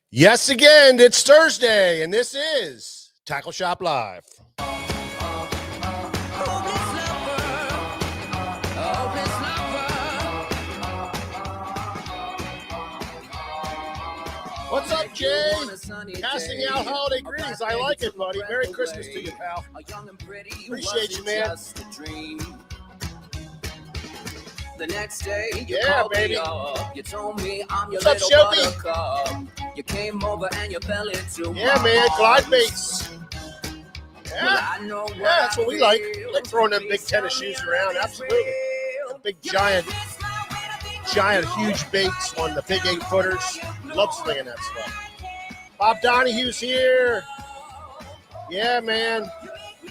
Yes, again, it's Thursday, and this is Tackle Shop Live. What's up, Jay? Passing out holiday greetings. I like it, buddy. Merry Christmas to you, pal. Appreciate you, man. The next day, you called baby. Me up. You told me I'm your What's little buttercup. You came over and you fell into man, glide baits. Yeah, well, that's what we like. We like throwing them big tennis shoes around. Absolutely. The big, giant, huge baits on the big 8-footers. Love slinging that stuff. Bob Donahue's here. Yeah, man.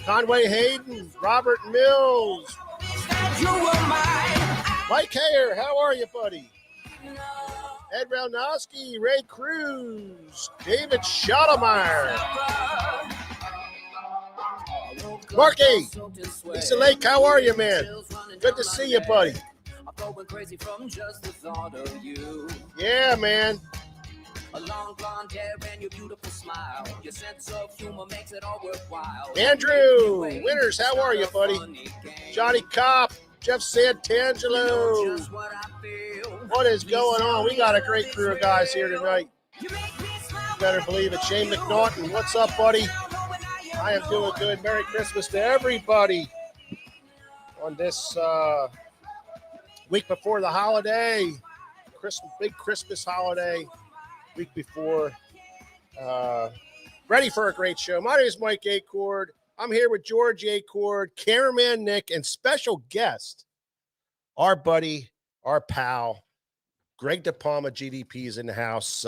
Conway Hayden, Robert Mills. You were mine. Mike Hayer, how are you, buddy? Ed Ralnowski, Ray Cruz, David Schottlemeyer, Marky, Lisa Lake, how are you, man? Good to see you, buddy. Yeah, man. A long blonde hair and your beautiful smile. Your sense of humor makes it all worthwhile. Andrew Winters, how are you, buddy? Johnny Kopp, Jeff Santangelo. What is going on? We got a great crew of guys here tonight. You better believe it. Shane McNaughton, what's up, buddy? I am doing good. Merry Christmas to everybody on this week before the holiday. Big Christmas holiday. Week before. Ready for a great show. My name is Mike Acord. I'm here with George Acord, cameraman Nick, and special guest, our buddy, our pal, Greg DePalma, GDP, is in the house,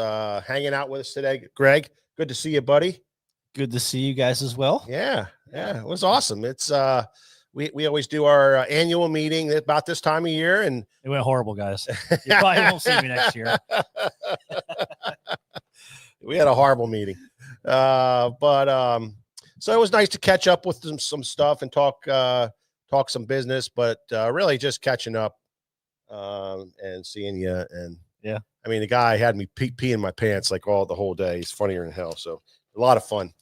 hanging out with us today. Greg, good to see you, buddy. Good to see you guys as well. Yeah, it was awesome. It's we always do our annual meeting about this time of year, and it went horrible, guys. You probably won't see me next year. We had a horrible meeting, but so it was nice to catch up with some stuff and talk some business, but really just catching up and seeing you. And yeah, I mean, the guy had me pee in my pants like the whole day. He's funnier than hell. So a lot of fun.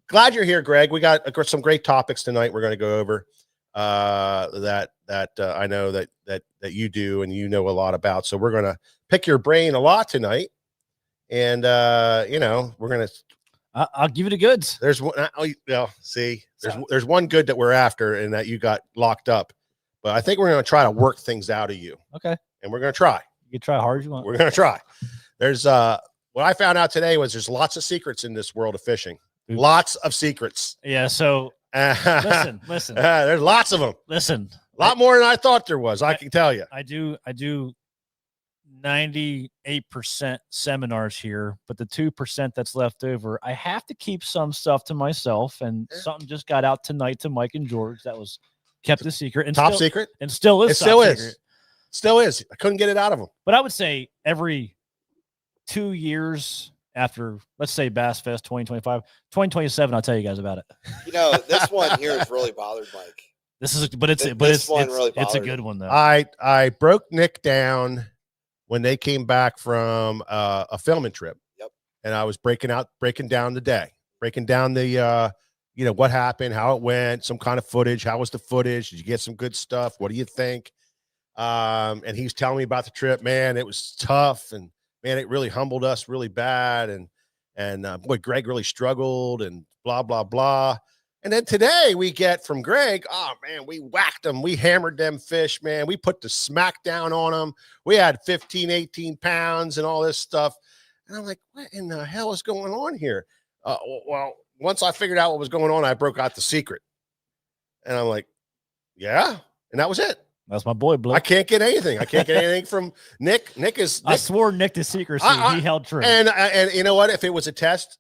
Glad you're here, Greg. We got some great topics tonight. We're going to go over that I know that you do and you know a lot about. So we're going to pick your brain a lot tonight, and we're going to. I'll give you the goods. There's one. There's one good that we're after, and that you got locked up. But I think we're going to try to work things out of you. Okay. And we're going to try. You can try hard as you want. We're going to try. There's what I found out today was there's lots of secrets in this world of fishing. Oops. Lots of secrets. Yeah. So listen. There's lots of them. Listen. A lot more than I thought there was. I can tell you. I do 98% seminars here, but the 2% that's left over, I have to keep some stuff to myself, and something just got out tonight to Mike and George that was kept a secret, and top secret, and still is. It still is. I couldn't get it out of them. But I would say every 2 years after, let's say BassFest 2025, 2027, I'll tell you guys about it. This one here has really bothered Mike. It's a good one though. I broke Nick down when they came back from a filming trip. Yep. And I was breaking down the day, breaking down the what happened, how it went, some kind of footage. How was the footage? Did you get some good stuff? What do you think? And he's telling me about the trip. Man, it was tough, and man, it really humbled us really bad. And boy, Greg really struggled, and blah, blah, blah. And then today we get from Greg, oh, man, we whacked them. We hammered them fish, man. We put the smack down on them. We had 15, 18 pounds and all this stuff. And I'm like, what in the hell is going on here? Well, once I figured out what was going on, I broke out the secret. And I'm like, yeah. And that was it. That's my boy, Blake. I can't get anything. I can't get anything from Nick. I swore Nick to secrecy. He held true. And you know what? If it was a test,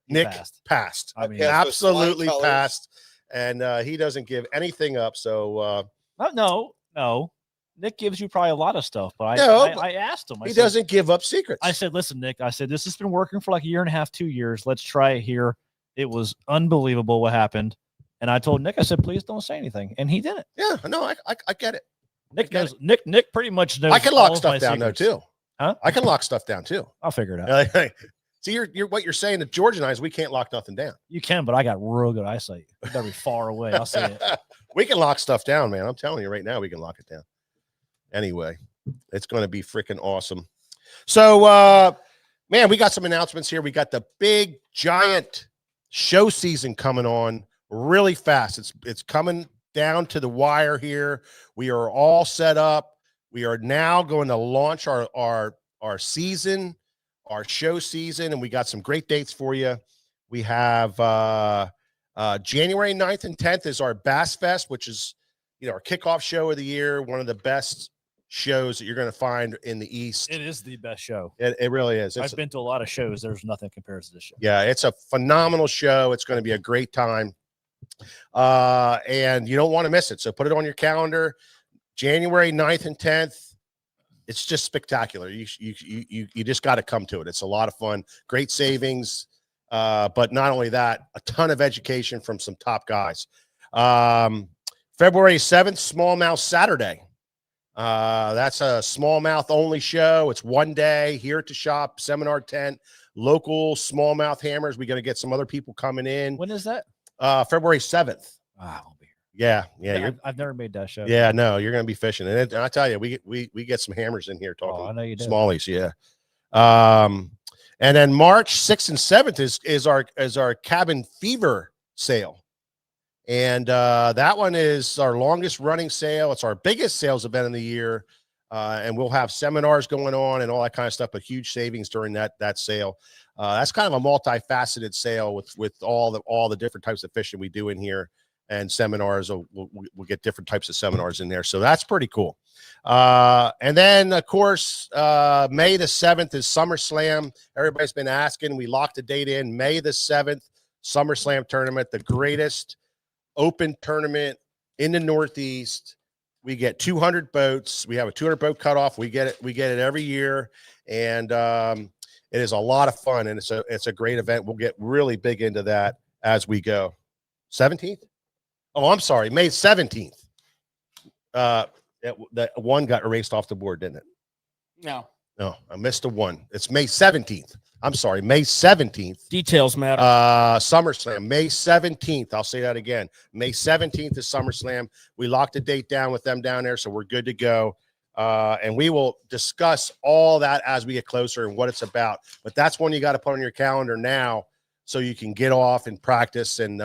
Nick passed. I mean, absolutely passed. And he doesn't give anything up. So no. Nick gives you probably a lot of stuff, but I asked him. He doesn't give up secrets. I said, listen, Nick, this has been working for like a year and a half, 2 years. Let's try it here. It was unbelievable what happened. And I told Nick, I said, please don't say anything. And he didn't. Yeah, no, I get it. Nick knows. Nick pretty much knows. I can lock stuff down though too. Huh? I can lock stuff down too. I'll figure it out. See, you're what you're saying to George and I is we can't lock nothing down. You can, but I got real good eyesight. You better be far away. I'll say it. We can lock stuff down, man. I'm telling you right now, we can lock it down. Anyway, it's going to be freaking awesome. So, man, we got some announcements here. We got the big giant show season coming on really fast. It's coming down to the wire here. We are all set up. We are now going to launch our season, our show season, and we got some great dates for you. We have January 9th and 10th is our BassFest, which is, our kickoff show of the year, one of the best shows that you're going to find in the East. It is the best show. It really is. I've been to a lot of shows. There's nothing compared to this show. Yeah, it's a phenomenal show. It's going to be a great time. And you don't want to miss it. So put it on your calendar. January 9th and 10th. It's just spectacular. You just got to come to it. It's a lot of fun. Great savings. But not only that, a ton of education from some top guys. February 7th, Smallmouth Saturday. That's a smallmouth only show. It's one day here at the shop, seminar tent, local smallmouth hammers. We're going to get some other people coming in. When is that? February 7th. Wow. I'll be here. Yeah. I've never made that show. Yeah, no, you're going to be fishing. And I tell you, we get some hammers in here talking. Oh, I know you do. Smallies. Yeah. And then March 6th and 7th is our cabin fever sale. And that one is our longest running sale. It's our biggest sales event of the year. And we'll have seminars going on and all that kind of stuff, but huge savings during that sale. That's kind of a multifaceted sale with all the different types of fishing we do in here, and seminars. We'll get different types of seminars in there. So that's pretty cool. And then of course, May the 7th is SummerSlam. Everybody's been asking. We locked the date in May the 7th, SummerSlam tournament, the greatest open tournament in the Northeast. We get 200 boats. We have a 200 boat cutoff. We get it every year. And, it is a lot of fun, and it's a great event. We'll get really big into that as we go. 17th? Oh, I'm sorry, May 17th. That one got erased off the board, didn't it? No. No, I missed a one. It's May 17th. I'm sorry, May 17th. Details matter. SummerSlam, May 17th. I'll say that again. May 17th is SummerSlam. We locked the date down with them down there, so we're good to go. And we will discuss all that as we get closer and what it's about. But that's one you got to put on your calendar now so you can get off and practice. And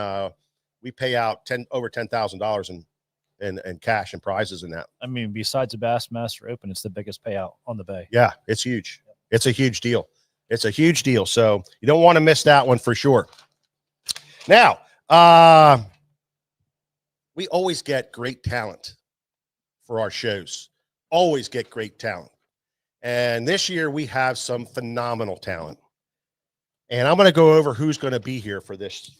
we pay out over $10,000 in cash and prizes in that. I mean, besides the Bassmaster Open, it's the biggest payout on the bay. Yeah, it's huge. It's a huge deal. It's a huge deal. So you don't want to miss that one for sure. Now, we always get great talent for our shows. Always get great talent. And this year we have some phenomenal talent. And I'm going to go over who's going to be here for this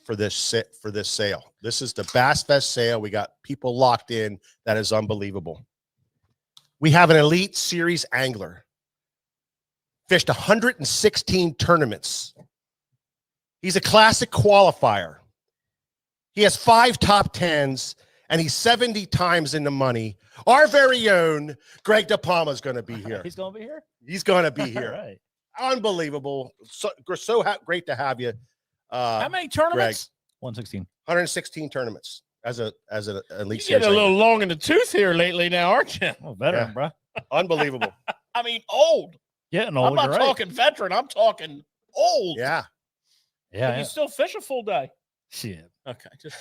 sale. This is the BassFest sale. We got people locked in. That is unbelievable. We have an Elite Series angler. Fished 116 tournaments. He's a classic qualifier. He has 5 top 10s, and he's 70 times in the money. Our very own Greg DePalma is going to be here. He's going to be here? He's going to be here. Right. Unbelievable. So great to have you. How many tournaments? 116. 116 tournaments as an Elite You're Series getting a little angler. long in the tooth here lately now, aren't you? Oh, veteran, Yeah. bro. Unbelievable. I mean, old. Getting I'm old. not You're right. talking veteran. I'm talking old. Yeah. Can Yeah. you still fish a full day? Shit. Okay. Just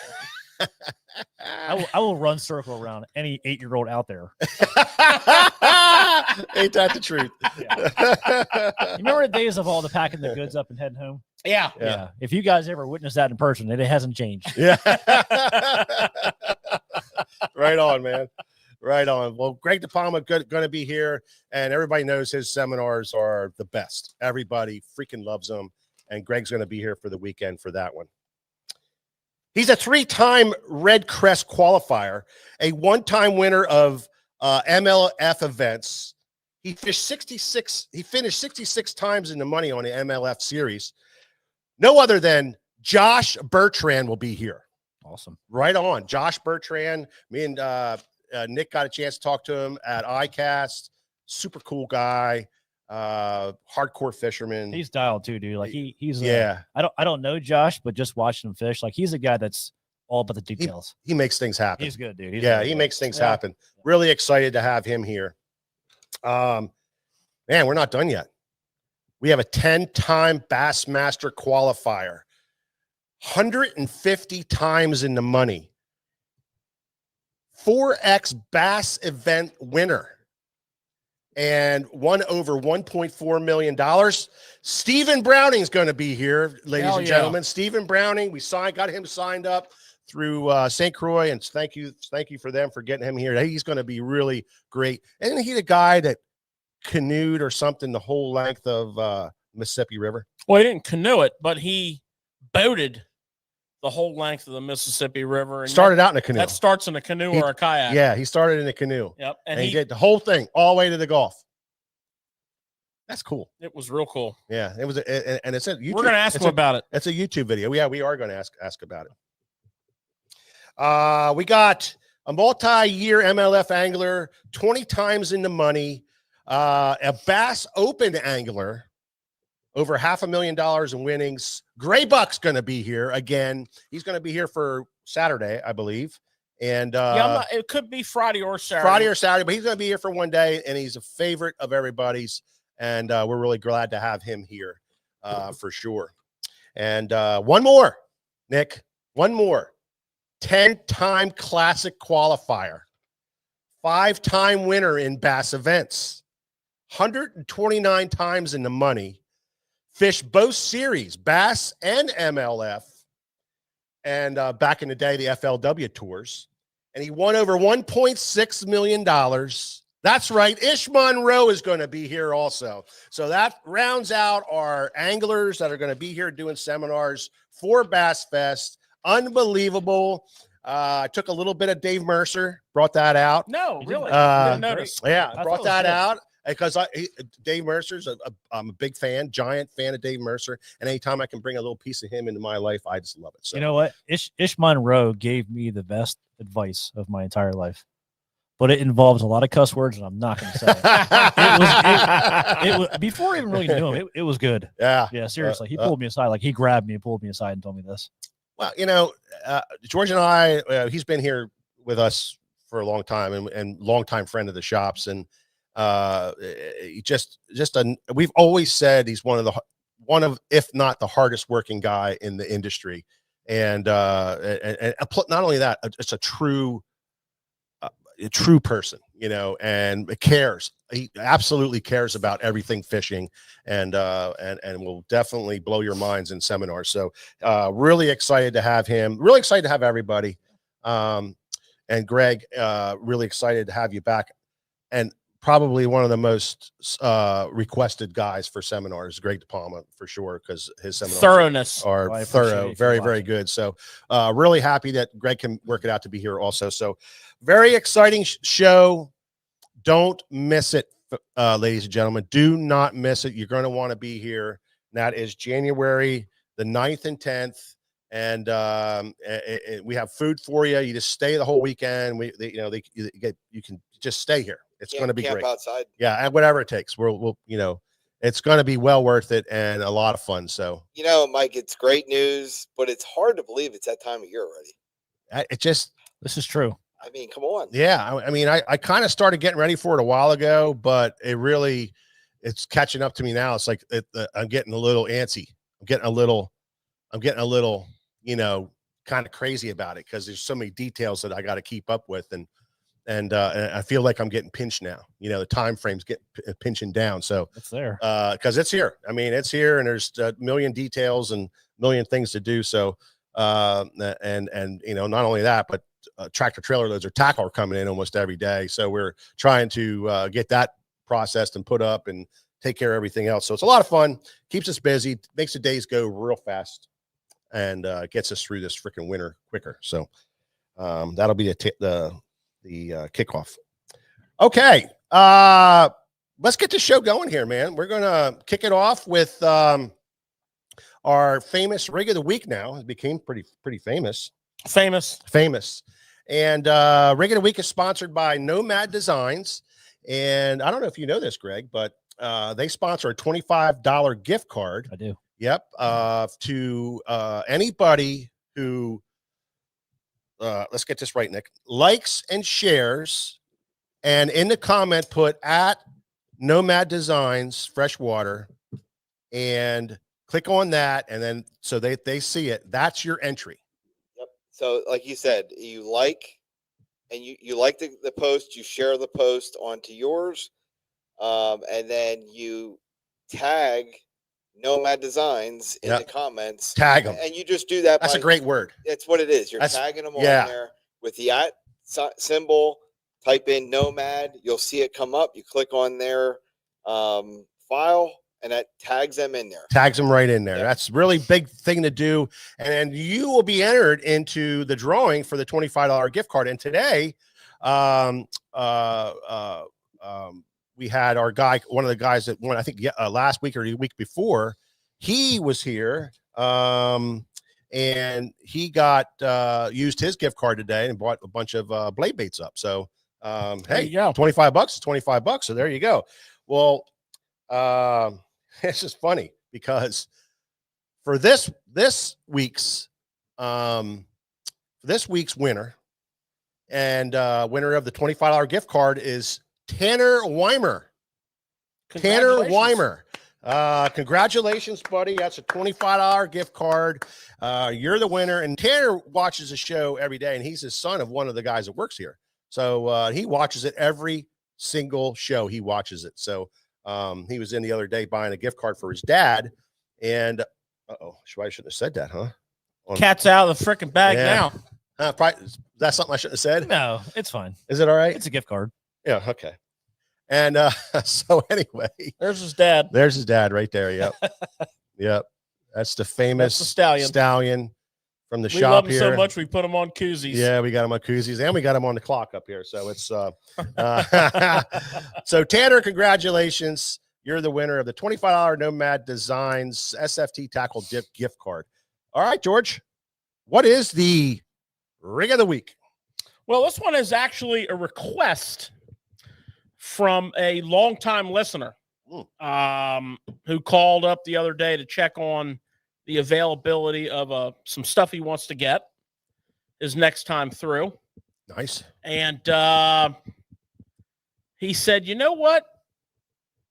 I will run circle around any 8-year-old out there. Ain't that the truth? You remember the days of all the packing the goods up and heading home? yeah. Yeah. If you guys ever witnessed that in person, it hasn't changed. Yeah. Right on, man. Right on. Well, Greg DePalma going to be here, and everybody knows his seminars are the best. Everybody freaking loves them, and Greg's going to be here for the weekend for that one. He's a 3-time Red Crest qualifier, a 1-time winner of MLF events. He finished 66 times in the money on the MLF series. No other than Josh Bertrand will be here. Awesome. Right on. Josh Bertrand. Me and Nick got a chance to talk to him at ICAST. Super cool guy. hardcore fisherman. He's dialed too, dude. Like he's yeah. I don't know Josh, but just watching him fish, like he's a guy that's all about the details. He makes things happen. He's good, dude. He's yeah, really he good. makes things happen. Really excited to have him here. Man, we're not done yet. We have a 10-time Bassmaster qualifier, 150 times in the money, 4X Bass event winner, and won over $1.4 million. Stephen Browning's going to be here, ladies and gentlemen. Stephen Browning, we got him signed up through St. Croix, and thank you for them for getting him here. He's going to be really great. Isn't he the guy that canoed or something the whole length of Mississippi River? Well, he didn't canoe it, but he boated the whole length of the Mississippi River. And started out in a canoe. That starts in a canoe or a kayak. Yeah, he started in a canoe. Yep. And he did the whole thing all the way to the Gulf. That's cool. It was real cool. Yeah, it was, and it's a YouTube. We're going to ask him about it. It's a YouTube video. Yeah, we are going to ask about it. We got a multi-year MLF angler, 20 times in the money, a Bass Open angler, over $500,000 in winnings. Gray Buck's going to be here again. He's going to be here for Saturday, I believe. And it could be Friday or Saturday. But he's going to be here for one day, and he's a favorite of everybody's. And we're really glad to have him here for sure. And one more, Nick, 10-time classic qualifier, 5-time winner in Bass events, 129 times in the money, fished both series, Bass and MLF, and back in the day, the FLW tours. And he won over $1.6 million. That's right. Ish Monroe is going to be here also. So that rounds out our anglers that are going to be here doing seminars for BassFest. Unbelievable. I took a little bit of Dave Mercer, brought that out. No, really. Didn't notice. Yeah, I brought that out because Dave Mercer's I'm a big fan, giant fan of Dave Mercer. And anytime I can bring a little piece of him into my life, I just love it. So you know what? Ish Monroe gave me the best advice of my entire life. But it involves a lot of cuss words, and I'm not going to say it. It was before I even really knew him. It was good. Yeah, seriously. He pulled me aside, like he grabbed me and pulled me aside and told me this. Well, George and I, he's been here with us for a long time and longtime friend of the shops, and we've always said he's one of if not the hardest working guy in the industry, and not only that, it's a true person, and it cares. He absolutely cares about everything fishing, and will definitely blow your minds in seminars. So really excited to have him, really excited to have everybody. And Greg, really excited to have you back. And probably one of the most requested guys for seminars, Greg DePalma, for sure, because his seminars are thorough, very, very good. So really happy that Greg can work it out to be here also. So very exciting show. Don't miss it, ladies and gentlemen. Do not miss it. You're going to want to be here. And that is January the 9th and 10th. And we have food for you. You just stay the whole weekend. You can just stay here. It's going to be great. Outside. Yeah, and whatever it takes. We'll it's going to be well worth it and a lot of fun. So Mike, it's great news, but it's hard to believe it's that time of year already. This is true. I mean, come on. Yeah, I kind of started getting ready for it a while ago, but it's catching up to me now. It's like I'm getting a little antsy. I'm getting a little, kind of crazy about it because there's so many details that I got to keep up with, and I feel like I'm getting pinched now. The time frames get pinching down. So it's there because it's here. It's here, and there's a million details and a million things to do. So not only that, but tractor trailer loads of tackle are coming in almost every day. So we're trying to get that processed and put up and take care of everything else. So it's a lot of fun, keeps us busy, makes the days go real fast, and gets us through this freaking winter quicker. So that'll be the kickoff. Okay. Let's get the show going here, man. We're going to kick it off with our famous rig of the week now. It became pretty famous. Famous. And rig of the week is sponsored by Nomad Designs. And I don't know if you know this, Greg, but they sponsor a $25 gift card. I do. Yep. To anybody who, let's get this right, Nick, likes and shares, and in the comment put at Nomad Designs Freshwater, and click on that, and then so they see it. That's your entry. Yep. So like you said, you like, and you like the post, you share the post onto yours, and then you tag Nomad Designs in the comments. Tag them. And you just do that. That's a great word. That's what it is. You're tagging them on there with the at symbol. Type in Nomad. You'll see it come up. You click on their file, and that tags them in there. Tags them right in there. Yep. That's really big thing to do. And you will be entered into the drawing for the $25 gift card. And today, we had our guy, one of the guys that won, I think last week or the week before, he was here. And he got used his gift card today and bought a bunch of blade baits up. So hey, $25 is $25. So there you go. Well, it's just funny because for this week's winner and winner of the $25 gift card is Tanner Weimer. Tanner Weimer. Congratulations, buddy. That's a $25 gift card. You're the winner. And Tanner watches the show every day, and he's the son of one of the guys that works here. So he watches it every single show. He watches it. So he was in the other day buying a gift card for his dad. And I shouldn't have said that, huh? Cat's out of the freaking bag now. Probably, that's something I shouldn't have said. No, it's fine. Is it all right? It's a gift card. Yeah. Okay. And so anyway, there's his dad. There's his dad right there. Yep. Yep. That's the famous stallion from the shop here. We love him so much we put him on koozies. Yeah, we got him on koozies, and we got him on the clock up here. So it's so Tanner, congratulations. You're the winner of the $25 Nomad Designs SFT Tackle Dip gift card. All right, George, what is the rig of the week? Well, this one is actually a request from a longtime listener who called up the other day to check on the availability of some stuff he wants to get his next time through. Nice. And he said, you know what?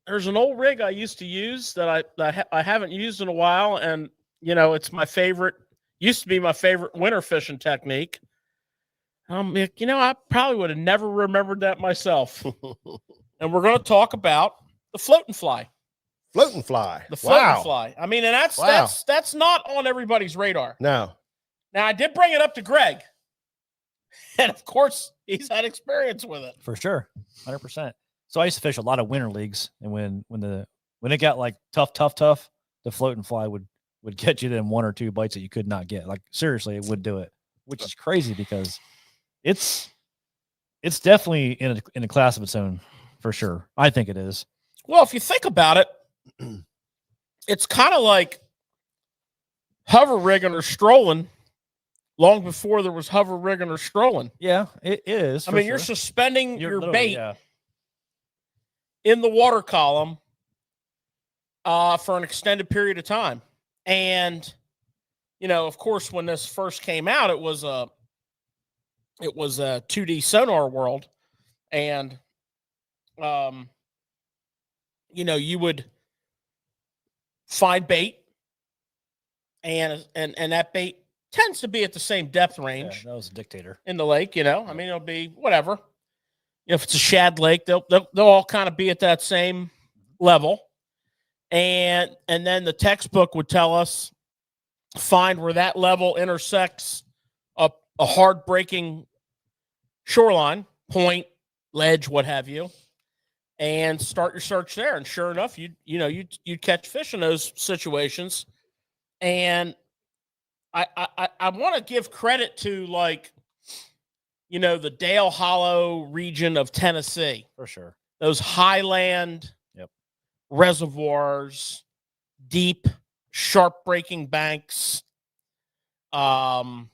There's an old rig I used to use that I haven't used in a while. And, you know, it's my favorite, used to be my favorite winter fishing technique. You know, I probably would have never remembered that myself. And we're going to talk about the float and fly. Float and fly. The float and fly. I mean, and that's not on everybody's radar. No. Now, I did bring it up to Greg. And, of course, he's had experience with it. For sure. 100%. So I used to fish a lot of winter leagues. And when it got like tough, the float and fly would get you then one or two bites that you could not get. Like, seriously, it would do it, which is crazy because it's definitely in a class of its own, for sure. I think it is. Well, if you think about it, it's kind of like hover rigging or strolling long before there was hover rigging or strolling. Yeah, it is. I mean, you're suspending your bait in the water column for an extended period of time. And, you know, of course, when this first came out, it was a 2D sonar world. And, you know, you would find bait and that bait tends to be at the same depth range. Yeah, that was a dictator in the lake, you know. I mean, it'll be whatever. You know, if it's a shad lake, they'll all kind of be at that same level. And then the textbook would tell us find where that level intersects a hard breaking shoreline, point, ledge, what have you, and start your search there. And sure enough, you'd catch fish in those situations. And I want to give credit to, like, you know, the Dale Hollow region of Tennessee. For sure. Those highland reservoirs, deep, sharp breaking banks, and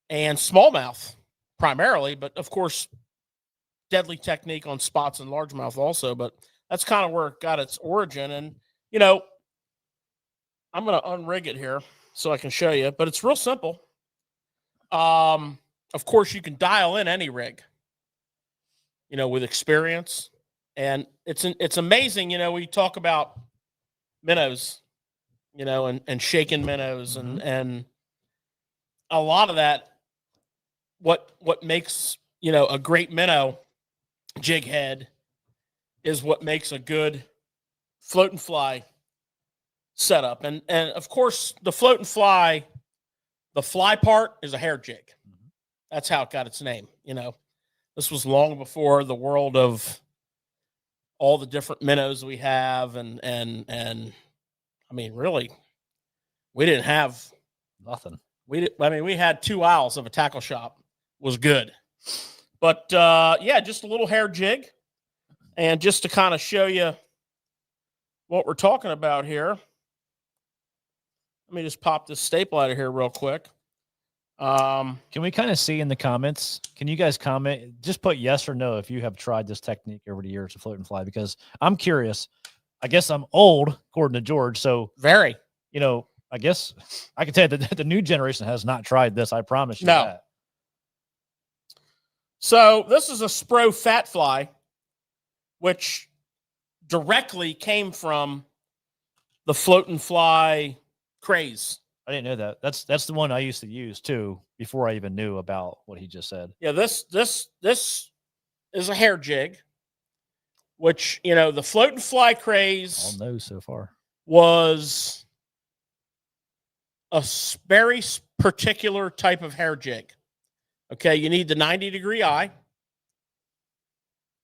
smallmouth primarily, but of course, deadly technique on spots and largemouth also. But that's kind of where it got its origin. And, you know, I'm going to unrig it here so I can show you, but it's real simple. Of course, you can dial in any rig, you know, with experience. And it's amazing, you know, we talk about minnows, you know, and shaking minnows and a lot of that, what makes, you know, a great minnow jig head is what makes a good float and fly setup. And of course, the float and fly, the fly part is a hair jig. That's how it got its name. You know, this was long before the world of all the different minnows we have. And I mean, really, we didn't have Nothing. we had 2 aisles of a tackle shop. Was good. But yeah, just a little hair jig. And just to kind of show you what we're talking about here, let me just pop this staple out of here real quick. Can we kind of see in the comments? Can you guys comment? Just put yes or no if you have tried this technique over the years to float and fly, because I'm curious. I guess I'm old, according to George. So, very, you know, I guess I can tell you that the new generation has not tried this. I promise you No. that. So this is a Spro fat fly, which directly came from the float and fly craze. I didn't know that. That's the one I used to use too before I even knew about what he just said. Yeah, this is a hair jig, which, you know, the float and fly craze All knows so far. was a very particular type of hair jig. Okay, you need the 90-degree eye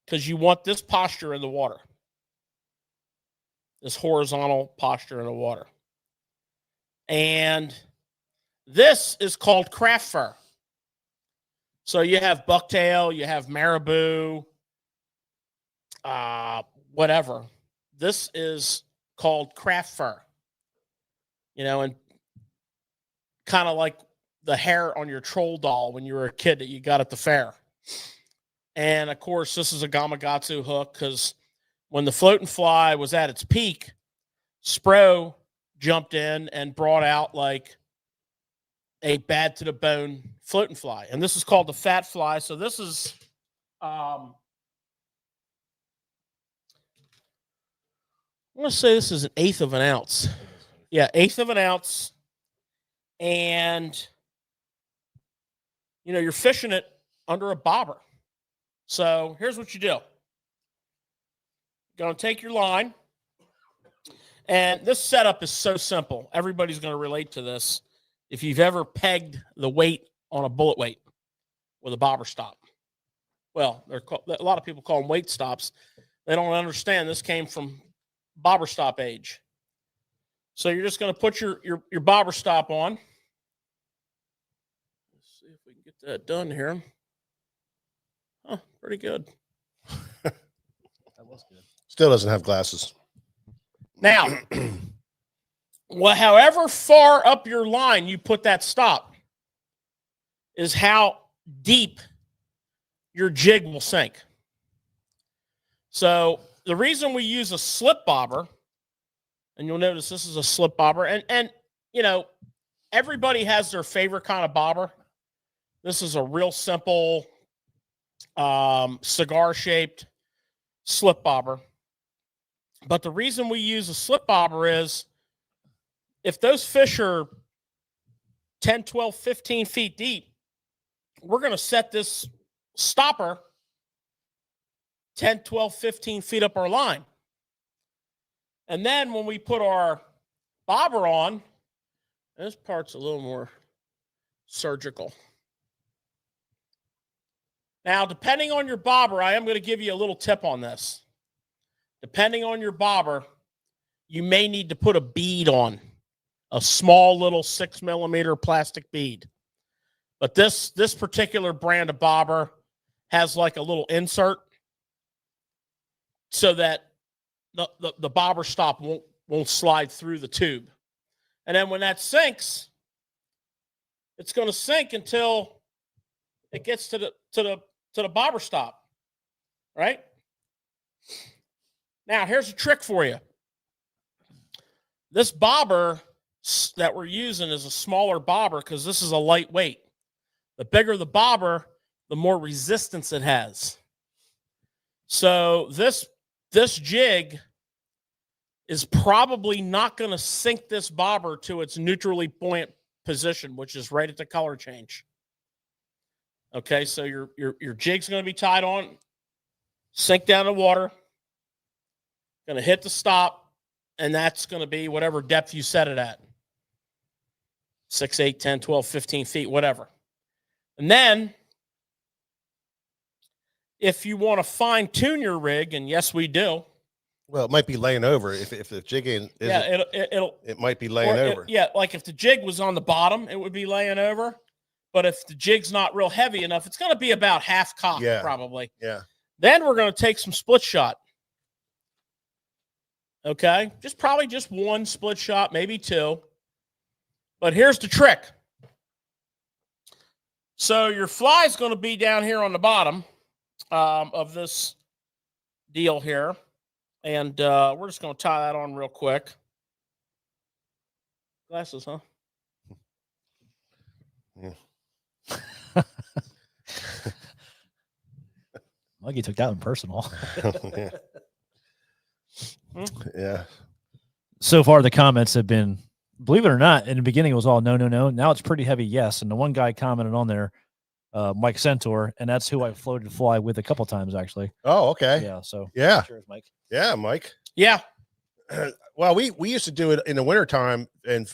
because you want this posture in the water, this horizontal posture in the water. And this is called craft fur. So you have bucktail, you have marabou, whatever. This is called craft fur. You know, and kind of like the hair on your troll doll when you were a kid that you got at the fair. And of course, this is a Gamakatsu hook because when the float and fly was at its peak, Spro jumped in and brought out like a bad to the bone float and fly. And this is called the fat fly. So this is, I want to say this is 1/8 of an ounce. Yeah, 1/8 of an ounce. And you know, you're fishing it under a bobber. So here's what you do. You're going to take your line. And this setup is so simple. Everybody's going to relate to this. If you've ever pegged the weight on a bullet weight with a bobber stop. Well, a lot of people call them weight stops. They don't understand this came from bobber stop age. So you're just going to put your bobber stop on. See if we can get that done here. Oh, pretty good. That was good. Still doesn't have glasses. Now, well, however far up your line you put that stop is how deep your jig will sink. So the reason we use a slip bobber, and you'll notice this is a slip bobber, and you know, everybody has their favorite kind of bobber. This is a real simple cigar-shaped slip bobber. But the reason we use a slip bobber is if those fish are 10, 12, 15 feet deep, we're going to set this stopper 10, 12, 15 feet up our line. And then when we put our bobber on, this part's a little more surgical. Now, depending on your bobber, I am going to give you a little tip on this. Depending on your bobber, you may need to put a bead on, a small little 6 millimeter plastic bead. But this particular brand of bobber has like a little insert so that the bobber stop won't slide through the tube. And then when that sinks, it's going to sink until it gets to the bobber stop, right? Now, here's a trick for you. This bobber that we're using is a smaller bobber because this is a lightweight. The bigger the bobber, the more resistance it has. So this jig is probably not going to sink this bobber to its neutrally buoyant position, which is right at the color change. Okay, so your jig's going to be tied on, sink down the water, going to hit the stop, and that's going to be whatever depth you set it at. 6, 8, 10, 12, 15 feet, whatever. And then if you want to fine tune your rig, and yes, we do. Well, it might be laying over if the jig isn't. Yeah, it might be laying over. Yeah, like if the jig was on the bottom, it would be laying over. But if the jig's not real heavy enough, it's going to be about half cocked, probably. Yeah. Then we're going to take some split shot. Okay, probably just one split shot, maybe two. But here's the trick. So your fly is going to be down here on the bottom of this deal here. And we're just going to tie that on real quick. Glasses, huh? Yeah. Muggy took that one personal. Yeah. Yeah. So far, the comments have been, believe it or not, in the beginning it was all no, no, no. Now it's pretty heavy yes. And the one guy commented on there, Mike Centaur, and that's who I floated fly with a couple times, actually. Oh, okay. Yeah. So Yeah. cheers, Mike. Yeah, Mike. Yeah. Well, we used to do it in the wintertime in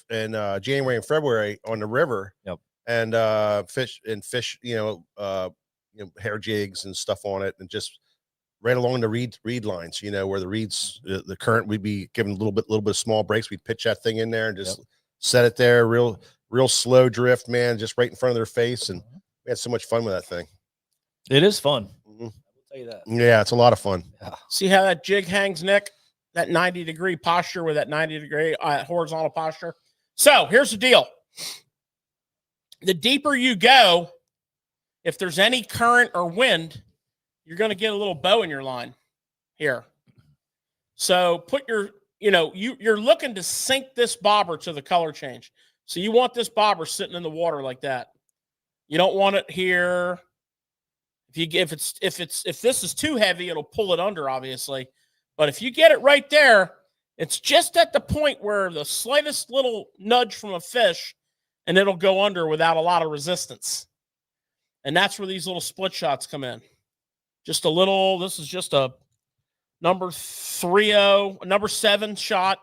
January and February on the river. Yep. And fish, hair jigs and stuff on it, and just right along the reed lines, where the reeds, the current, we'd be giving a little bit of small breaks. We'd pitch that thing in there and just set it there, real slow drift, man, just right in front of their face. And we had so much fun with that thing. It is fun. Mm-hmm. I will tell you that. Yeah, it's a lot of fun. Yeah. See how that jig hangs, Nick? That 90-degree posture with that 90-degree horizontal posture. So here's the deal. The deeper you go, if there's any current or wind, you're going to get a little bow in your line here. So put your, you're looking to sink this bobber to the color change. So you want this bobber sitting in the water like that. You don't want it here. If this is too heavy, it'll pull it under, obviously. But if you get it right there, it's just at the point where the slightest little nudge from a fish, and it'll go under without a lot of resistance. And that's where these little split shots come in. Just a little, this is just a number 3-0, number 7 shot.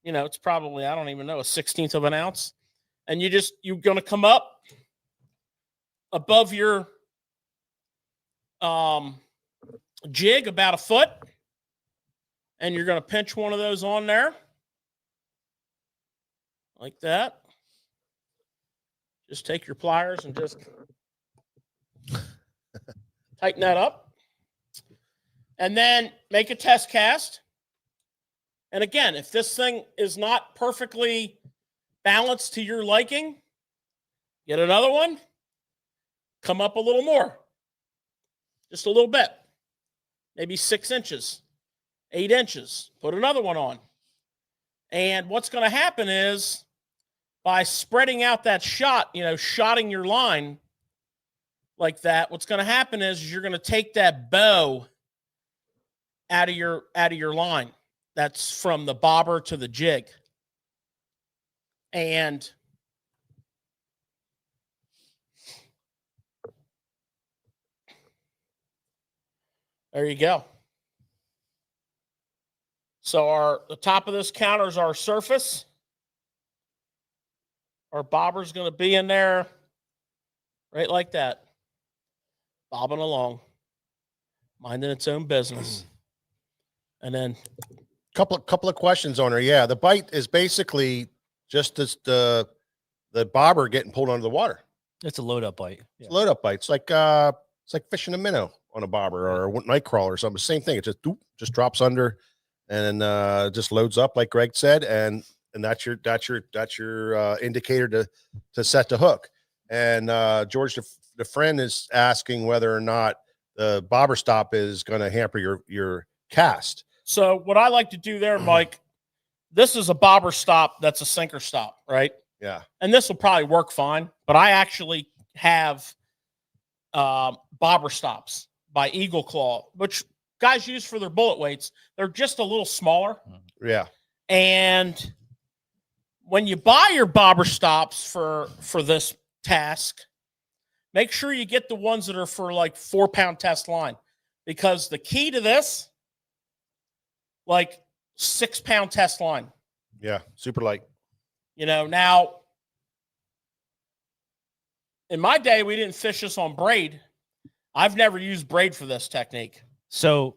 It's probably, I don't even know, a 1/16 of an ounce. And you're going to come up above your jig about a foot. And you're going to pinch one of those on there. Like that. Just take your pliers and just tighten that up. And then make a test cast. And again, if this thing is not perfectly balanced to your liking, get another one. Come up a little more. Just a little bit. Maybe 6 inches. 8 inches, put another one on. And what's going to happen is by spreading out that shot, shotting your line like that, what's going to happen is you're going to take that bow out of your line. That's from the bobber to the jig. And there you go. So the top of this counter is our surface. Our bobber's going to be in there right like that, bobbing along, minding its own business. And then couple of questions on her. Yeah, the bite is basically just as the bobber getting pulled under the water. It's a load up bite. Yeah. It's a load up bite. It's like fishing a minnow on a bobber or a night crawler or something. Same thing. It just drops under. And just loads up, like Greg said, and that's your indicator to set the hook. And George, the friend, is asking whether or not the bobber stop is going to hamper your cast. So what I like to do there, Mike, this is a bobber stop that's a sinker stop, right? Yeah. And this will probably work fine, but I actually have bobber stops by Eagle Claw, which guys use for their bullet weights. They're just a little smaller. Yeah. And when you buy your bobber stops for this task, make sure you get the ones that are for like 4-pound test line, because the key to this, like 6-pound test line. Yeah. Super light. Now in my day, we didn't fish this on braid. I've never used braid for this technique. So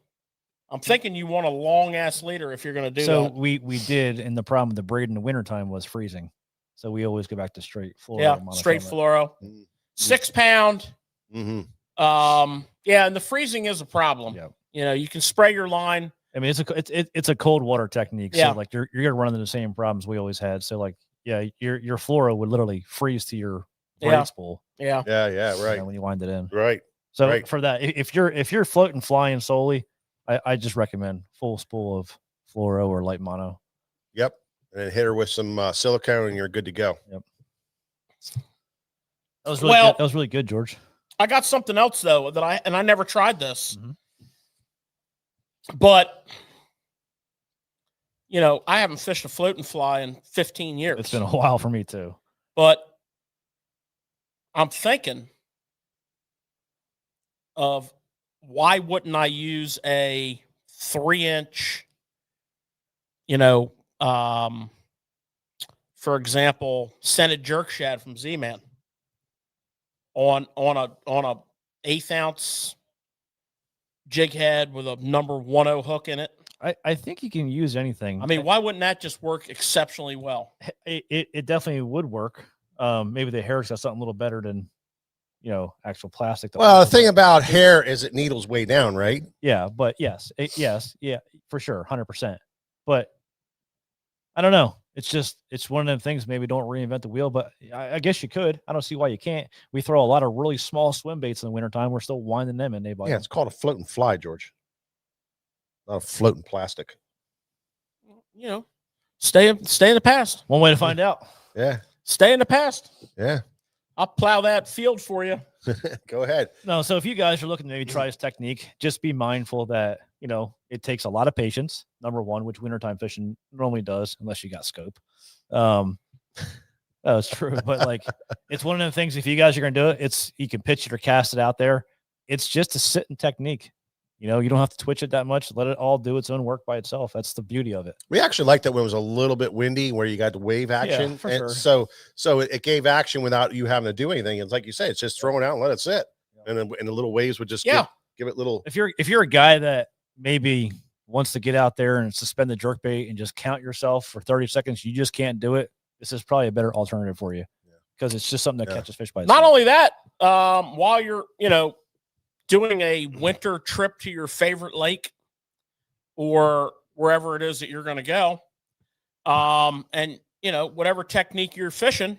I'm thinking you want a long ass leader if you're going to do so that. we did, and the problem with the braid in the wintertime was freezing. So we always go back to straight fluoro. Yeah, straight monofilament. fluoro. 6-pound. Mm-hmm. Yeah, and the freezing is a problem. Yep. You can spray your line. I mean, it's a cold water technique. Yeah. So like you're gonna run into the same problems we always had. So like, yeah, your fluoro would literally freeze to your braid spool. Yeah. Yeah. Right. When you wind it in. Right. So Right. for that, if you're floating flying solely, I just recommend full spool of fluoro or light mono. Yep. And then hit her with some silicone and you're good to go. Yep. That was really Well- good. That was really good, George. I got something else though that I never tried this, Mhm. but I haven't fished a float and fly in 15 years. It's been a while for me too. But I'm thinking of why wouldn't I use a 3-inch, for example, scented jerk shad from Z-Man on a 1/8 ounce jig head with a number 10 hook in it. I think you can use anything. I mean, why wouldn't that just work exceptionally well? It definitely would work. Maybe the hair's got something a little better than actual plastic. Well, the thing about hair is it needles way down, right? Yeah, but yes, yeah, for sure, 100%. But I don't know. It's one of them things. Maybe don't reinvent the wheel, but I guess you could. I don't see why you can't. We throw a lot of really small swim baits in the wintertime. We're still winding them, and they bite. Yeah, it's called a float and fly, George. Not a floating plastic. Stay in the past. One way to find out. Yeah. Stay in the past. Yeah. I'll plow that field for you. Go ahead. No, so if you guys are looking to maybe try this technique, just be mindful that it takes a lot of patience. Number one, which wintertime fishing normally does, unless you got scope. That's true, but like it's one of the things. If you guys are gonna do it, you can pitch it or cast it out there. It's just a sitting technique. You don't have to twitch it that much. Let it all do its own work by itself. That's the beauty of it. We actually liked that when it was a little bit windy, where you got the wave action. Yeah, for and sure. So it gave action without you having to do anything. It's like you say, it's just throw it out and let it sit, and the little waves would just give it little. If you're a guy that maybe wants to get out there and suspend the jerk bait and just count yourself for 30 seconds, you just can't do it. This is probably a better alternative for you because it's just something that catches fish by itself. Not only that, while you're doing a winter trip to your favorite lake or wherever it is that you're going to go, and whatever technique you're fishing,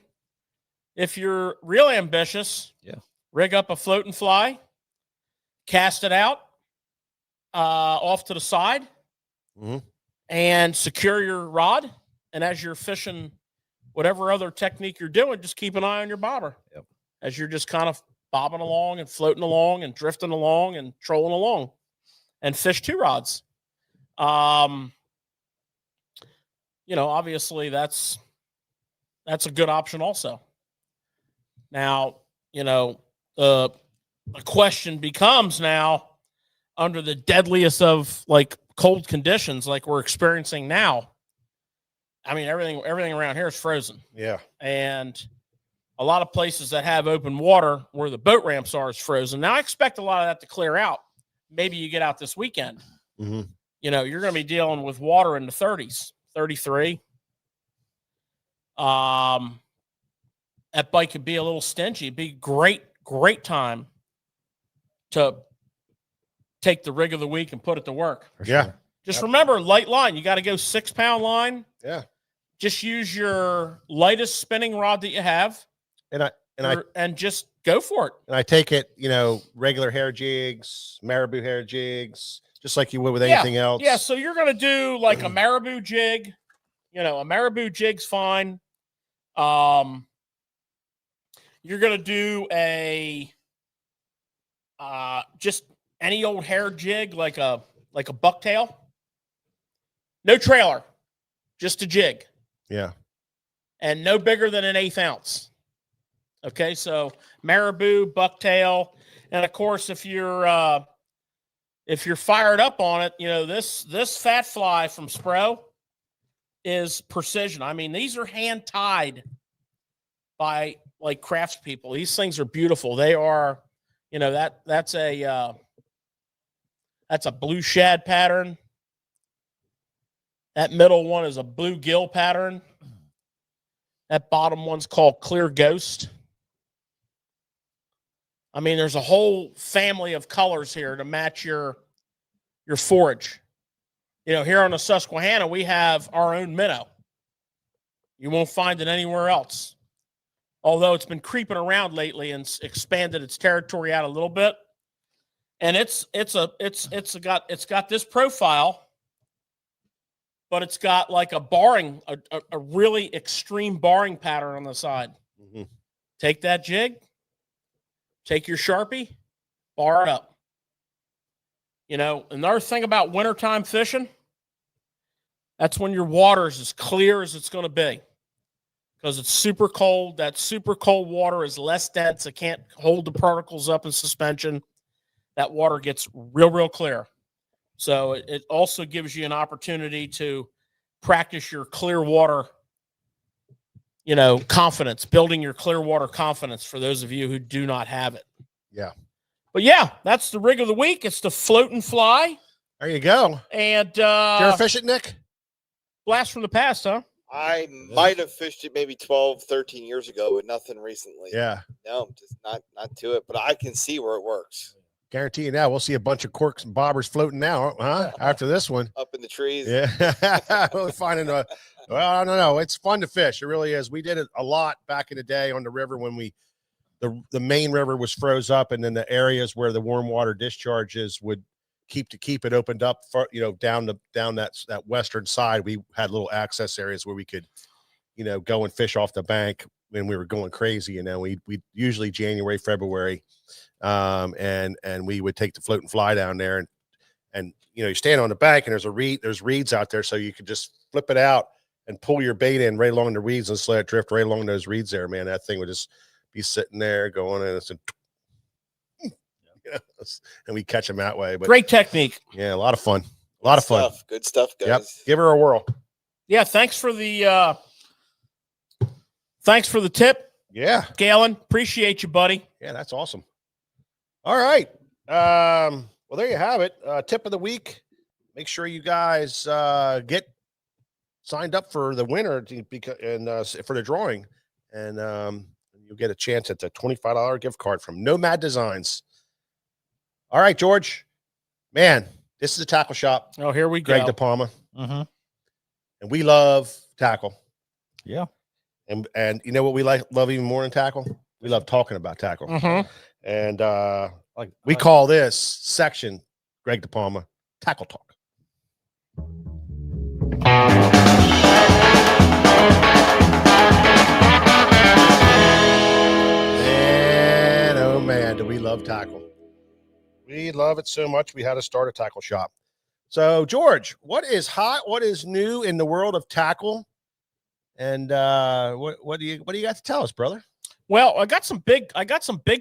if you're real ambitious, rig up a float and fly, cast it out off to the side, and secure your rod. And as you're fishing whatever other technique you're doing, just keep an eye on your bobber as you're just kind of bobbing along and floating along and drifting along and trolling along, and fish 2 rods. Obviously that's a good option also. Now, the question becomes now, under the deadliest of like cold conditions like we're experiencing now, I mean, everything around here is frozen. Yeah. And a lot of places that have open water where the boat ramps are is frozen. Now I expect a lot of that to clear out. Maybe you get out this weekend. Mm-hmm. You're going to be dealing with water in the 30s, 33. That bite could be a little stingy. It'd be great time to take the rig of the week and put it to work. Yeah. Just remember, light line. You got to go 6-pound line. Yeah. Just use your lightest spinning rod that you have, and just go for it. And I take it, regular hair jigs, marabou hair jigs, just like you would with anything else. Yeah, so you're going to do like a marabou jig. You know, a marabou jig's fine. You're going to do a just any old hair jig like a bucktail. No trailer, just a jig. Yeah. And no bigger than an 1/8 ounce. Okay, so marabou, bucktail, and of course, if you're fired up on it, you know this fat fly from Spro is precision. I mean, these are hand tied by like craftspeople. These things are beautiful. They are, you know, that's a blue shad pattern. That middle one is a blue gill pattern. That bottom one's called Clear Ghost. I mean, there's a whole family of colors here to match your forage. You know, here on the Susquehanna, we have our own minnow. You won't find it anywhere else. Although it's been creeping around lately and expanded its territory out a little bit. And it's got this profile, but it's got like a barring, a really extreme barring pattern on the side. Mm-hmm. Take that jig, take your Sharpie, bar it up. You know, another thing about wintertime fishing, that's when your water is as clear as it's going to be because it's super cold. That super cold water is less dense. It can't hold the particles up in suspension. That water gets real, real clear. So it also gives you an opportunity to practice your clear water, you know, confidence, building your clear water confidence for those of you who do not have it. Yeah. But yeah, that's the rig of the week. It's the float and fly. There you go. And Did you ever fish it, Nick? blast from the past, huh? I might have fished it maybe 12, 13 years ago, but nothing recently. Yeah. No, I'm just not to it, but I can see where it works. Guarantee you now, we'll see a bunch of corks and bobbers floating now, huh? After this one. Up in the trees. Yeah. We're finding well, I don't know. It's fun to fish. It really is. We did it a lot back in the day on the river when the main river was froze up, and then the areas where the warm water discharges would keep it opened up for, you know, down that western side. We had little access areas where we could, you know, go and fish off the bank when we were going crazy. You know, we usually January, February, and we would take the float and fly down there, and you know, you stand on the bank and there's reeds out there, so you could just flip it out and pull your bait in right along the reeds and just let it drift right along those reeds there, man. That thing would just be sitting there going, and it's and we catch them that way. But great technique. Yeah, a lot of fun. A lot of fun. Good stuff, guys. Yep. Give her a whirl. Yeah, thanks for the tip. Yeah. Galen, appreciate you, buddy. Yeah, that's awesome. All right. Well, there you have it. Tip of the week. Make sure you guys get signed up for the winner for the drawing, and you'll get a chance at the $25 gift card from Nomad Designs. All right, George. Man, this is a tackle shop. Oh, here we Greg go. DePalma. Mm-hmm. And we love tackle. Yeah. And you know what we love even more than tackle? We love talking about tackle. Mm-hmm. And we call this section, Greg DePalma, Tackle Talk. Man, oh man, do we love tackle. We love it so much we had to start a tackle shop. So, George, what is hot? What is new in the world of tackle? And what do you got to tell us, brother? Well, I got some big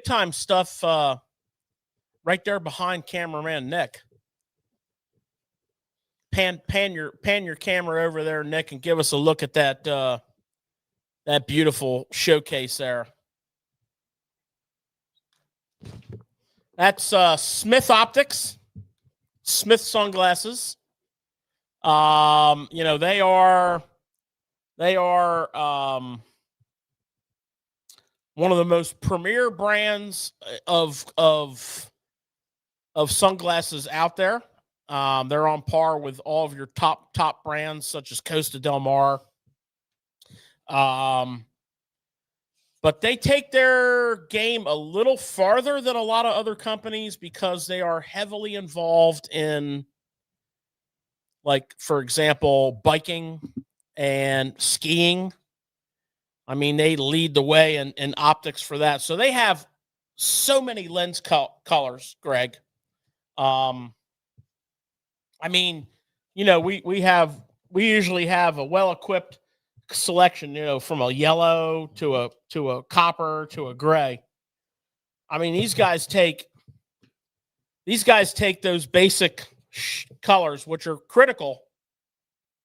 time stuff right there behind cameraman Nick. Pan your camera over there, Nick, and give us a look at that beautiful showcase there. That's Smith Optics, Smith sunglasses. You know, they are one of the most premier brands of sunglasses out there. They're on par with all of your top brands such as Costa Del Mar. But they take their game a little farther than a lot of other companies because they are heavily involved in like for example, biking and skiing. I mean, they lead the way in optics for that. So they have so many lens colors, Greg. I mean, we usually have a well-equipped selection, from a yellow to a copper to a gray. I mean, these guys take those basic colors, which are critical.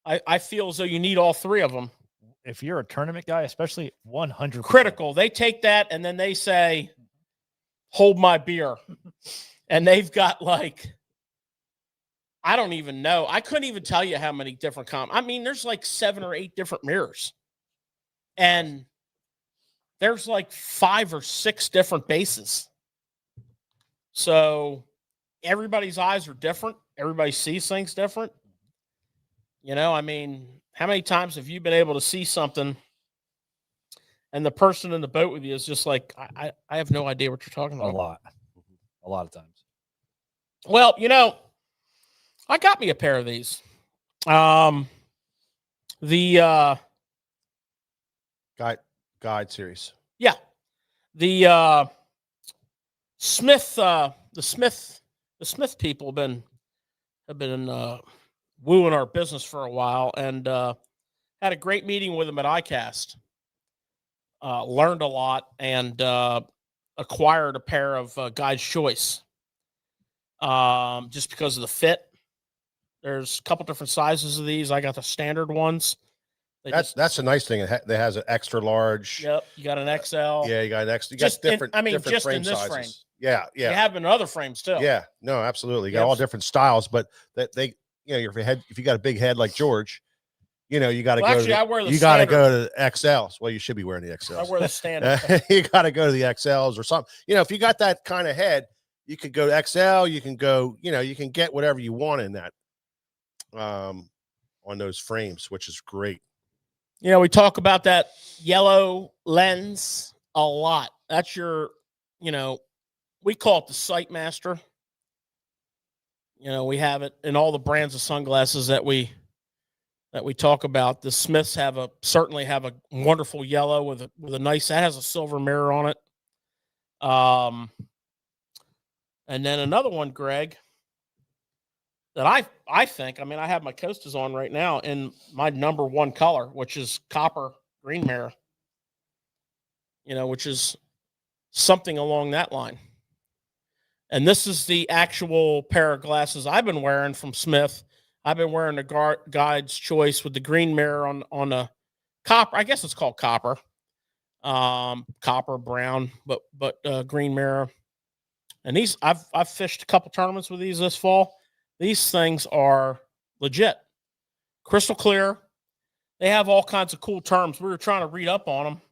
I feel as though you need all three of them. If you're a tournament guy, especially 100 critical. They take that and then they say, "Hold my beer," and they've got like, I don't even know. I couldn't even tell you how many different I mean, there's like 7 or 8 different mirrors, and there's like 5 or 6 different bases. So everybody's eyes are different. Everybody sees things different. I mean, how many times have you been able to see something and the person in the boat with you is just like, I have no idea what you're talking about? A lot of times. Well, I got me a pair of these. The guide series. Yeah. The Smith people have been wooing our business for a while, and had a great meeting with them at ICAST. Learned a lot, and acquired a pair of Guide's Choice. Just because of the fit. There's a couple different sizes of these. I got the standard ones. That's a nice thing. It has an extra large. Yep, you got an XL. Yeah, you got an XL. You got different. Different just frame in this sizes. frame. Yeah. You have in other frames too. Yeah, no, absolutely. You got all different styles, but if you got a big head like George, you got to go. I wear the. You got to go to the XLs. Well, you should be wearing the XLs. I wear the standard. You got to go to the XLs or something. If you got that kind of head, you could go to XL. You can go. You can get whatever you want in that. On those frames, which is great. We talk about that yellow lens a lot. That's your, we call it the Sight Master. We have it in all the brands of sunglasses that we talk about. The Smiths certainly have a wonderful yellow with a nice, that has a silver mirror on it. And then another one, Greg, that I think, I have my Costas on right now in my number 1 color, which is copper green mirror, which is something along that line. And this is the actual pair of glasses I've been wearing from Smith. I've been wearing the Guide's Choice with the green mirror on a copper. I guess it's called copper, copper brown, but green mirror. And these, I've fished a couple tournaments with these this fall. These things are legit, crystal clear. They have all kinds of cool terms. We were trying to read up on them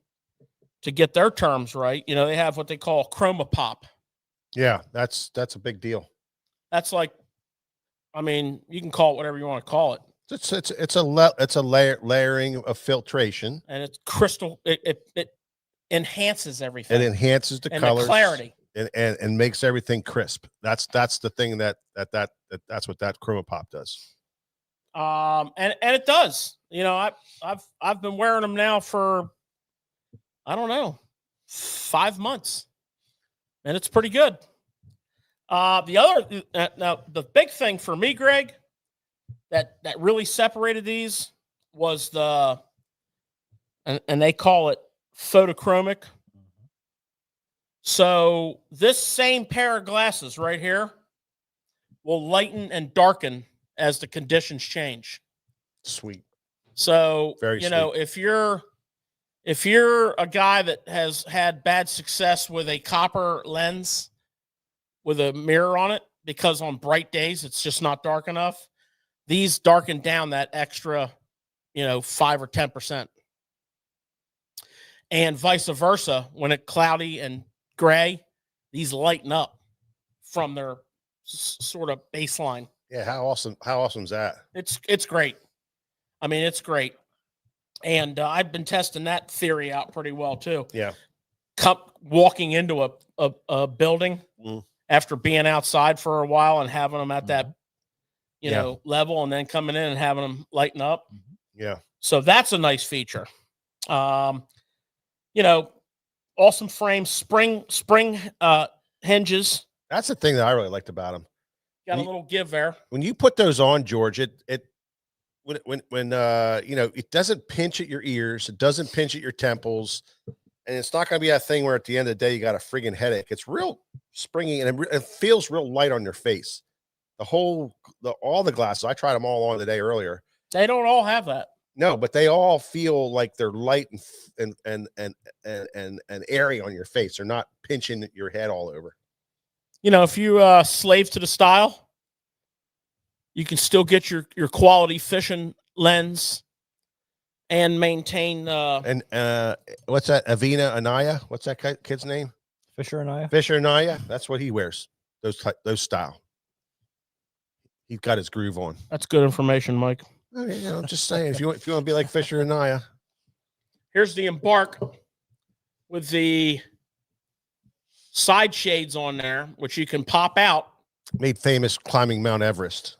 to get their terms right. They have what they call chroma pop. Yeah, that's a big deal. That's like, you can call it whatever you want to call it. It's a layering of filtration, and it's crystal. It enhances everything. It enhances the and colors, the clarity, and makes everything crisp. That's the thing that's what that chroma pop does. And it does. I've been wearing them now for, I don't know, 5 months, and it's pretty good. The big thing for me, Greg, that really separated these was and they call it photochromic. So this same pair of glasses right here will lighten and darken as the conditions change. Sweet. So, Very sweet. if you're a guy that has had bad success with a copper lens with a mirror on it, because on bright days it's just not dark enough, these darken down that extra, 5 or 10%. And vice versa, when it's cloudy and gray, these lighten up from their sort of baseline. Yeah, how awesome is that? It's great. It's great. And I've been testing that theory out pretty well too. Yeah. Walking into a building after being outside for a while and having them at that you know, level, and then coming in and having them lighten up. Yeah. So that's a nice feature. You know, awesome frames, spring hinges. That's the thing that I really liked about them. Got a little give there. When you put those on, George, when you know, it doesn't pinch at your ears, it doesn't pinch at your temples, and it's not going to be that thing where at the end of the day you got a friggin' headache. It's real springy, and it feels real light on your face. All the glasses, I tried them all on the day earlier. They don't all have that. No, but they all feel like they're light and airy on your face. They're not pinching your head all over. You know, if you slave to the style, you can still get your quality fishing lens and maintain. And what's that? Anaya? What's that kid's name? Fisher Anaya. Fisher Anaya. That's what he wears. Those style. He's got his groove on. That's good information, Mike. I mean, you know, I'm just saying, if you want to be like Fisher Anaya. Here's the Embark with the side shades on there, which you can pop out. Made famous climbing Mount Everest.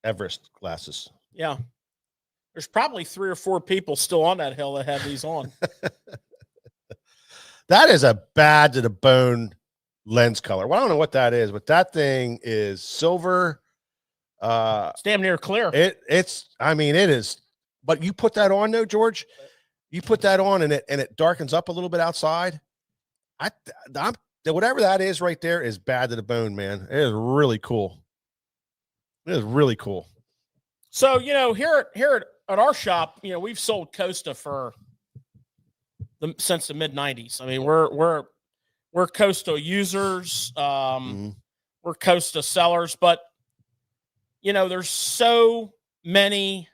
Everest glasses. Yeah. There's probably 3 or 4 people still on that hill that have these on. That is a bad to the bone lens color. Well, I don't know what that is, but that thing is silver. It's damn near clear. I mean, it is. But you put that on though, George. You put that on and it darkens up a little bit outside. Whatever that is right there is bad to the bone, man. It is really cool. It is really cool. So, you know, here at our shop, you know, we've sold Costa since the mid 90s. I mean, we're Costa users. We're Costa sellers, but you know, there's so many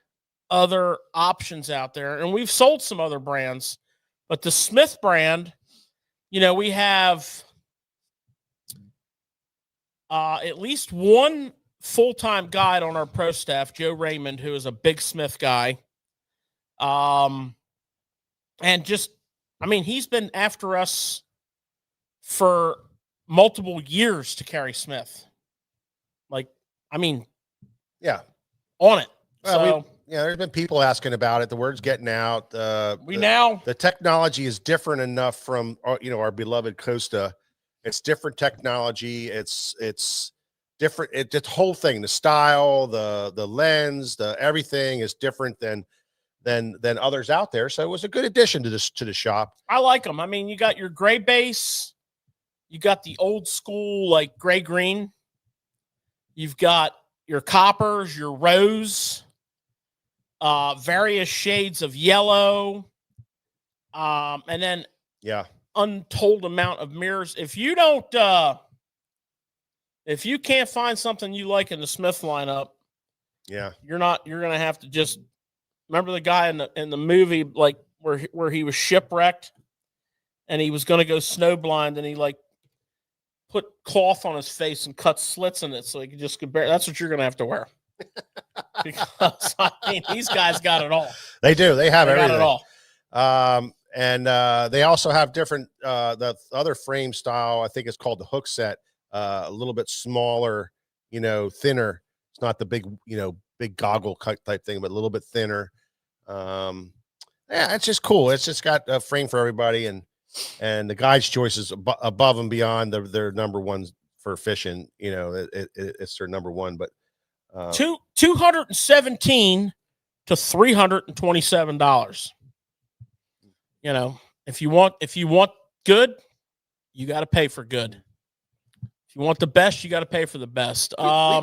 other options out there, and we've sold some other brands, but the Smith brand, you know, we have at least one full-time guide on our pro staff, Joe Raymond, who is a big Smith guy. And just, I mean, he's been after us for multiple years to carry Smith. Like, I mean, yeah, on it. Well, there's been people asking about it. The word's getting out. The technology is different enough from our beloved Costa. It's different technology. It's different. The whole thing, the style, the lens, everything is different than others out there. So it was a good addition to the shop. I like them. I mean, you got your gray base, you got the old school like gray green, you've got your coppers, your rose, various shades of yellow, and then untold amount of mirrors. If you can't find something you like in the Smith lineup, you're gonna have to just remember the guy in the movie, like where he was shipwrecked and he was gonna go snowblind, and he like put cloth on his face and cut slits in it so he could bear. That's what you're gonna have to wear. Because I mean, these guys got it all. They do. They have everything. Got it all. And they also have different. The other frame style, I think, is called the hook set. A little bit smaller, thinner. It's not the big, big goggle cut type thing, but a little bit thinner. Yeah, it's just cool. It's just got a frame for everybody, and the guide's choice is above and beyond their number one for fishing. It's their number one, but $217 to $327. If you want good, you got to pay for good. If you want the best, you got to pay for the best.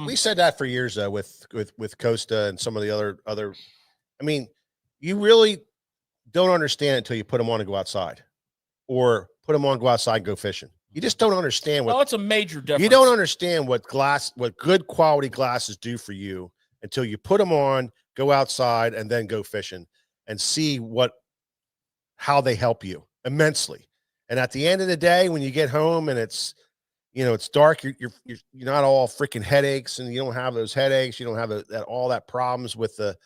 We said that for years though, with Costa and some of the other. I mean, you really don't understand it until you put them on and go outside, or put them on, go outside, and go fishing. You just don't understand what. Well, it's a major difference. You don't understand what good quality glasses do for you until you put them on, go outside, and then go fishing and see how they help you immensely. And at the end of the day, when you get home and it's dark, you're not all freaking headaches, and you don't have those headaches. You don't have all that problems with the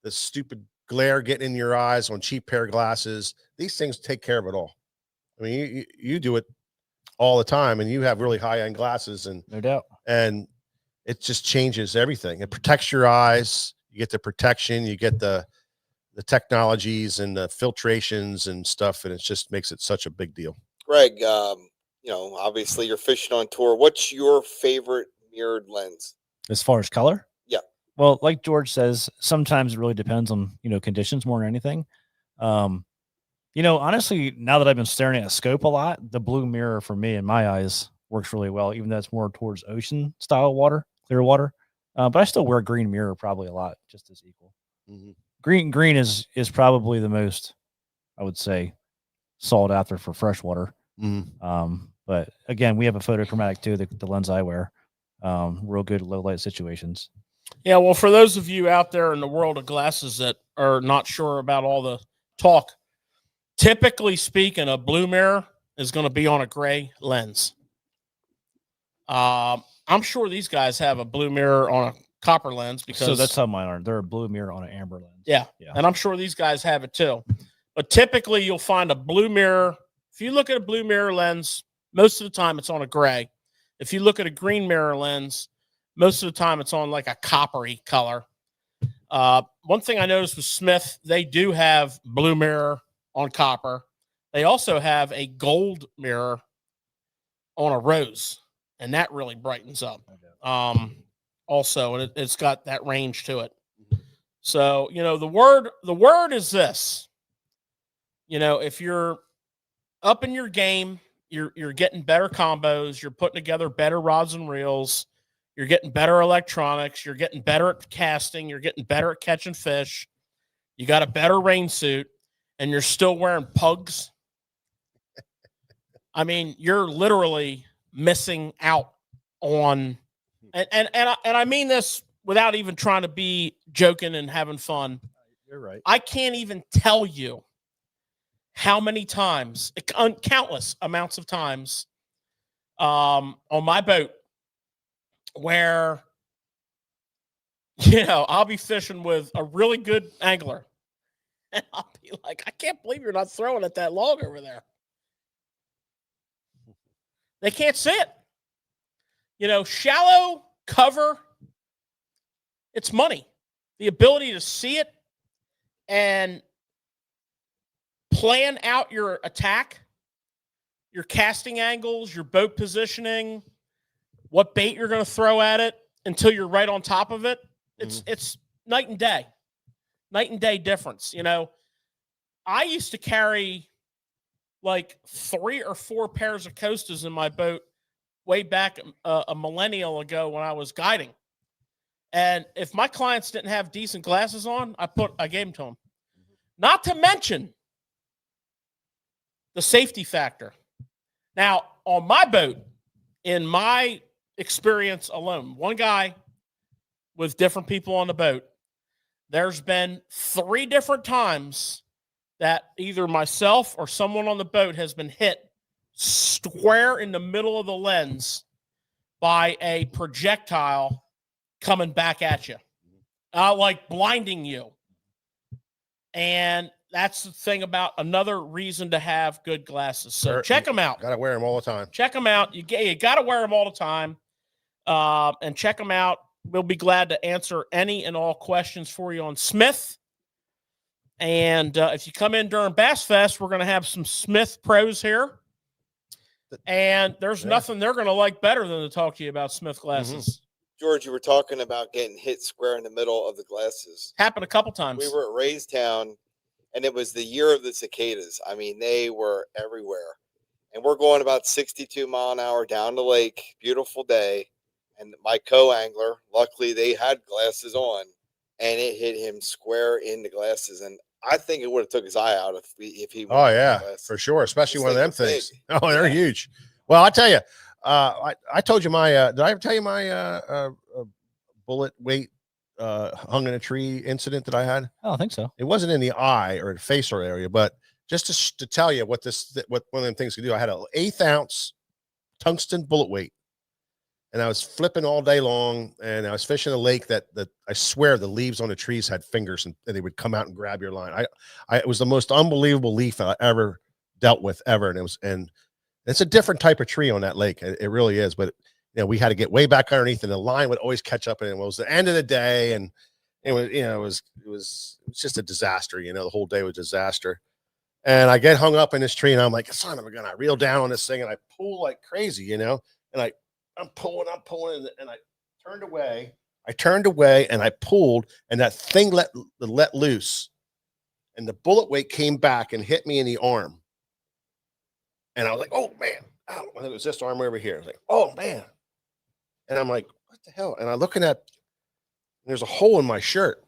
stupid glare getting in your eyes on cheap pair of glasses. These things take care of it all. I mean, you do it all the time, and you have really high-end glasses, and no doubt. And it just changes everything. It protects your eyes. You get the protection, you get the technologies and the filtrations and stuff, and it just makes it such a big deal. Greg, you know, obviously you're fishing on tour. What's your favorite mirrored lens? As far as color? Yeah. Well, like George says, sometimes it really depends on, conditions more than anything. Honestly, now that I've been staring at a scope a lot, the blue mirror for me in my eyes works really well, even though it's more towards ocean style water, clear water. But I still wear green mirror probably a lot, just as equal. Mm-hmm. Green is probably the most, I would say, sought after for freshwater. Mm-hmm. But again, we have a photochromatic too, the lens I wear. Real good low light situations. Yeah, well, for those of you out there in the world of glasses that are not sure about all the talk, typically speaking, a blue mirror is going to be on a gray lens. I'm sure these guys have a blue mirror on a copper lens because so that's how mine are. They're a blue mirror on an amber lens. Yeah, and I'm sure these guys have it too. But typically, you'll find a blue mirror. If you look at a blue mirror lens, most of the time it's on a gray. If you look at a green mirror lens, most of the time it's on like a coppery color. One thing I noticed with Smith, they do have blue mirror on copper. They also have a gold mirror on a rose, and that really brightens up. Also, and it's got that range to it. So, the word is this. If you're up in your game, you're getting better combos, you're putting together better rods and reels, you're getting better electronics, you're getting better at casting, you're getting better at catching fish, you got a better rain suit, and you're still wearing pugs. I mean, you're literally missing out on, and I mean this without even trying to be joking and having fun. You're right. I can't even tell you how many times, countless amounts of times, on my boat where, I'll be fishing with a really good angler. And I'll be like, I can't believe you're not throwing it that long over there. They can't see it. Shallow cover, it's money. The ability to see it and plan out your attack, your casting angles, your boat positioning, what bait you're going to throw at it until you're right on top of it. It's night and day difference. I used to carry like 3 or 4 pairs of coasters in my boat way back a millennial ago when I was guiding. And if my clients didn't have decent glasses on, I gave them to them. Not to mention the safety factor. Now, on my boat, in my experience alone, one guy with different people on the boat, there's been 3 different times that either myself or someone on the boat has been hit square in the middle of the lens by a projectile coming back at you, like blinding you. And that's the thing about another reason to have good glasses. So check them out. Got to wear them all the time. Check them out. You got to wear them all the time. And check them out. We'll be glad to answer any and all questions for you on Smith. And if you come in during BassFest, we're going to have some Smith pros here. And there's nothing they're going to like better than to talk to you about Smith glasses. George, you were talking about getting hit square in the middle of the glasses. Happened a couple times. We were at Raystown, and it was the year of the cicadas. I mean, they were everywhere. And we're going about 62 mile an hour down the lake. Beautiful day. And my co-angler, luckily they had glasses on, and it hit him square in the glasses. And I think it would have took his eye out if he. Oh yeah, for sure. Especially one of them things. Oh, they're huge. Well, I tell you, I told you my. Did I ever tell you my bullet weight hung in a tree incident that I had? I don't think so. It wasn't in the eye or the facial area, but just to tell you what one of them things could do. I had an 1/8 ounce tungsten bullet weight, and I was flipping all day long, and I was fishing a lake that I swear the leaves on the trees had fingers, and they would come out and grab your line. It was the most unbelievable leaf I ever dealt with ever, and it's a different type of tree on that lake. It really is, but we had to get way back underneath, and the line would always catch up. And it was the end of the day, and it was, it was just a disaster. The whole day was a disaster. And I get hung up in this tree, and I'm like, son of a gun. I reel down on this thing, and I pull like crazy, and I'm pulling, and I turned away. And I pulled, and that thing let loose, and the bullet weight came back and hit me in the arm. And I was like, oh man, ow. And it was this arm over here. I was like, oh man. And I'm like, what the hell? And I'm looking at, there's a hole in my shirt.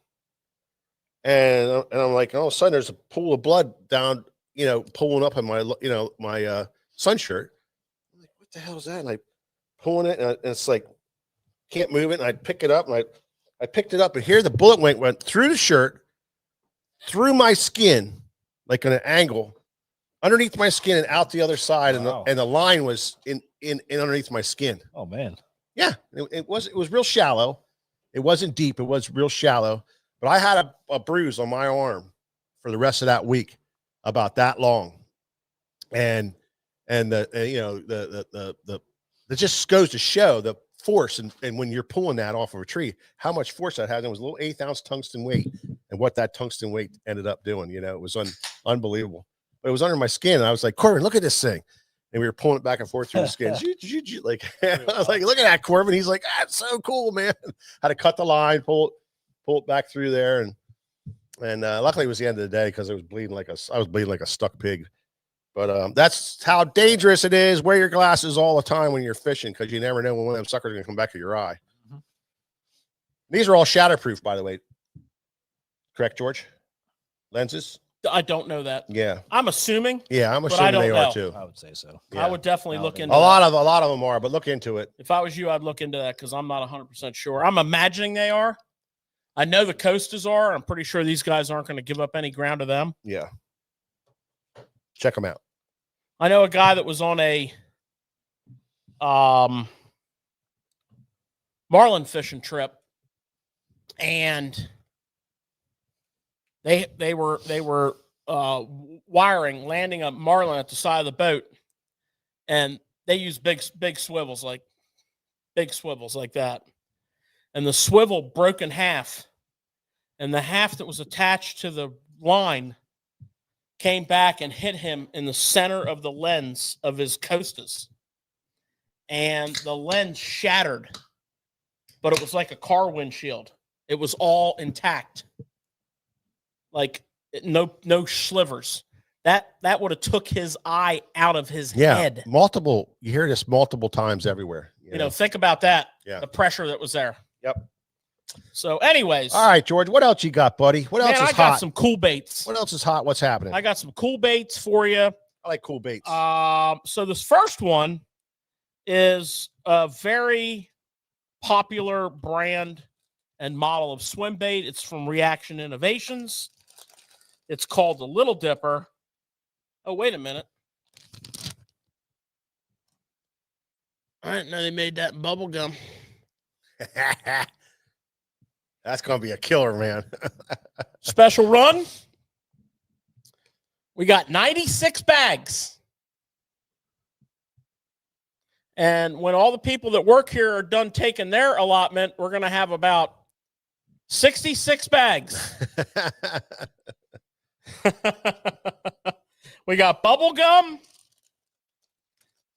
And I'm like, all of a sudden there's a pool of blood down, pulling up in my, my sun shirt. I'm like, what the hell is that? And I pulling it, and it's like, can't move it. And I pick it up, and I picked it up, and here the bullet went through the shirt, through my skin, like an angle, underneath my skin and out the other side. Wow. And the line was in underneath my skin. Oh man. Yeah. It was real shallow. It wasn't deep. It was real shallow, but I had a bruise on my arm for the rest of that week, about that long. And it just goes to show the force. And when you're pulling that off of a tree, how much force that had. It was a little 1/8 ounce tungsten weight, and what that tungsten weight ended up doing, it was unbelievable. But it was under my skin, and I was like, Corbin, look at this thing. And we were pulling it back and forth through the skin. Like, I was like, look at that, Corbin. He's like, that's so cool, man. Had to cut the line, pull it back through there. And luckily it was the end of the day, because I was bleeding like a stuck pig. But that's how dangerous it is. Wear your glasses all the time when you're fishing, because you never know when one of them suckers are going to come back to your eye. Mm-hmm. These are all shatterproof, by the way. Correct, George? Lenses? I don't know that. Yeah. I'm assuming. Yeah, I'm assuming they are too. I would say so. Yeah. I would definitely look into a lot of them are, but look into it. If I was you, I'd look into that, because I'm not 100% sure. I'm imagining they are. I know the Costas are. I'm pretty sure these guys aren't going to give up any ground to them. Yeah. Check them out. I know a guy that was on a marlin fishing trip, and they were landing a marlin at the side of the boat, and they use big swivels like that, and the swivel broke in half, and the half that was attached to the line came back and hit him in the center of the lens of his Costas, and the lens shattered, but it was like a car windshield. It was all intact. Like no slivers. That would have took his eye out of his head. You hear this multiple times everywhere. You know, think about that. Yeah. The pressure that was there. Yep. So anyways. All right, George, what else you got, buddy? What else is hot? I got some cool baits. What else is hot? What's happening? I got some cool baits for you. I like cool baits. So this first one is a very popular brand and model of swim bait. It's from Reaction Innovations. It's called the Little Dipper. Oh, wait a minute. I didn't know they made that in bubble gum. That's going to be a killer, man. Special run. We got 96 bags. And when all the people that work here are done taking their allotment, we're going to have about 66 bags. We got bubble gum,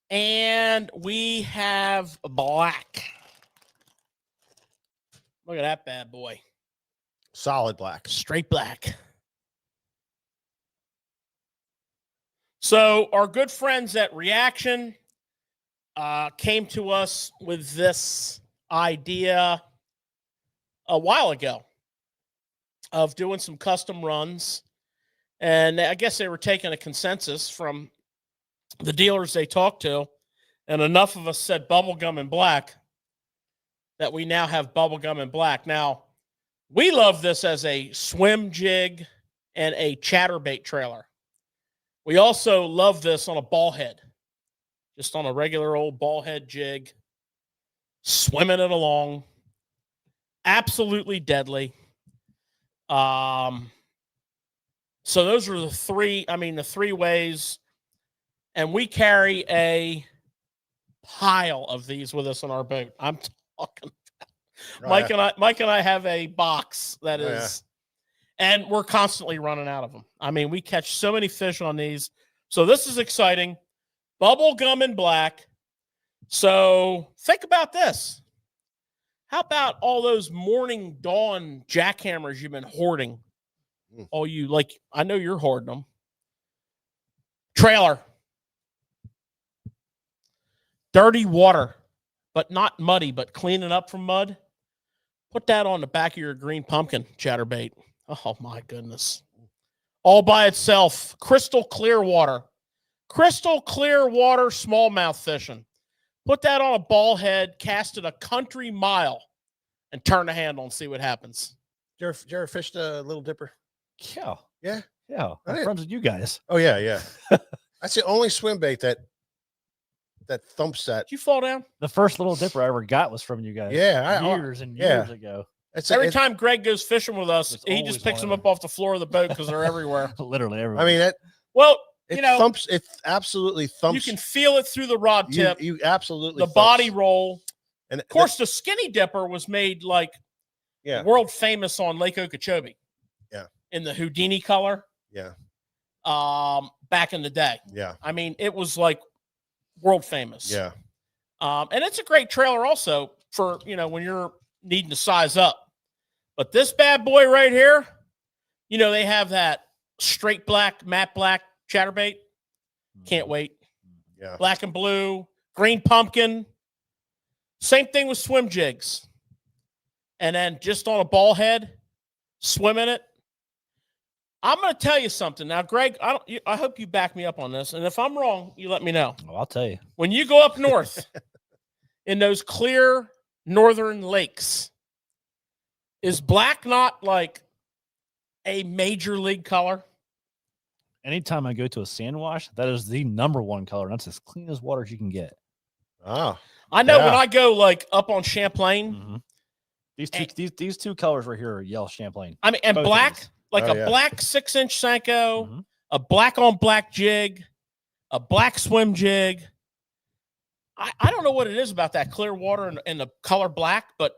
and we have black. Look at that bad boy. Solid black. Straight black. So our good friends at Reaction came to us with this idea a while ago of doing some custom runs. And I guess they were taking a consensus from the dealers they talked to, and enough of us said bubblegum and black that we now have bubblegum and black. Now, we love this as a swim jig and a chatterbait trailer. We also love this on a ball head, just on a regular old ball head jig, swimming it along. Absolutely deadly. So those are the three ways. And we carry a pile of these with us on our boat. I'm talking. Oh, Mike and I have a box that Oh, is, and we're constantly running out of them. I mean, we catch so many fish on these. So this is exciting. Bubble gum and black. So think about this. How about all those morning dawn jackhammers you've been hoarding? All you, like, I know you're hoarding them. Trailer. Dirty water, but not muddy, but cleaning up from mud. Put that on the back of your green pumpkin chatterbait. Oh, my goodness. All by itself. Crystal clear water. Crystal clear water smallmouth fishing. Put that on a ball head, cast it a country mile, and turn the handle and see what happens. Did you ever fish the Little Dipper? Yeah. Yeah. Yeah. I'm did. friends with you guys. Oh yeah. That's the only swim bait that thumps that. Did you fall down? The first Little Dipper I ever got was from you guys. Yeah, years and years ago. Every time Greg goes fishing with us, It's he always just picks one them of up off the floor of the boat because they're everywhere. Literally everywhere. I mean, Well, it you know, thumps. It absolutely thumps. you can feel it through the rod tip, You absolutely the thumps. body roll. And Of course, the Skinny Dipper was made like world famous on Lake Okeechobee. Yeah. In the Houdini color. Yeah. Back in the day. Yeah. I mean, it was like world famous. Yeah. And it's a great trailer also for, when you're needing to size up. But this bad boy right here, they have that straight black, matte black chatterbait. Can't wait. Yeah. Black and blue, green pumpkin. Same thing with swim jigs. And then just on a ball head, swimming it. I'm going to tell you something. Now, Greg, I hope you back me up on this. And if I'm wrong, you let me know. Oh, I'll tell you. When you go up north in those clear northern lakes, is black not like a major league color? Anytime I go to a sand wash, that is the #1 color. And that's as clean as water as you can get. Oh. I know when I go like up on Champlain. Mm-hmm. These two colors right here are yellow Champlain. I mean, and Both black, like a black 6-inch Senko, a black on black jig, a black swim jig. I don't know what it is about that clear water and the color black, but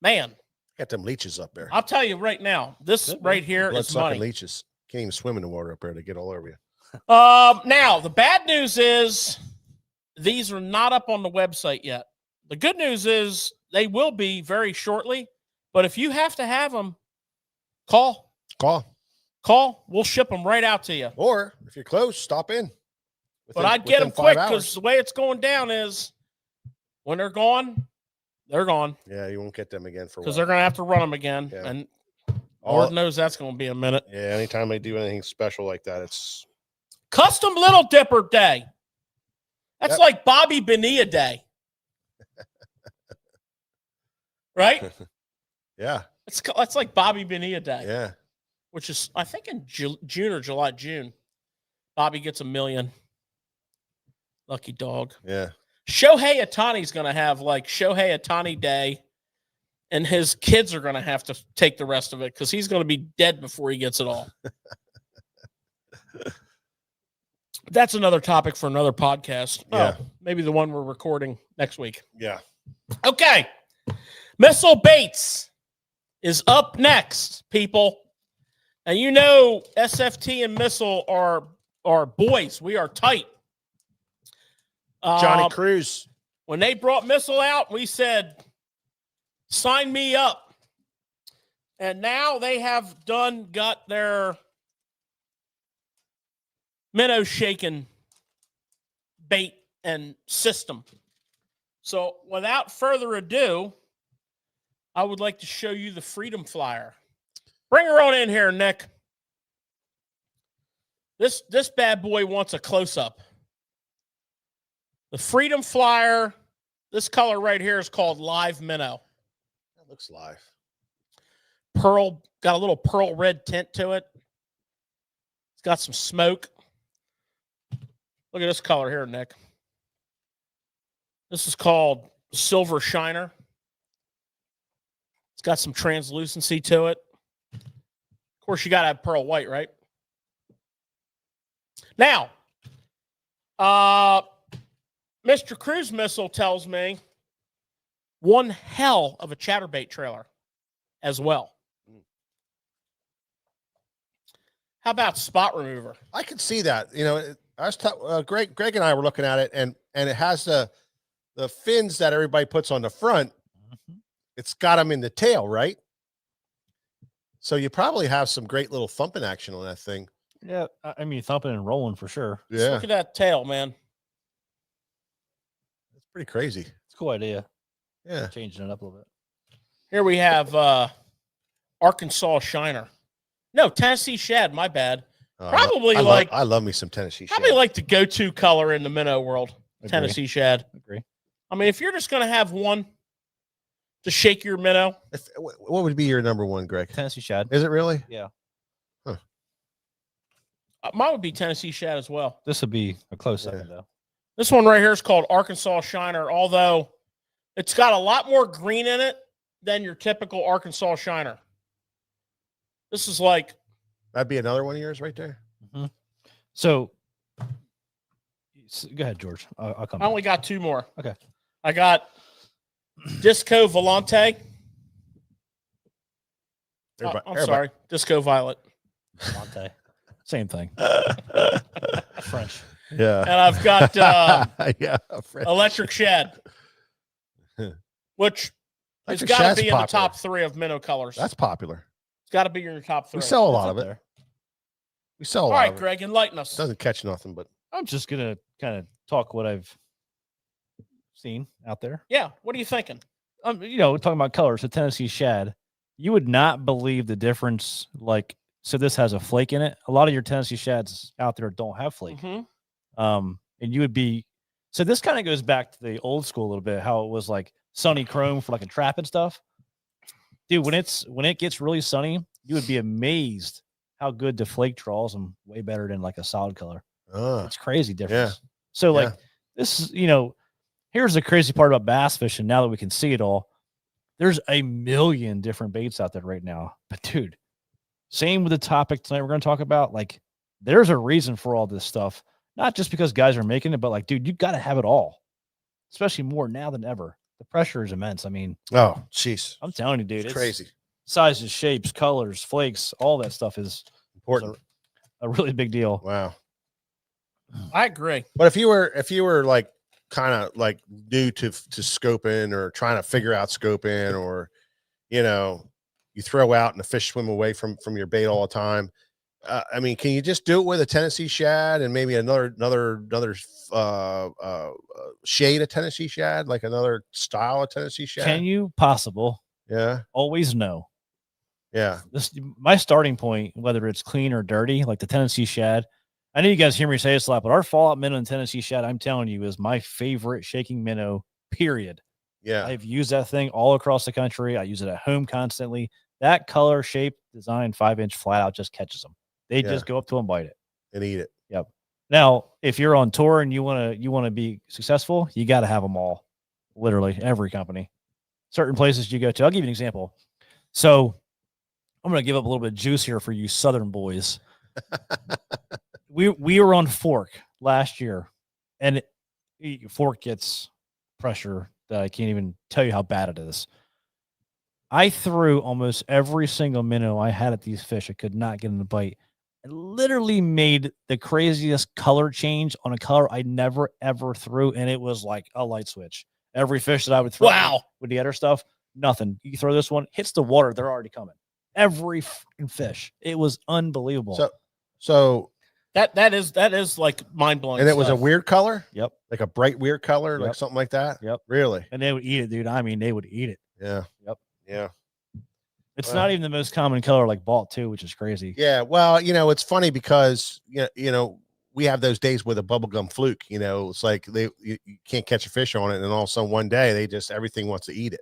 man, got them leeches up there. I'll tell you right now, this right here is money. Leeches. Can't even swim in the water up there to get all over you. Now the bad news is these are not up on the website yet. The good news is they will be very shortly. But if you have to have them, call. We'll ship them right out to you. Or if you're close, stop in. But I'd get them quick because the way it's going down is when they're gone, they're gone. Yeah, you won't get them again for a while. Because they're going to have to run them again. Yeah. And Lord knows that's going to be a minute. Yeah, anytime they do anything special like that, it's Custom Little Dipper Day. That's like Bobby Bonilla Day. Right? Yeah. It's like Bobby Bonilla Day. Yeah. Which is, I think, in June or July, June. Bobby gets $1 million. Lucky dog. Yeah. Shohei Ohtani's going to have like Shohei Ohtani Day, and his kids are going to have to take the rest of it because he's going to be dead before he gets it all. That's another topic for another podcast. Yeah. Oh, maybe the one we're recording next week. Yeah. Okay. Missile Baits is up next, people. And you know SFT and Missile are boys. We are tight. Johnny Cruz. When they brought Missile out, we said, sign me up. And now they have got their minnow shaking bait and system. So without further ado, I would like to show you the Freedom Flyer. Bring her on in here, Nick. This bad boy wants a close-up. The Freedom Flyer, this color right here is called Live Minnow. That looks live. Pearl, got a little pearl red tint to it. It's got some smoke. Look at this color here, Nick. This is called Silver Shiner. It's got some translucency to it. Of course, you got to have pearl white, right? Now, Mr. Cruise Missile tells me one hell of a chatterbait trailer as well. How about spot remover? I could see that. You know, I was Greg and I were looking at it, and it has the fins that everybody puts on the front. It's got them in the tail, right? So you probably have some great little thumping action on that thing. Yeah, I mean thumping and rolling for sure. Just look at that tail, man. It's pretty crazy. It's a cool idea. Yeah, Changing it up a little bit. Here we have Arkansas Shiner. No, Tennessee Shad. My bad. Probably I love me some Tennessee probably shad. like the go-to color in the minnow world. Agree. Tennessee Shad. Agree. I mean, if you're just going to have one to shake your minnow, What would be your number one, Greg? Tennessee Shad. Is it really? Yeah. mine would be Tennessee Shad as well. This would be a close second though. This one right here is called Arkansas Shiner, although it's got a lot more green in it than your typical Arkansas Shiner. This is like, That'd be another one of yours right there. Mm-hmm. So, go ahead, George. I'll come. I only got two more. Okay. I got Disco Volante. I'm sorry, Disco Violet. Volante. Same thing. French. Yeah. And I've got yeah, Electric Shad, which has got to be in the top three of minnow colors. That's popular. It's got to be in your top three. We sell a lot of it. There. We sell a All lot right, of it. Greg, enlighten us. Doesn't catch nothing, but I'm just gonna kind of talk what I've seen out there. Yeah, what are you thinking? You know, talking about colors, the Tennessee Shad, you would not believe the difference. Like, so this has a flake in it. A lot of your Tennessee Shads out there don't have flake. Mm-hmm. And you would be, so this kind of goes back to the old school a little bit, how it was like sunny chrome for like a trap and stuff. Dude, when it gets really sunny, you would be amazed how good the flake draws them, way better than like a solid color. It's crazy difference. Yeah. So like this is, you know, here's the crazy part about bass fishing. Now that we can see it all, there's a million different baits out there right now. But dude, same with the topic tonight we're going to talk about. Like, there's a reason for all this stuff. Not just because guys are making it, but like, dude, you got to have it all, especially more now than ever. The pressure is immense. I mean, oh, jeez, I'm telling you, dude, it's crazy. Sizes, shapes, colors, flakes, all that stuff is Important. A really big deal. Wow. I agree. But if you were like kind of like new to scoping or trying to figure out scoping, or you know, you throw out and the fish swim away from your bait all the time. I mean, can you just do it with a Tennessee Shad and maybe another shade of Tennessee Shad, like another style of Tennessee Shad? Can you possible? Yeah. Always no. Yeah. My starting point, whether it's clean or dirty, like the Tennessee Shad. I know you guys hear me say this a lot, but our fallout minnow and Tennessee Shad, I'm telling you, is my favorite shaking minnow, period. Yeah. I've used that thing all across the country. I use it at home constantly. That color, shape, design, 5-inch flat out just catches them. They just go up to and bite it and eat it. Yep. Now, if you're on tour and you want to be successful, you got to have them all. Literally every company. Certain places you go to. I'll give you an example. So I'm going to give up a little bit of juice here for you Southern boys. We were on Fork last year, and Fork gets pressure that I can't even tell you how bad it is. I threw almost every single minnow I had at these fish. I could not get them to bite. I literally made the craziest color change on a color I never, ever threw, and it was like a light switch. Every fish that I would throw with the other stuff, nothing. You throw this one, hits the water, they're already coming. Every fucking fish. It was unbelievable. So that is like mind-blowing. And it was a weird color? Yep. Like a bright weird color, like something like that? Yep. Really? And they would eat it, dude. I mean, they would eat it. Yeah. Yep. Yeah. It's not even the most common color like Balt too, which is crazy. Yeah. Well, you know, it's funny because, you know, we have those days with a bubblegum fluke, you know, it's like you can't catch a fish on it. And all of a sudden one day everything wants to eat it.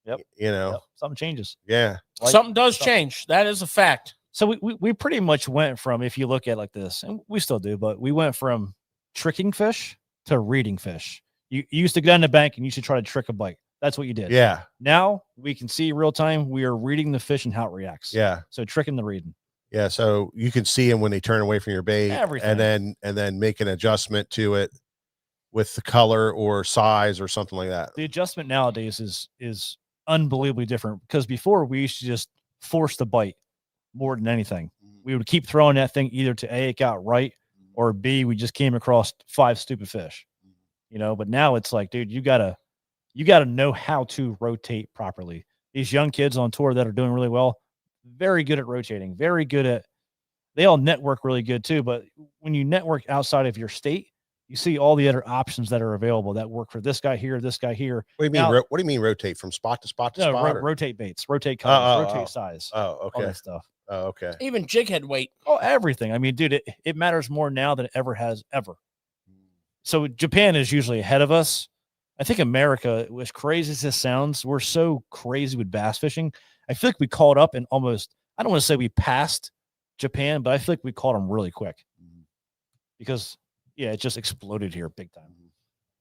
Yep. You know, something changes. Yeah. Something does change. That is a fact. So we pretty much went from, if you look at it like this, and we still do, but we went from tricking fish to reading fish. You used to get on the bank and you should try to trick a bite. That's what you did. Yeah. Now we can see real time. We are reading the fish and how it reacts. Yeah. So tricking the reading. Yeah. So you can see them when they turn away from your bait. Everything. And then make an adjustment to it with the color or size or something like that. The adjustment nowadays is unbelievably different, because before we used to just force the bite more than anything. We would keep throwing that thing either to A, it got right, or B, we just came across 5 stupid fish, but now it's like, dude, you gotta know how to rotate properly. These young kids on tour that are doing really well, very good at rotating, they all network really good too. But when you network outside of your state, you see all the other options that are available that work for this guy here, this guy here. What do you mean? Now, What do you mean rotate from spot to spot to no, spot? rotate baits, rotate colors, rotate size. Oh, All okay. that stuff. Oh, okay. Even jig head weight. Oh, everything. I mean, dude, it matters more now than it ever has ever. So Japan is usually ahead of us. I think America, as crazy as this sounds, we're so crazy with bass fishing. I feel like we caught up and almost, I don't want to say we passed Japan, but I feel like we caught them really quick because, yeah, it just exploded here big time.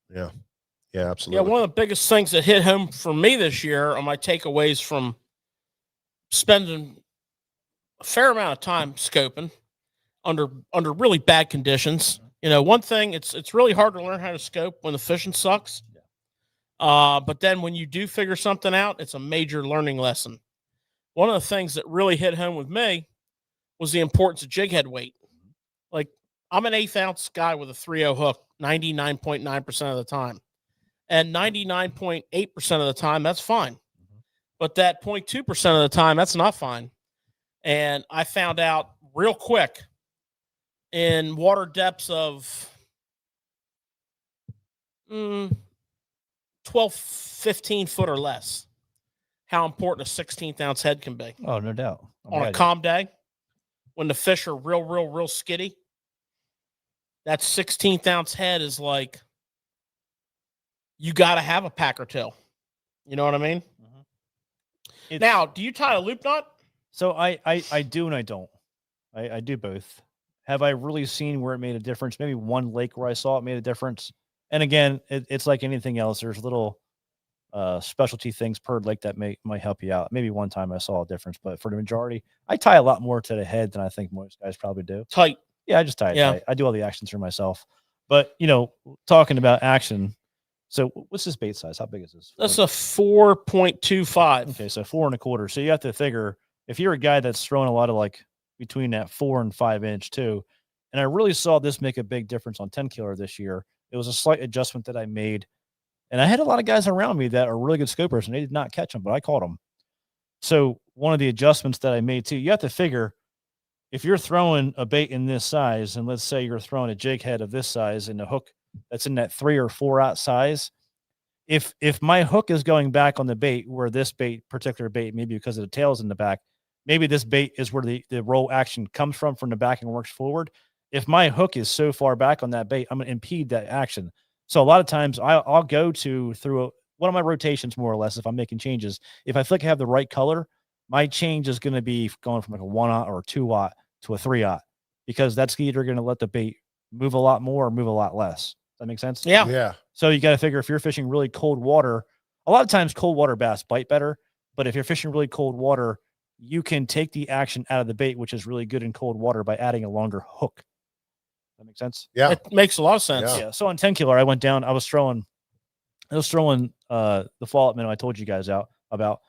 Yeah. Yeah, absolutely. Yeah, one of the biggest things that hit home for me this year are my takeaways from spending a fair amount of time scoping under really bad conditions. One thing, it's really hard to learn how to scope when the fishing sucks. But then when you do figure something out, it's a major learning lesson. One of the things that really hit home with me was the importance of jig head weight. Like, I'm an 1/8 ounce guy with a 3/0 hook 99.9% of the time. And 99.8% of the time, that's fine. But that 0.2% of the time, that's not fine. And I found out real quick in water depths of 12, 15 foot or less, how important a 16th ounce head can be. Oh, no doubt. On a calm day, when the fish are real skitty, that 16th ounce head is like, you got to have a pack or two. You know what I mean? Now, do you tie a loop knot? So I do and I don't. I do both. Have I really seen where it made a difference? Maybe one lake where I saw it made a difference. And again, it's like anything else. There's little specialty things per lake that might help you out. Maybe one time I saw a difference, but for the majority, I tie a lot more to the head than I think most guys probably do. Tight. Yeah, I just tie it tight. I do all the actions for myself. But, talking about action, so what's this bait size? How big is this? That's a 4.25. Okay, so 4 1/4. So you have to figure, if you're a guy that's throwing a lot of like between that 4 and 5 inch too, and I really saw this make a big difference on 10 killer this year. It was a slight adjustment that I made, and I had a lot of guys around me that are really good scopers, and they did not catch them, but I caught them. So one of the adjustments that I made too, you have to figure, if you're throwing a bait in this size, and let's say you're throwing a jig head of this size and a hook that's in that 3 or 4 out size, if my hook is going back on the bait where this particular bait, maybe because of the tails in the back, maybe this bait is where the roll action comes from the back and works forward. If my hook is so far back on that bait, I'm going to impede that action. So a lot of times I'll go through one of my rotations, more or less, if I'm making changes. If I feel like I have the right color, my change is going to be going from like a 1/0 or a 2/0 to a 3/0, because that's either going to let the bait move a lot more or move a lot less. Does that make sense? Yeah. Yeah. So you got to figure, if you're fishing really cold water, a lot of times cold water bass bite better. But if you're fishing really cold water, you can take the action out of the bait, which is really good in cold water, by adding a longer hook. That makes sense? Yeah. It makes a lot of sense. Yeah. So on 10 killer, I went down, I was throwing the fallout minnow I told you guys about.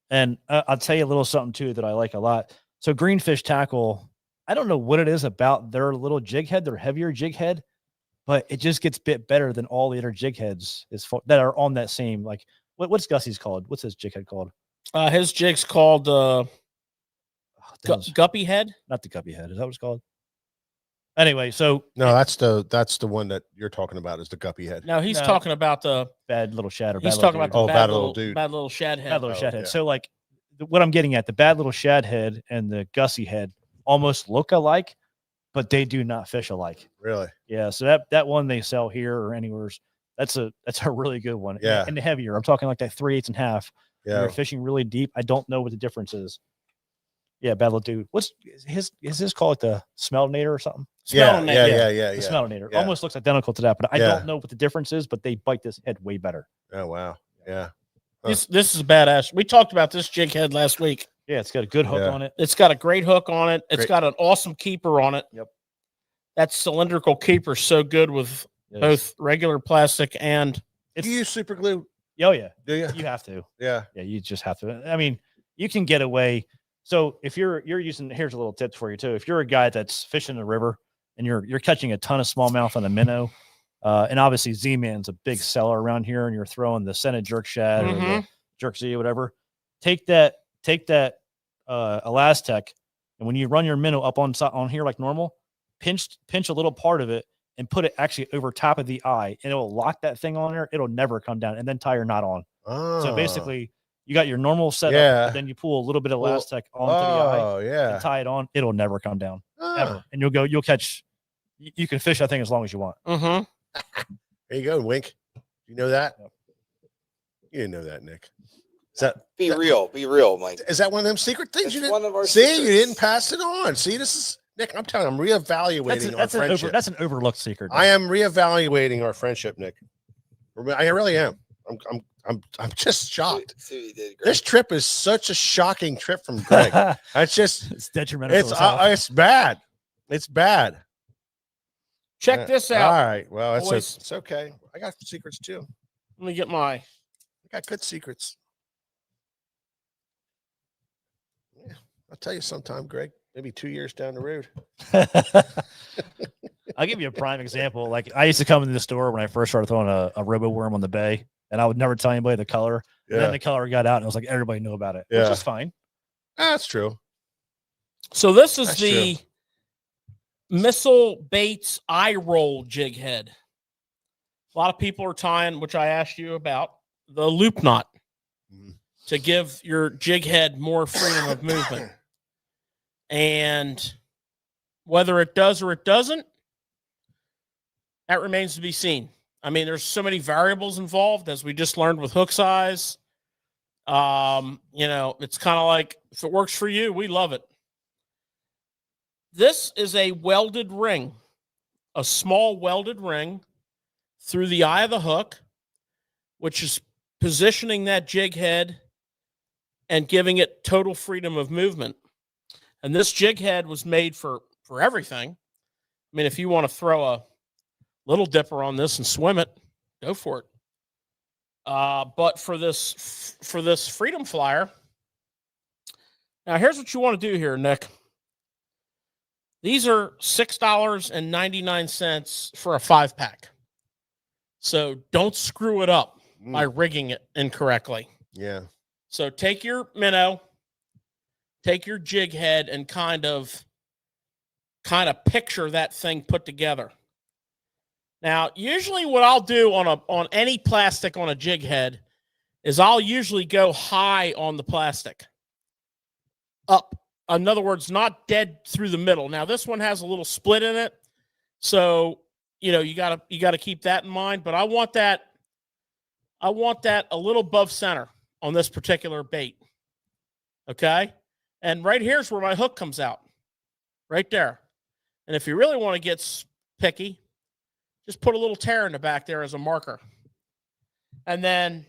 And I'll tell you a little something too that I like a lot. So Greenfish Tackle, I don't know what it is about their little jig head, their heavier jig head, but it just gets bit better than all the other jig heads that are on that same, like, what's Gussie's called? What's his jig head called? His jig's called Guppy Head. Not the Guppy Head. Is that what it's called? Anyway, so No, that's the one that you're talking about, is the guppy head. No, he's No. talking about the. bad little shad. Or He's bad talking little about dude. the bad little dude. bad little shad head. Bad little shad head. yeah. So like what I'm getting at, the bad little shad head and the Gussie head almost look alike, but they do not fish alike. Really? Yeah. So that one they sell here or anywhere, that's a really good one. Yeah. And the heavier, I'm talking like that 3/8 and half. When Yeah. you're fishing really deep, I don't know what the difference is. Yeah, bad little dude. What's his called the Smeltinator or something? Yeah. Smelling Yeah. it. Yeah. Yeah. The Yeah. Smeltinator. Yeah. Almost looks identical to that, but I Yeah. don't know what the difference is, but they bite this head way better. Oh, wow. Yeah. Huh. This is badass. We talked about this jig head last week. Yeah, it's got a good hook Yeah. on it. It's got a great hook on it. It's Great. got an awesome keeper on it. Yep. That cylindrical keeper is so good with both regular plastic and Do you use super glue? Oh yeah, Do you? you have to. Yeah. Yeah, you just have to. I mean, you can get away. So if you're using, here's a little tip for you too. If you're a guy that's fishing the river and you're catching a ton of smallmouth on a minnow, and obviously Z-Man's a big seller around here, and you're throwing the scented jerk shad or the jerk Z or whatever, take that Elastec, and when you run your minnow up on here like normal, pinch a little part of it and put it actually over top of the eye, and it'll lock that thing on there. It'll never come down, and then tie your knot on. Oh. So basically, you got your normal setup, Yeah. but then you pull a little bit of Elastec onto the eye Oh, yeah. and tie it on. It'll never come down ever, Ah. and you'll catch. You can fish that thing as long as you want. mm-hmm. There you go, Wink. You know that? Yep. You didn't know that, Nick. Is that Be real, Mike. is that one of them secret things It's you didn't one of our see? secrets. You didn't pass it on. See, this is Nick. I'm telling you, I'm reevaluating our friendship. That's an overlooked secret. I am reevaluating our friendship, Nick. I really am. I'm just shocked. See what you did, Greg. This trip is such a shocking trip from Greg. That's just It's detrimental. to himself. it's bad. It's bad. Check this out. All right. Well, boys. it's okay. I got secrets too. Let me get my. I got good secrets. Yeah, I'll tell you sometime, Greg. Maybe 2 years down the road. I'll give you a prime example. Like I used to come into the store when I first started throwing a robo worm on the bay, and I would never tell anybody the color. And then the color got out, and it was like everybody knew about it, which Yeah. is fine. That's true. So this is That's the Missile Baits eye roll jig head. A lot of people are tying, which I asked you about, the loop knot Mhm. to give your jig head more freedom of movement. And whether it does or it doesn't, that remains to be seen. I mean, there's so many variables involved, as we just learned with hook size. It's kind of like, if it works for you, we love it. This is a welded ring, a small welded ring through the eye of the hook, which is positioning that jig head and giving it total freedom of movement. And this jig head was made for everything. I mean, if you want to throw a little dipper on this and swim it, go for it. But for this Freedom Flyer, now here's what you want to do here, Nick. These are $6.99 for a 5-pack. So don't screw it up by rigging it incorrectly. Yeah. So take your minnow, take your jig head, and kind of picture that thing put together. Now, usually what I'll do on any plastic on a jig head is I'll usually go high on the plastic. Up. In other words, not dead through the middle. Now, this one has a little split in it. So, you gotta keep that in mind. But I want that a little above center on this particular bait. Okay? And right here's where my hook comes out. Right there. And if you really want to get picky, just put a little tear in the back there as a marker. And then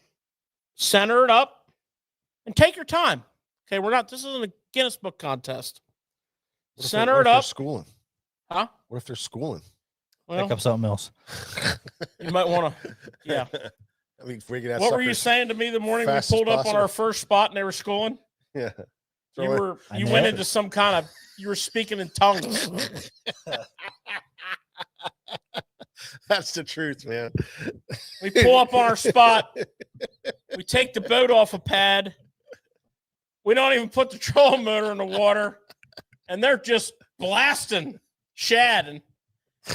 center it up and take your time. Okay, this isn't a Guinness Book contest. Center it up. Schooling. Huh? What if they're schooling? Pick Well, up something else. you might want to, yeah. I mean, freaking out. What were you saying to me the morning we fast as pulled up on possible. our first spot and they were schooling? Yeah. You I went know. into some kind of, you were speaking in tongues. That's the truth, man. We pull up on our spot. We take the boat off a pad. We don't even put the trolling motor in the water. And they're just blasting shad. And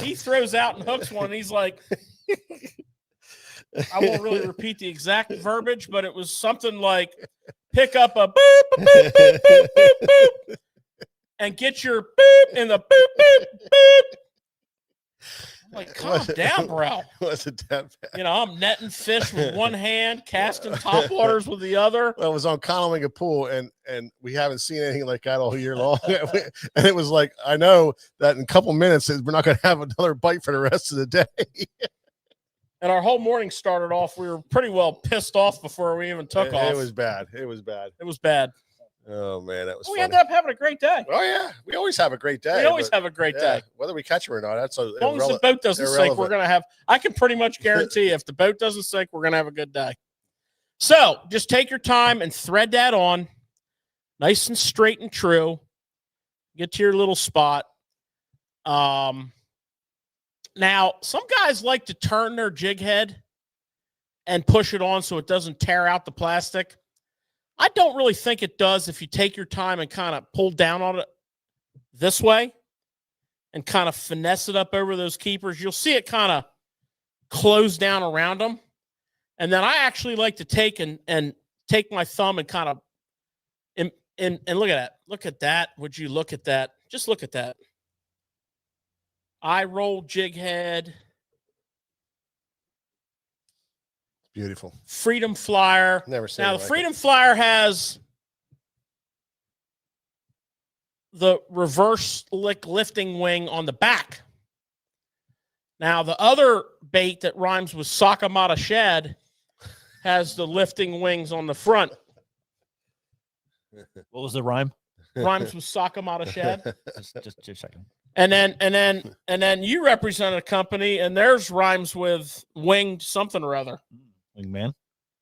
he throws out and hooks one. And he's like, I won't really repeat the exact verbiage, but it was something like pick up a boop, boop, boop, boop, boop, boop, and get your boop in the boop, boop, boop. I'm like, calm down, bro. Wasn't that bad? I'm netting fish with one hand, casting topwaters with the other. Well, it was on Conowinga Pool, and we haven't seen anything like that all year long. And it was like, I know that in a couple minutes we're not going to have another bite for the rest of the day. And our whole morning started off, we were pretty well pissed off before we even took off. It was bad. It was bad. It was bad. Oh man, that was We funny. ended up having a great day. Oh yeah, we always have a great day. We always but, have a great yeah, day. whether we catch them or not. That's As long as the boat doesn't sink, we're irrelevant. going to have, I can pretty much guarantee if the boat doesn't sink, we're going to have a good day. So just take your time and thread that on nice and straight and true. Get to your little spot. Now, some guys like to turn their jig head and push it on so it doesn't tear out the plastic. I don't really think it does if you take your time and kind of pull down on it this way and kind of finesse it up over those keepers. You'll see it kind of close down around them. And then I actually like to take and take my thumb and kind of and look at that. Look at that. Would you look at that? Just look at that. I roll jig head. Beautiful. Freedom Flyer. Never seen Now, it the like Freedom Flyer has the reverse lifting wing on the back. Now, the other bait that rhymes with Sakamata Shad has the lifting wings on the front. What was the rhyme? Rhymes with Sakamata Shad. Just a second. And then you represent a company, and theirs rhymes with winged something or other. Wingman.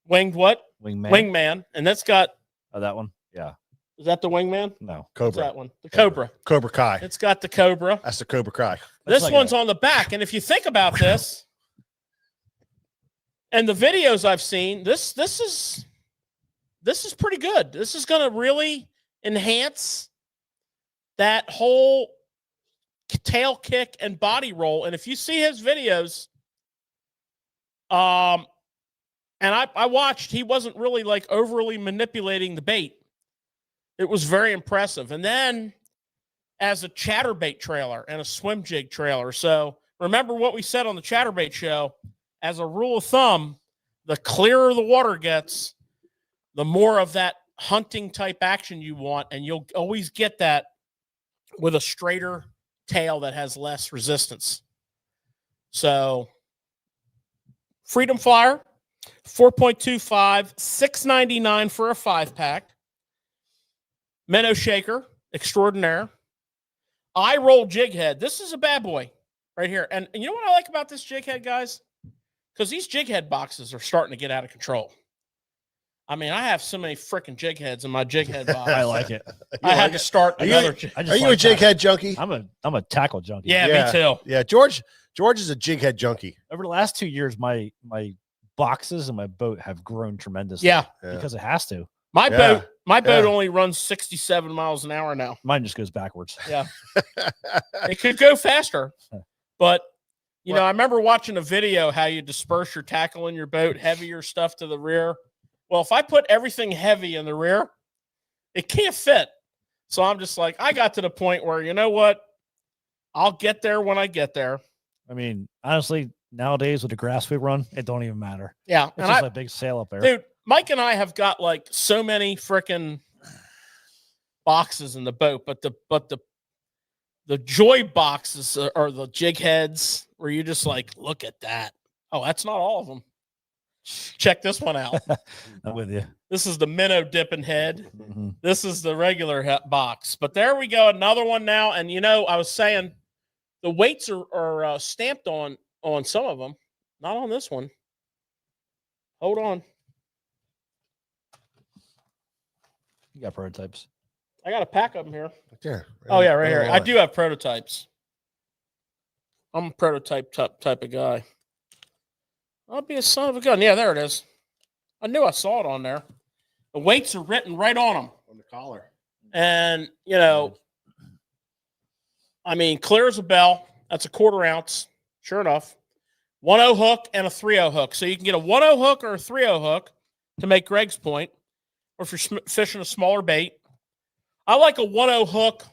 Winged what? Wingman. Wingman. And that's got, Oh, that one. Yeah. is that the Wingman? No. What's Cobra. that one? The Cobra. Cobra Kai. It's got the Cobra. That's the Cobra Kai. This like one's on the back. And if you think about this, and the videos I've seen, this is pretty good. This is going to really enhance that whole tail kick and body roll. And if you see his videos, and I watched, he wasn't really like overly manipulating the bait. It was very impressive. And then as a chatterbait trailer and a swim jig trailer. So remember what we said on the chatterbait show, as a rule of thumb, the clearer the water gets, the more of that hunting type action you want. And you'll always get that with a straighter tail that has less resistance. So Freedom Flyer, 4.25, $6.99 for a 5-pack. Minnow Shaker Extraordinaire. I roll jig head. This is a bad boy right here. And you know what I like about this jig head, guys? Because these jig head boxes are starting to get out of control. I mean, I have so many freaking jig heads in my jig head box. I like it. I had to start another. Are you a jig head junkie? I'm a tackle junkie. Yeah, me too. Yeah, George is a jig head junkie. Over the last 2 years, my boxes and my boat have grown tremendously. Yeah. Because it has to. My Yeah. boat only runs 67 miles an hour now. Mine just goes backwards. Yeah. It could go faster. But, you know, I remember watching a video how you disperse your tackle in your boat, heavier stuff to the rear. Well, if I put everything heavy in the rear, it can't fit. So I'm just like, I got to the point where, you know what? I'll get there when I get there. I mean, honestly, nowadays with the grass we run, it don't even matter. Yeah. It's just a big sail up there. Dude, Mike and I have got like so many freaking boxes in the boat, but the joy boxes are the jig heads where you just like, look at that. Oh, that's not all of them. Check this one out. I'm with you. This is the minnow dipping head. Mm-hmm. This is the regular box. But there we go. Another one now. And, you know, I was saying the weights are stamped on some of them. Not on this one. Hold on. You got prototypes. I got a pack of them here. Yeah. Oh, yeah, right here. I do have prototypes. I'm a prototype type of guy. I'll be a son of a gun. Yeah, there it is. I knew I saw it on there. The weights are written right on them. On the collar. And, you know, I mean, clear as a bell. That's a 1/4 ounce. Sure enough. 1/0 hook and a 3/0 hook. So you can get a 1/0 hook or a 3/0 hook to make Greg's point. Or if you're fishing a smaller bait. I like a 1/0 hook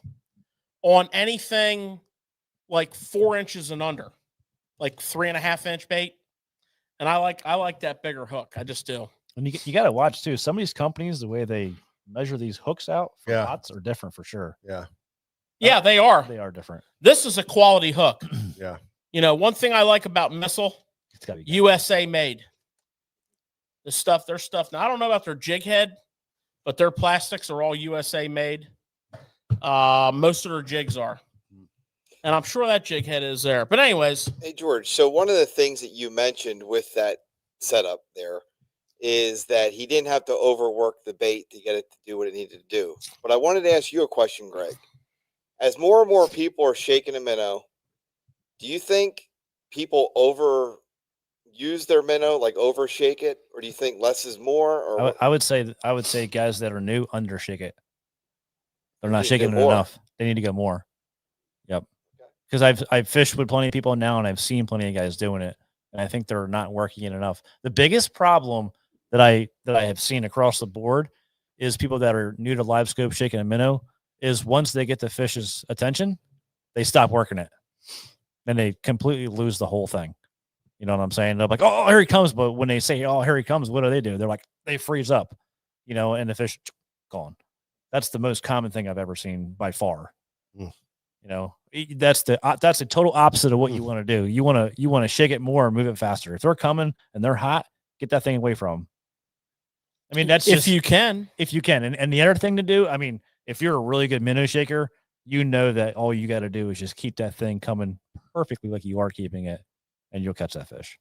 on anything like 4 inches and under. Like 3.5-inch bait. And I like that bigger hook. I just do. And you got to watch too. Some of these companies, the way they measure these hooks out for knots are different for sure. Yeah. Yeah, they are. They are different. This is a quality hook. Yeah. You know, one thing I like about Missile, It's got to be USA made. Their stuff. Now, I don't know about their jig head, but their plastics are all USA made. Most of their jigs are. And I'm sure that jig head is there. But anyways. Hey, George. So one of the things that you mentioned with that setup there is that he didn't have to overwork the bait to get it to do what it needed to do. But I wanted to ask you a question, Greg. As more and more people are shaking a minnow, do you think people overuse their minnow, like overshake it? Or do you think less is more? Or I would say guys that are new undershake it. They're not need to shaking get it more. enough. They need to get more. Yep. Because I've fished with plenty of people now, and I've seen plenty of guys doing it, and I think they're not working it enough. The biggest problem that I have seen across the board is people that are new to live scope shaking a minnow is once they get the fish's attention, they stop working it, and they completely lose the whole thing. You know what I'm saying? They're like, "Oh, here he comes!" But when they say, "Oh, here he comes," what do? They're like, they freeze up, you know, and the fish gone. That's the most common thing I've ever seen by far. You know, that's the total opposite of what you want to do. You want to shake it more and move it faster. If they're coming and they're hot, get that thing away from them. I mean, that's if you can. And the other thing to do, I mean, if you're a really good minnow shaker, you know that all you got to do is just keep that thing coming perfectly like you are keeping it, and you'll catch that fish.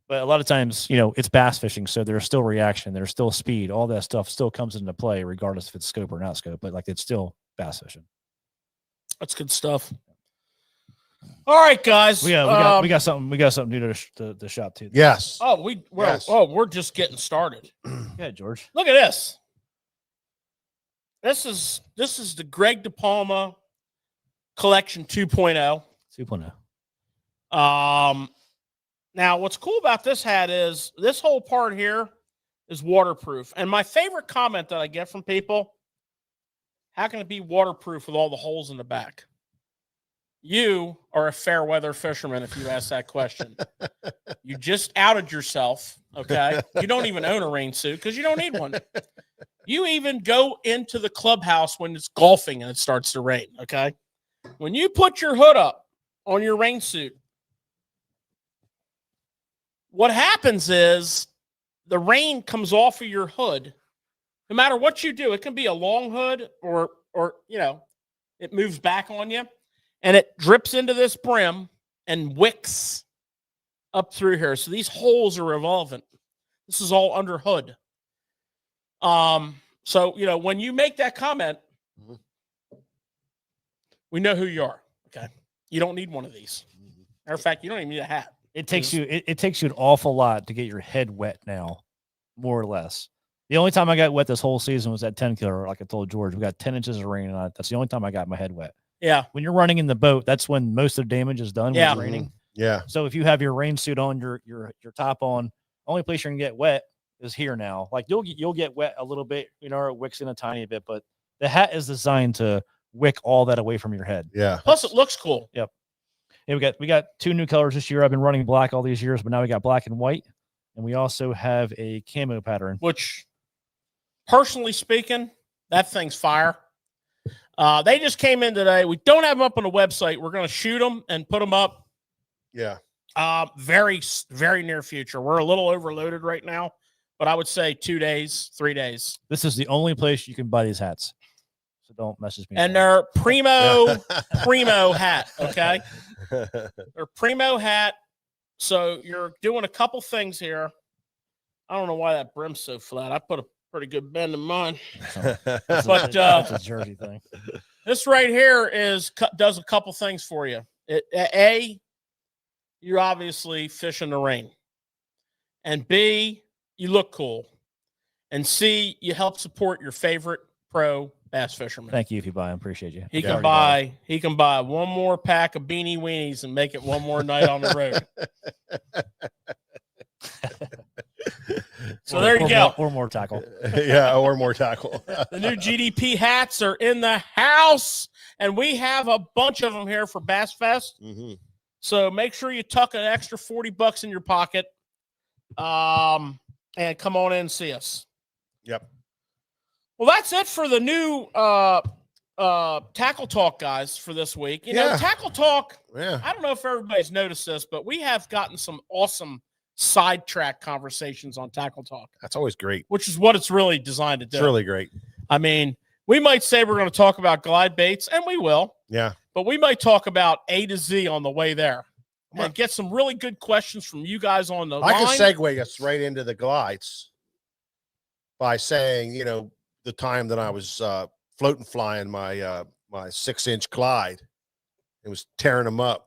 But a lot of times, you know, it's bass fishing, so there's still reaction, there's still speed, all that stuff still comes into play, regardless if it's scope or not scope. But like, it's still bass fishing. That's good stuff. All right, guys. We got something new to the shop too. Yes. We're just getting started. Yeah, George. Look at this. This is the Greg DePalma Collection 2.0. 2.0. Now, what's cool about this hat is this whole part here is waterproof. And my favorite comment that I get from people, how can it be waterproof with all the holes in the back? You are a fair weather fisherman if you ask that question. You just outed yourself, okay? You don't even own a rain suit because you don't need one. You even go into the clubhouse when it's golfing and it starts to rain, okay? When you put your hood up on your rain suit, what happens is the rain comes off of your hood. No matter what you do, it can be a long hood or you know, it moves back on you and it drips into this brim and wicks up through here. So these holes are irrelevant. This is all under hood. So, you know, when you make that comment, we know who you are. Okay. You don't need one of these. Matter of fact, you don't even need a hat. It takes you an awful lot to get your head wet now, more or less. The only time I got wet this whole season was at 10 killer. Like I told George, we got 10 inches of rain on it. That's the only time I got my head wet. Yeah. When you're running in the boat, that's when most of the damage is done. Yeah. When it's raining. Yeah. So if you have your rain suit on, your top on, only place you're gonna get wet is here now. Like you'll get wet a little bit, you know, or it wicks in a tiny bit, but the hat is designed to wick all that away from your head. Yeah. Plus, it looks cool. Yep. Yeah, we got 2 new colors this year. I've been running black all these years, but now we got black and white, and we also have a camo pattern. Which, personally speaking, that thing's fire. They just came in today. We don't have them up on the website. We're going to shoot them and put them up. Yeah. Very, very near future. We're a little overloaded right now, but I would say 2 days, 3 days. This is the only place you can buy these hats. So don't message me. And they're primo hat, okay? They're primo hat. So you're doing a couple things here. I don't know why that brim's so flat. I put a pretty good bend in mine. But that's a jersey thing. This right here does a couple things for you. You're obviously fishing the rain. And B, you look cool. And C, you help support your favorite pro bass fisherman. Thank you if you buy them. Appreciate you. He can buy one more pack of beanie weenies and make it one more night on the road. So there you go. Or more tackle. Yeah, or more tackle. The new GDP hats are in the house, and we have a bunch of them here for BassFest. Mm-hmm. So make sure you tuck an extra $40 in your pocket, and come on in and see us. Yep. Well, that's it for the new Tackle Talk, guys, for this week. You know, Tackle Talk, Yeah. I don't know if everybody's noticed this, but we have gotten some awesome sidetrack conversations on Tackle Talk, That's always great. which is what it's really designed to do. It's really great. I mean, we might say we're going to talk about glide baits, and we will, Yeah. but we might talk about A to Z on the way there and get some really good questions from you guys on the I can line. segue us right into the glides by saying, the time that I was floating flying my 6-inch glide, it was tearing them up.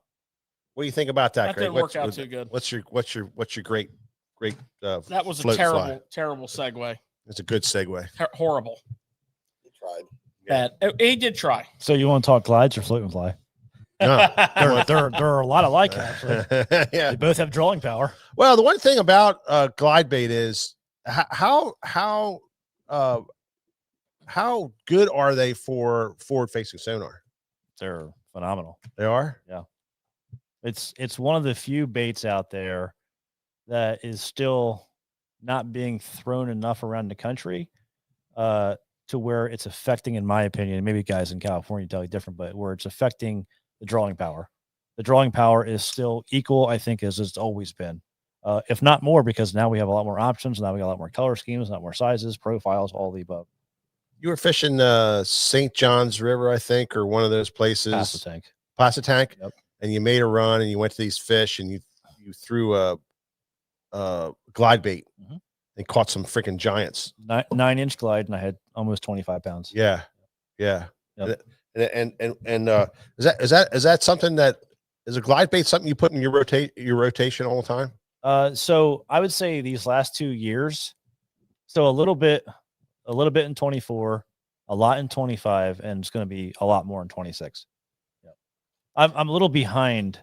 What do you think about that? That Craig? didn't work out too good. What's your great That was a float and fly? terrible segue. It's a good segue. Horrible. He tried. Bad. He did try. So you want to talk glides or float and fly? No. They're a lot alike, actually. Yeah. They both have drawing power. Well, the one thing about glide bait is how good are they for forward facing sonar? They're phenomenal. They are. It's one of the few baits out there that is still not being thrown enough around the country to where it's affecting, in my opinion, maybe guys in California tell you different, but where it's affecting the drawing power. The drawing power is still equal, I think, as it's always been, if not more, because now we have a lot more options. Now we got a lot more color schemes, a lot more sizes, profiles, all the above. You were fishing St. John's River, I think, or one of those places. Passatank. Yep. And you made a run and you went to these fish and you threw a glide bait and caught some freaking giants. 9-inch glide, and I had almost 25 pounds. Yeah. Yep. And is that something that is a glide bait something you put in your rotation all the time? So I would say these last 2 years, so a little bit in 24, a lot in 25, and it's going to be a lot more in 26. Yeah. I'm a little behind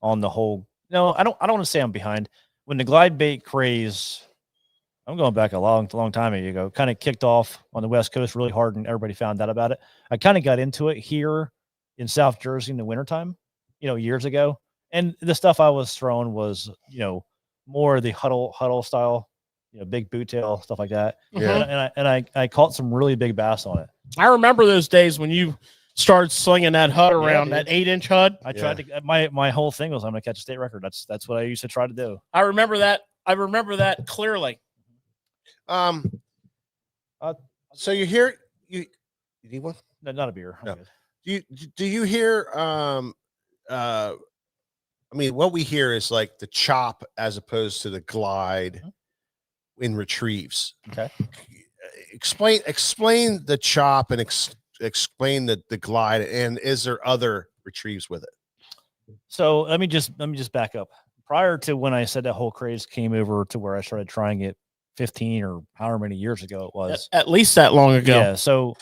on the whole. No, I don't want to say I'm behind. When the glide bait craze, I'm going back a long time ago, kind of kicked off on the West Coast really hard, and everybody found out about it. I kind of got into it here in South Jersey in the wintertime, years ago. And the stuff I was throwing was, more the huddle style, big boot tail, stuff like that. Yeah. And I caught some really big bass on it. I remember those days when you started slinging that HUD around, that 8-inch HUD. I tried to. My whole thing was I'm going to catch a state record. That's what I used to try to do. I remember that clearly. So you hear you need one? No, not a beer. No. Do you hear I mean, what we hear is like the chop as opposed to the glide in retrieves. Okay. Explain the chop and explain the glide, and is there other retrieves with it? So let me just back up. Prior to when I said that whole craze came over to where I started trying it 15 or however many years ago it was. At least that long ago. Yeah. So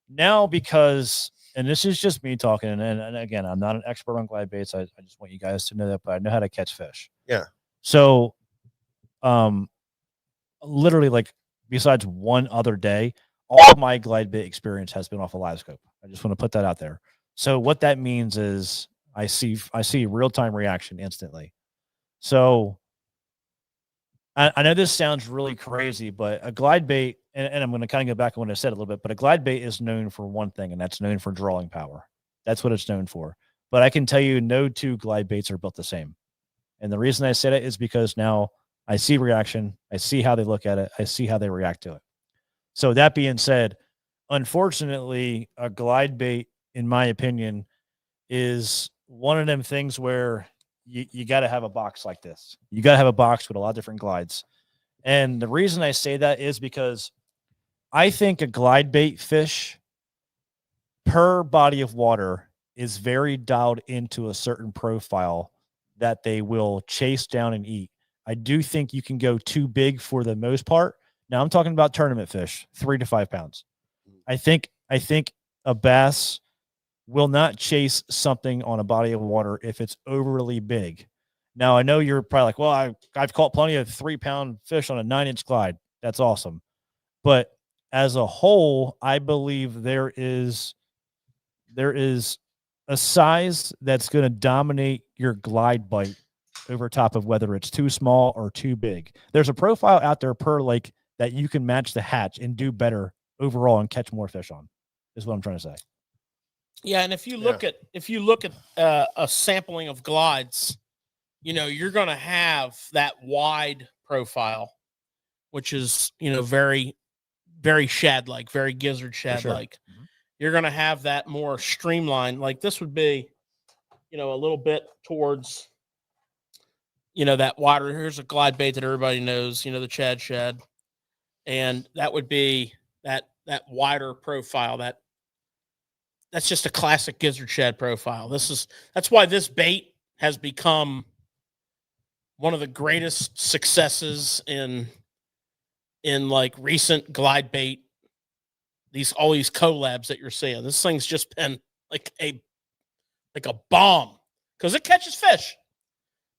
now, because, and this is just me talking, and again, I'm not an expert on glide baits. I just want you guys to know that, but I know how to catch fish. Yeah. So, literally, like, besides one other day, all of my glide bait experience has been off a live scope. I just want to put that out there. So what that means is I see real-time reaction instantly. So I know this sounds really crazy, but a glide bait, and I'm going to kind of go back on what I said a little bit, but a glide bait is known for one thing, and that's known for drawing power. That's what it's known for. But I can tell you no two glide baits are built the same. And the reason I said it is because now I see reaction. I see how they look at it. I see how they react to it. So that being said, unfortunately, a glide bait, in my opinion, is one of them things where you got to have a box like this. You got to have a box with a lot of different glides. And the reason I say that is because I think a glide bait fish per body of water is very dialed into a certain profile that they will chase down and eat. I do think you can go too big for the most part. Now I'm talking about tournament fish, 3 to 5 pounds. I think a bass will not chase something on a body of water if it's overly big. Now I know you're probably like, well, I've caught plenty of 3-pound fish on a 9-inch glide. That's awesome. But as a whole, I believe there is a size that's going to dominate your glide bite over top of whether it's too small or too big. There's a profile out there per lake that you can match the hatch and do better overall and catch more fish on, is what I'm trying to say. Yeah, and if you look at a sampling of glides, you're going to have that wide profile, which is, very, very shad-like, very gizzard shad-like. Sure. You're going to have that more streamlined. Like this would be, a little bit towards, that wider. Here's a glide bait that everybody knows, the Chad shad. And that would be that wider profile. That's just a classic gizzard shad profile. That's why this bait has become one of the greatest successes in like recent glide bait. All these collabs that you're seeing. This thing's just been like a bomb because it catches fish.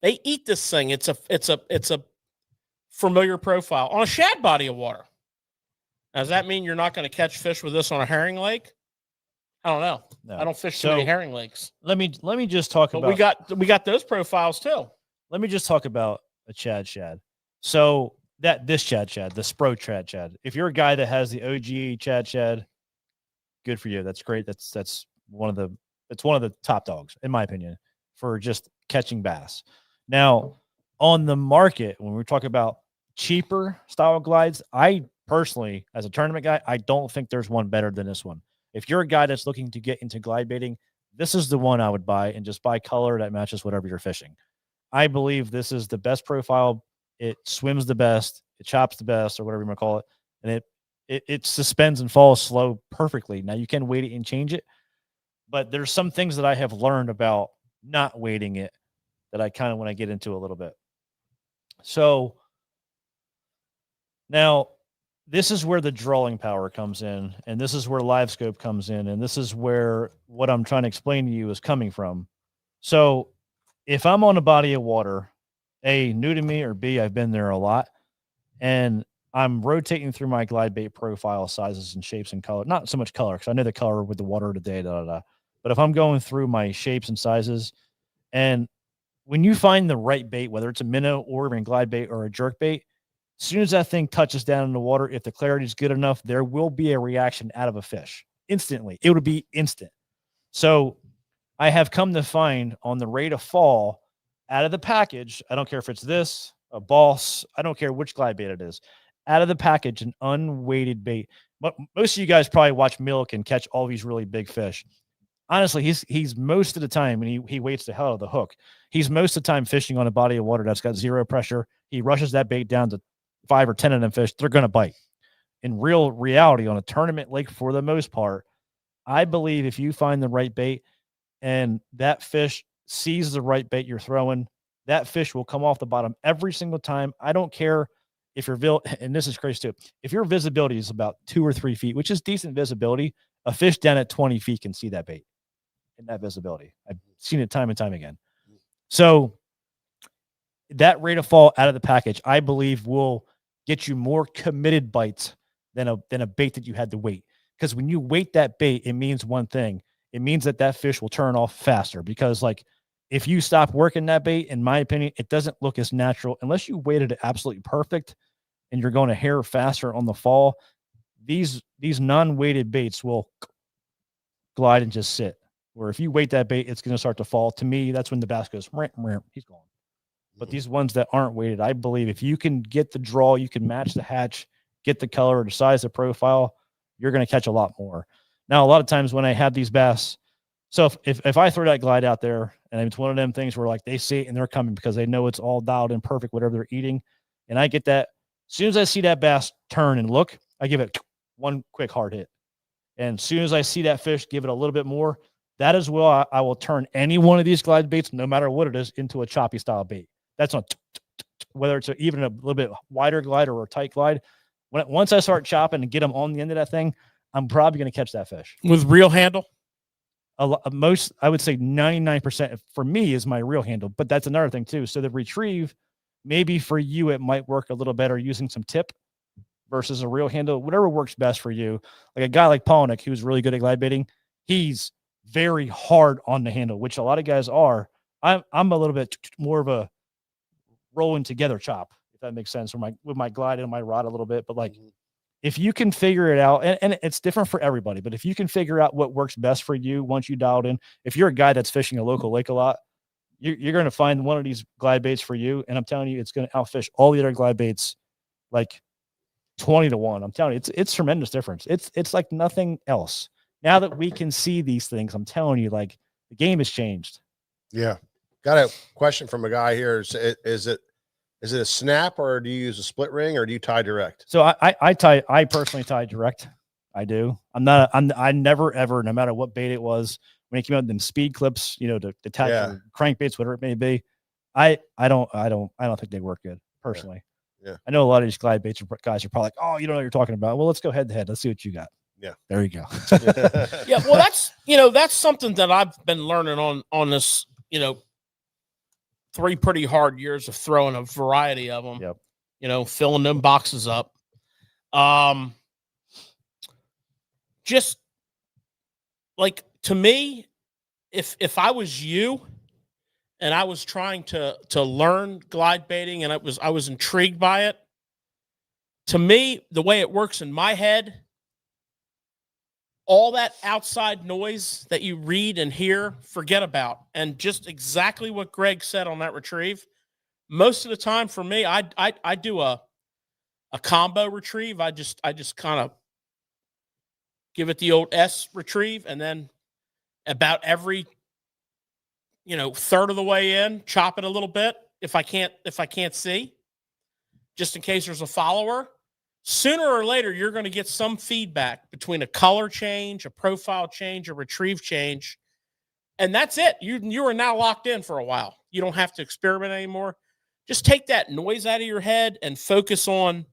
They eat this thing. It's a familiar profile on a shad body of water. Now, does that mean you're not going to catch fish with this on a herring lake? I don't know. No. I don't fish too many herring lakes. Let me just talk But about. we got those profiles too. Let me just talk about a Chad shad. So this Chad shad, the Spro Chad shad. If you're a guy that has the OG Chad shad, good for you. That's great. That's one of the top dogs, in my opinion, for just catching bass. Now, on the market, when we talk about cheaper style glides, I personally, as a tournament guy, I don't think there's one better than this one. If you're a guy that's looking to get into glide baiting, this is the one I would buy and just buy color that matches whatever you're fishing. I believe this is the best profile. It swims the best, it chops the best, or whatever you want to call it, and it suspends and falls slow perfectly. Now you can weight it and change it, but there's some things that I have learned about not weighting it that I kind of want to get into a little bit. So now this is where the drawing power comes in, and this is where live scope comes in, and this is where what I'm trying to explain to you is coming from. So if I'm on a body of water, A, new to me, or B, I've been there a lot, and I'm rotating through my glide bait profile sizes and shapes and color, not so much color, because I know the color with the water today, but if I'm going through my shapes and sizes, and when you find the right bait, whether it's a minnow or even glide bait or a jerk bait, as soon as that thing touches down in the water, if the clarity is good enough, there will be a reaction out of a fish instantly. It would be instant. So I have come to find on the rate of fall out of the package, I don't care if it's this, a Boss, I don't care which glide bait it is, out of the package, an unweighted bait. But most of you guys probably watch Milk and catch all these really big fish. Honestly, he's most of the time, and he waits the hell out of the hook. He's most of the time fishing on a body of water that's got zero pressure. He rushes that bait down to 5 or 10 of them fish. They're going to bite. In real reality, on a tournament lake, for the most part, I believe if you find the right bait and that fish sees the right bait you're throwing, that fish will come off the bottom every single time. I don't care if and this is crazy too, if your visibility is about 2 or 3 feet, which is decent visibility, a fish down at 20 feet can see that bait in that visibility. I've seen it time and time again. So that rate of fall out of the package, I believe, will get you more committed bites than a bait that you had to wait. Because when you weight that bait, it means one thing. It means that fish will turn off faster, because like if you stop working that bait, in my opinion, it doesn't look as natural unless you weighted it absolutely perfect and you're going to hair faster on the fall. These non-weighted baits will glide and just sit. Where if you weight that bait, it's going to start to fall. To me, that's when the bass goes, he's gone. But these ones that aren't weighted, I believe if you can get the draw, you can match the hatch, get the color, the size, the profile, you're going to catch a lot more. Now, a lot of times when I have these bass, so if I throw that glide out there, and it's one of them things where like they see it and they're coming because they know it's all dialed in perfect, whatever they're eating, and I get that, as soon as I see that bass turn and look, I give it one quick hard hit. And as soon as I see that fish give it a little bit more, that as well, I will turn any one of these glide baits, no matter what it is, into a choppy style bait. That's on whether it's even a little bit wider glide or a tight glide. Once I start chopping and get them on the end of that thing, I'm probably going to catch that fish with reel handle. Most, I would say 99% for me is my reel handle, but that's another thing too. So the retrieve, maybe for you, it might work a little better using some tip versus a reel handle, whatever works best for you. Like a guy like Polnick, who's really good at glide baiting, he's very hard on the handle, which a lot of guys are. I'm a little bit more of a rolling together chop, if that makes sense, with my glide and my rod a little bit. But like, if you can figure it out, and it's different for everybody, but if you can figure out what works best for you once you dialed in, if you're a guy that's fishing a local lake a lot, you're going to find one of these glide baits for you, and I'm telling you, it's going to outfish all the other glide baits like 20-1. I'm telling you, it's tremendous difference. It's like nothing else. Now that we can see these things, I'm telling you, like the game has changed. Yeah. Got a question from a guy here. Is it a snap, or do you use a split ring, or do you tie direct? So I personally tie direct. I do. I never ever, no matter what bait it was, when it came out in them speed clips, you know, to attach your crankbaits, whatever it may be, I don't think they work good personally. Yeah. I know a lot of these glide baits guys are probably like, oh, you don't know what you're talking about. Well, let's go head to head. Let's see what you got. Yeah. There you go. Yeah. Well, that's something that I've been learning on this, 3 pretty hard years of throwing a variety of them. Yep. Filling them boxes up. Just like, to me, if I was you and I was trying to learn glide baiting and I was intrigued by it, to me, the way it works in my head, all that outside noise that you read and hear, forget about. And just exactly what Greg said on that retrieve. Most of the time for me, I do a combo retrieve. I just kind of give it the old S retrieve, and then about every third of the way in, chop it a little bit if I can't see, just in case there's a follower. Sooner or later, you're going to get some feedback between a color change, a profile change, a retrieve change, and that's it. You are now locked in for a while. You don't have to experiment anymore. Just take that noise out of your head and focus on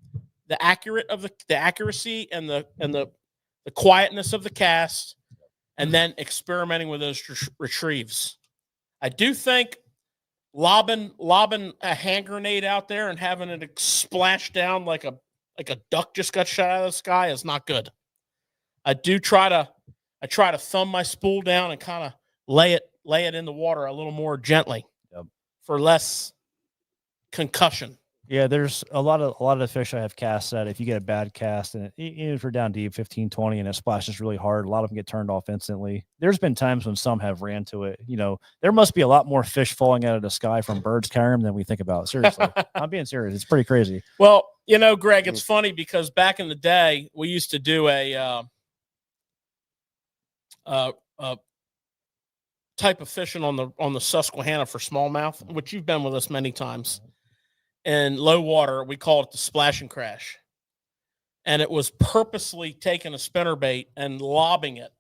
the accuracy and the quietness of the cast, and then experimenting with those retrieves. I do think lobbing a hand grenade out there and having it splash down like a duck just got shot out of the sky is not good. I try to thumb my spool down and kind of lay it in the water a little more gently. Yep. For less concussion. Yeah, there's a lot of the fish I have cast that if you get a bad cast and even if you're down deep 15, 20 and it splashes really hard, a lot of them get turned off instantly. There's been times when some have ran to it. There must be a lot more fish falling out of the sky from birds carrying them than we think about. Seriously. I'm being serious. It's pretty crazy. Well, Greg, it's funny because back in the day, we used to do a type of fishing on the Susquehanna for smallmouth, which you've been with us many times. In low water, we call it the splash and crash. And it was purposely taking a spinnerbait and lobbing it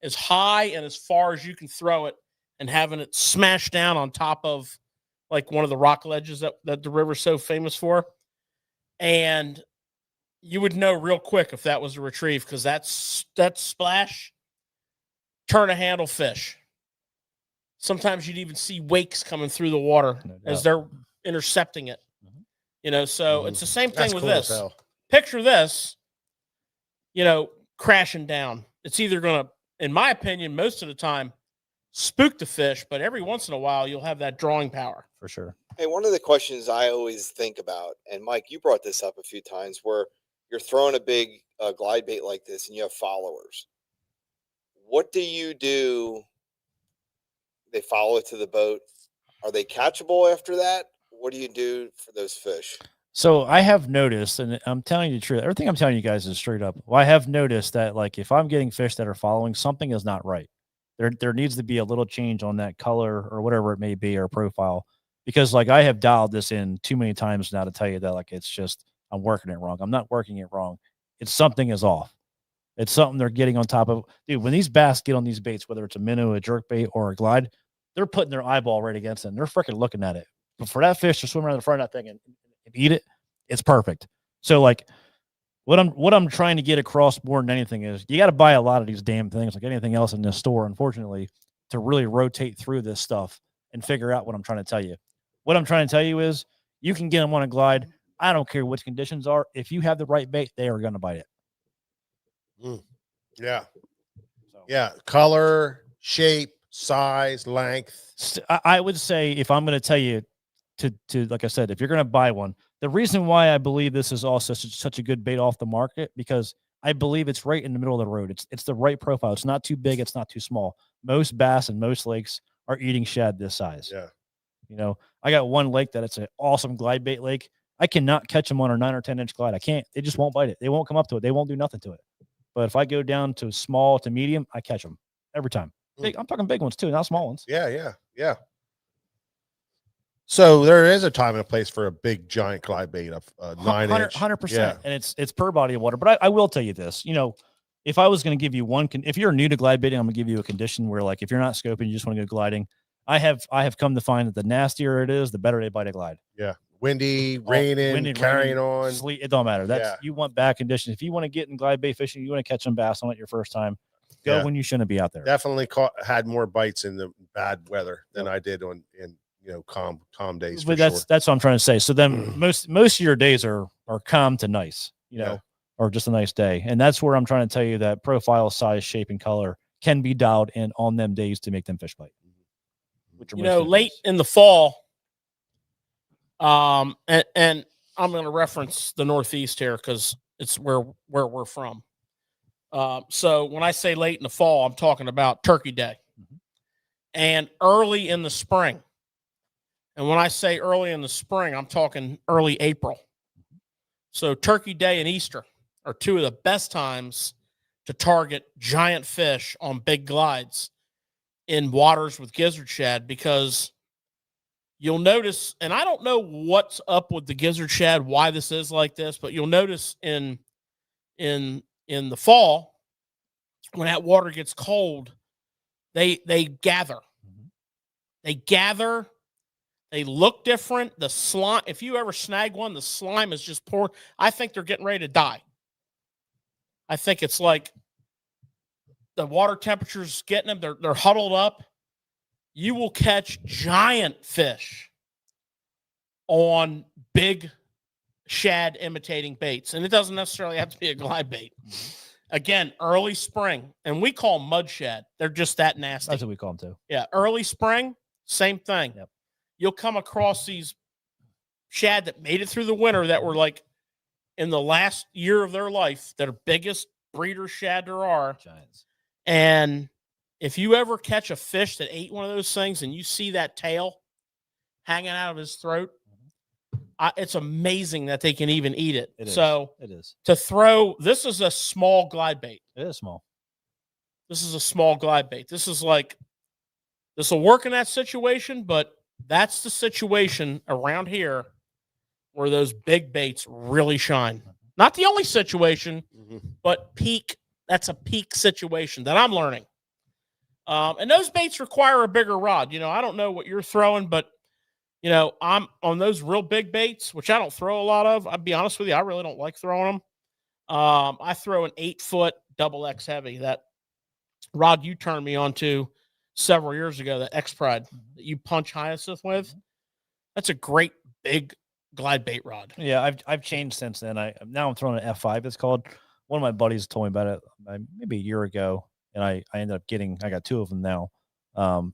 as high and as far as you can throw it and having it smash down on top of like one of the rock ledges that the river's so famous for. And you would know real quick if that was a retrieve, because that splash, turn a handle fish. Sometimes you'd even see wakes coming through the water as they're intercepting it. So it's the same thing with this. Picture this, crashing down. It's either going to, in my opinion, most of the time, spook the fish, but every once in a while, you'll have that drawing power. For sure. Hey, one of the questions I always think about, and Mike, you brought this up a few times, where you're throwing a big glide bait like this and you have followers. What do you do? They follow it to the boat. Are they catchable after that? What do you do for those fish? So I have noticed, and I'm telling you the truth, everything I'm telling you guys is straight up. Well, I have noticed that, like, if I'm getting fish that are following, something is not right. There needs to be a little change on that color or whatever it may be, or profile, because like I have dialed this in too many times now to tell you that like it's just I'm working it wrong. I'm not working it wrong. It's something is off. It's something they're getting on top of. Dude, when these bass get on these baits, whether it's a minnow, a jerkbait, or a glide, they're putting their eyeball right against it. And they're freaking looking at it. But for that fish to swim around the front of that thing and eat it, it's perfect. So like what I'm trying to get across more than anything is you got to buy a lot of these damn things, like anything else in this store, unfortunately, to really rotate through this stuff and figure out what I'm trying to tell you. What I'm trying to tell you is you can get them on a glide. I don't care what conditions are. If you have the right bait, they are going to bite it. Yeah. Yeah. Color, shape, size, length. I would say, if I'm going to tell you to like I said, if you're going to buy one, the reason why I believe this is also such a good bait off the market, because I believe it's right in the middle of the road. It's the right profile. It's not too big. It's not too small. Most bass and most lakes are eating shad this size. Yeah. You know, I got one lake that it's an awesome glide bait lake. I cannot catch them on a 9 or 10 inch glide. I can't. They just won't bite it. They won't come up to it. They won't do nothing to it. But if I go down to small to medium, I catch them every time. Big, I'm talking big ones too, not small ones. Yeah. So there is a time and a place for a big giant glide bait of 9 inch. 100%. And it's per body of water. But I will tell you this, you know, if I was going to give you one, if you're new to glide baiting, I'm gonna give you a condition where, like, if you're not scoping, you just want to go gliding. I have come to find that the nastier it is, the better they bite a glide. Yeah. Windy, raining, carrying on. Sleet, it don't matter. That's you want bad conditions. If you want to get in glide bait fishing, you want to catch some bass on it your first time, go when you shouldn't be out there. Definitely had more bites in the bad weather than I did in calm days. But that's what I'm trying to say. So then most of your days are calm to nice, you know, or just a nice day. And that's where I'm trying to tell you that profile, size, shape, and color can be dialed in on them days to make them fish bite. You know, late in the fall, and I'm going to reference the Northeast here because it's where we're from. So when I say late in the fall, I'm talking about Turkey Day and early in the spring. And when I say early in the spring, I'm talking early April. So Turkey Day and Easter are two of the best times to target giant fish on big glides in waters with gizzard shad, because you'll notice, and I don't know what's up with the gizzard shad, why this is like this, but you'll notice in the fall, when that water gets cold, they gather. They gather. They look different. The slime, if you ever snag one, the slime is just pouring. I think they're getting ready to die. I think it's like the water temperature's getting them. They're huddled up. You will catch giant fish on big shad imitating baits. And it doesn't necessarily have to be a glide bait. Again, early spring. And we call them mud shad. They're just that nasty. That's what we call them too. Yeah. Early spring, same thing. Yep. You'll come across these shad that made it through the winter that were like in the last year of their life, their biggest breeder shad there are. Giants. And if you ever catch a fish that ate one of those things and you see that tail hanging out of his throat, it's amazing that they can even eat it. It is. To throw, this is a small glide bait. It is small. This is a small glide bait. This is like, this will work in that situation, but that's the situation around here where those big baits really shine. Not the only situation, but peak. That's a peak situation that I'm learning. And those baits require a bigger rod. You know, I don't know what you're throwing, but, you know, I'm on those real big baits, which I don't throw a lot of. I'll be honest with you, I really don't like throwing them. I throw an 8-foot double X heavy, that rod you turned me on to several years ago, the X Pride that you punch hyacinth with. That's a great big glide bait rod. Yeah, I've changed since then. Now I'm throwing an F5. It's called. One of my buddies told me about it maybe a year ago, and I ended up I got 2 of them now.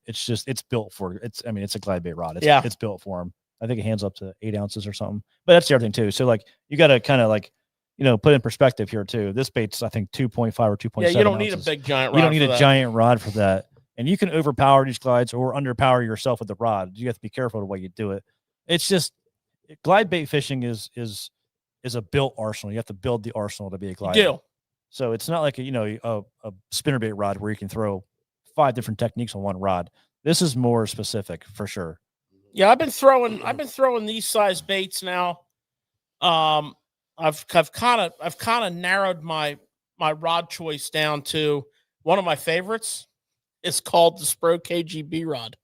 It's built for it's a glide bait rod. It's built for them. I think it hands up to 8 ounces or something. But that's the other thing too. So like you got to kind of like, you know, put in perspective here too. This bait's I think 2.5 or 2.7. Yeah, you don't ounces. need a big giant rod. You don't need a giant rod for that. And you can overpower these glides or underpower yourself with the rod. You have to be careful the way you do it. It's just glide bait fishing is a built arsenal. You have to build the arsenal to be a glide. You do. So it's not like a spinnerbait rod where you can throw 5 different techniques on one rod. This is more specific for sure. Yeah, I've been throwing these size baits now. I've kind of narrowed my rod choice down to one of my favorites. It's called the Spro KGB rod.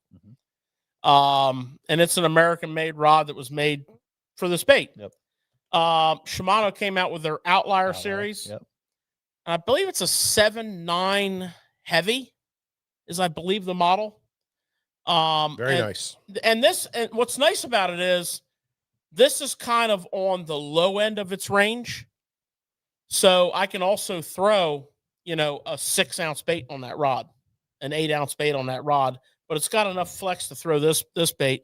And it's an American-made rod that was made for this bait. Yep. Shimano came out with their Outlier series. Yep. I believe it's a 7.9 heavy, is I believe the model. Very nice. And what's nice about it is this is kind of on the low end of its range. So I can also throw, a 6-ounce bait on that rod, an 8-ounce bait on that rod, but it's got enough flex to throw this bait.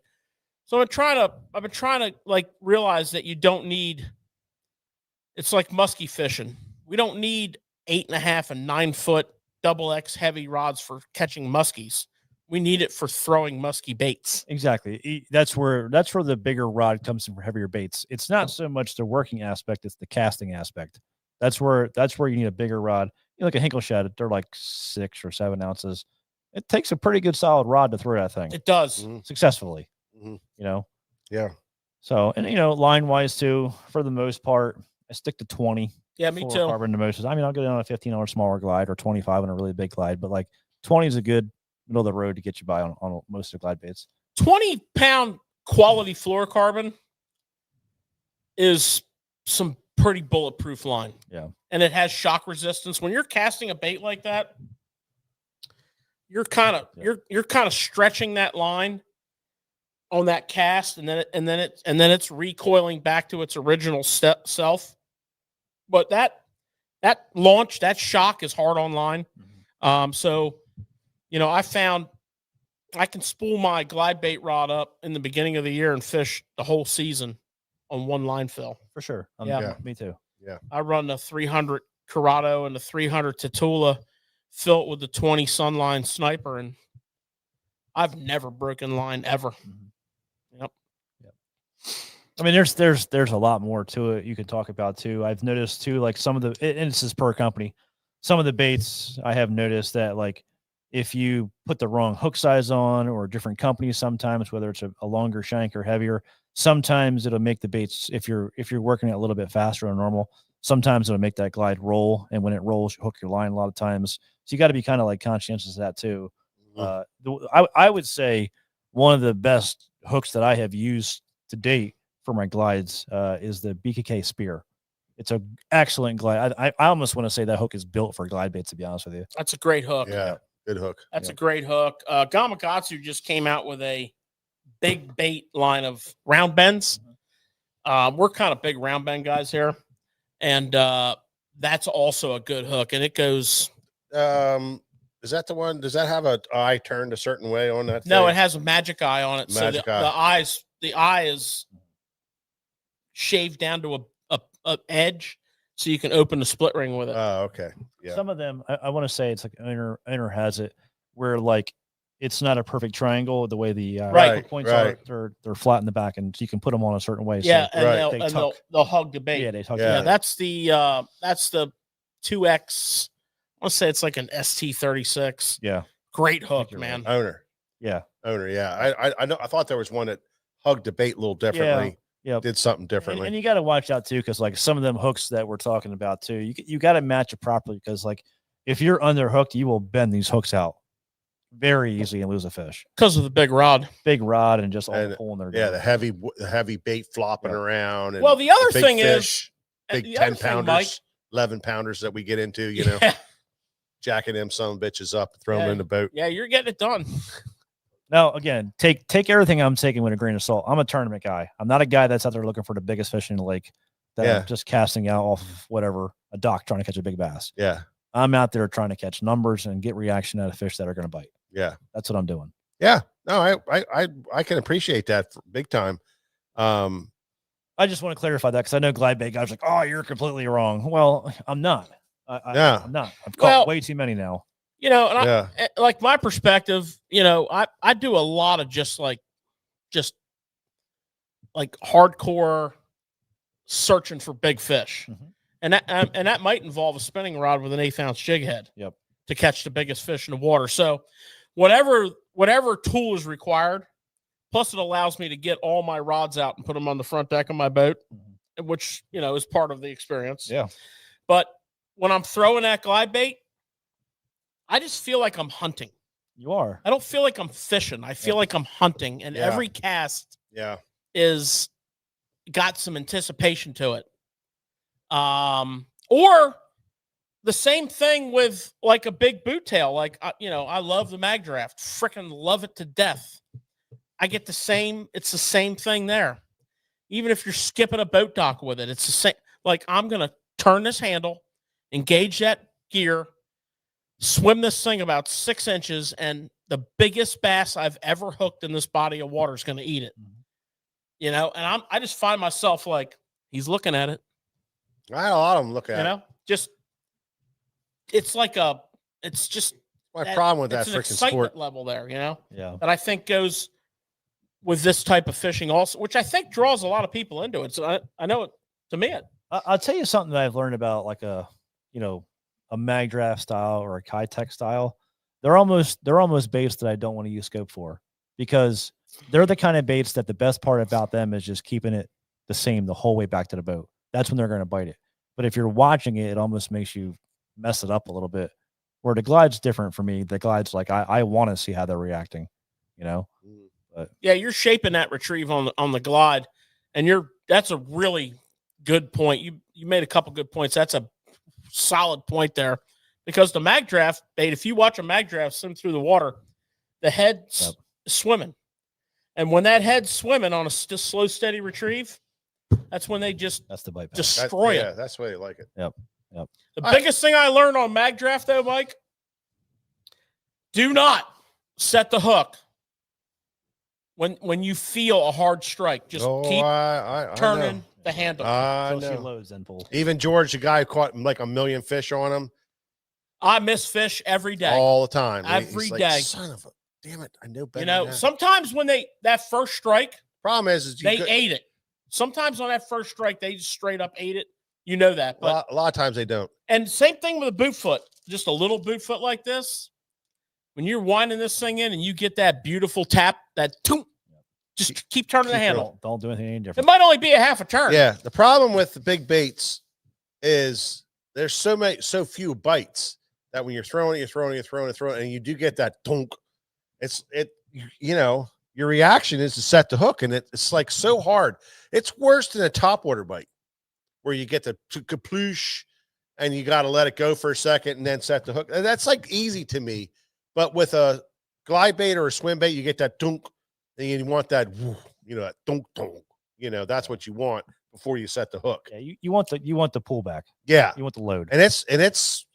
So I've been trying to like realize that you don't need, it's like muskie fishing. We don't need 8.5 and 9-foot double X heavy rods for catching muskies. We need it for throwing musky baits. Exactly. That's where the bigger rod comes in for heavier baits. It's not so much the working aspect; it's the casting aspect. That's where you need a bigger rod. Like a Hinkle shad, they're like 6 or 7 ounces. It takes a pretty good solid rod to throw that thing. It does successfully. Yeah. So, and line wise too, for the most part, I stick to 20. Yeah, me too. Carbon to most. I mean, I'll go down a $15 smaller glide or 25 on a really big glide, but like 20 is a good middle of the road to get you by on most of the glide baits. 20-pound quality fluorocarbon is some pretty bulletproof line. Yeah. And it has shock resistance. When you're casting a bait like that, you're kind of stretching that line on that cast, and then it's recoiling back to its original self. But that launch, that shock is hard on line. So I found I can spool my glide bait rod up in the beginning of the year and fish the whole season on one line fill. For sure. Me too. Yeah. I run the 300 Corrado and the 300 Tatula, fill it with the 20 Sunline Sniper, and I've never broken line ever. Yep. I mean, there's a lot more to it you can talk about too. I've noticed too, like some of the, and this is per company, some of the baits I have noticed that like if you put the wrong hook size on or different companies, sometimes whether it's a longer shank or heavier, sometimes it'll make the baits, if you're working it a little bit faster than normal, sometimes it'll make that glide roll, and when it rolls, you hook your line a lot of times. So you got to be kind of like conscientious of that too. I would say one of the best hooks that I have used to date for my glides is the BKK Spear. It's an excellent glide. I almost want to say that hook is built for glide baits, to be honest with you. That's a great hook. Yeah, good hook. That's a great hook. Gamakatsu just came out with a big bait line of round bends. We're kind of big round bend guys here, and that's also a good hook. And it goes. Is that the one? Does that have an eye turned a certain way on that? No, thing? it has a magic eye on it. Magic eye. The eye is shaved down to a edge, so you can open the split ring with it. Oh, okay. Yeah. Some of them, I want to say it's like owner has it where like it's not a perfect triangle the way the points are. They're flat in the back, and so you can put them on a certain way. Yeah, so and they'll hug the bait. Yeah, they tuck. Yeah, that's the 2X. I want to say it's like an ST36. Yeah, great hook, man. Right. Owner. Yeah. I know. I thought there was one that hugged the bait a little differently. Yeah. Did something differently. And you got to watch out too, because like some of them hooks that we're talking about too, you got to match it properly, because like if you're underhooked, you will bend these hooks out very easily and lose a fish because of the big rod, and just all the pulling there. Yeah, the heavy bait flopping around. And well, the other thing fish, is big 10-pounders, 11-pounders that we get into, jacking them some bitches up, throw them in the boat. Yeah, you're getting it done. Now, again, take everything I'm taking with a grain of salt. I'm a tournament guy. I'm not a guy that's out there looking for the biggest fish in the lake that I'm just casting out off of whatever, a dock trying to catch a big bass. Yeah. I'm out there trying to catch numbers and get reaction out of fish that are going to bite. Yeah. That's what I'm doing. Yeah. No, I can appreciate that big time. I just want to clarify that, because I know glide bait guys are like, oh, you're completely wrong. Well, I'm not. I'm not. I've caught way too many now. I, like my perspective, I do a lot of just hardcore searching for big fish. And that might involve a spinning rod with an 1/8 ounce jig head to catch the biggest fish in the water. So whatever tool is required, plus it allows me to get all my rods out and put them on the front deck of my boat, which, is part of the experience. Yeah. But when I'm throwing that glide bait, I just feel like I'm hunting. You are. I don't feel like I'm fishing. I feel like I'm hunting, and every cast is got some anticipation to it. Or the same thing with like a big boot tail. Like, I love the mag draft, freaking love it to death. I get it's the same thing there. Even if you're skipping a boat dock with it, it's the same. Like, I'm going to turn this handle, engage that gear, swim this thing about 6 inches, and the biggest bass I've ever hooked in this body of water is going to eat it. And I just find myself like, he's looking at it. I had a lot of them look at it. It's just My problem with that it's an freaking excitement sport. level there, you know, Yeah. that I think goes with this type of fishing also, which I think draws a lot of people into it. So I know it, to me, I'll tell you something that I've learned about like a mag draft style or a Kitech style. They're almost baits that I don't want to use scope for, because they're the kind of baits that the best part about them is just keeping it the same the whole way back to the boat. That's when they're going to bite it. But if you're watching it, it almost makes you mess it up a little bit. Where the glide's different for me. The glide's like I want to see how they're reacting, you know. But yeah, you're shaping that retrieve on the glide, and that's a really good point. You made a couple good points. That's a solid point there, because the mag draft bait, if you watch a mag draft swim through the water, the head's swimming, and when that head's swimming on a slow, steady retrieve, that's when they that's the bite pattern. destroy it. Yeah, that's the way you like it. Yep. The biggest thing I learned on mag draft, though, Mike, do not set the hook when you feel a hard strike. Just keep I turning know. the handle. I Until she know. loads and pull. Even George, the guy who caught like a million fish on him I miss fish every day. all the time. Every He's like, day. son of a damn it! I know better. You know, than that. sometimes when that first strike, Problem is they ate it. Sometimes on that first strike, they just straight up ate it. You know that. But a lot of times they don't. and same thing with a boot foot. Just a little boot foot like this. When you're winding this thing in and you get that beautiful tap, that toom, just keep turning the handle. Don't do anything any It different. might only be a half a turn. Yeah, the problem with the big baits is there's so few bites that when you're throwing it, and you do get that dunk, your reaction is to set the hook, and it's like so hard. It's worse than a topwater bite, where you get the kaploosh, and you got to let it go for a second and then set the hook. And that's like easy to me, but with a glide bait or a swim bait, you get that dunk, and you want that, that dunk. That's what you want before you set the hook. Yeah, you want the pullback. Yeah, You want the load. and it's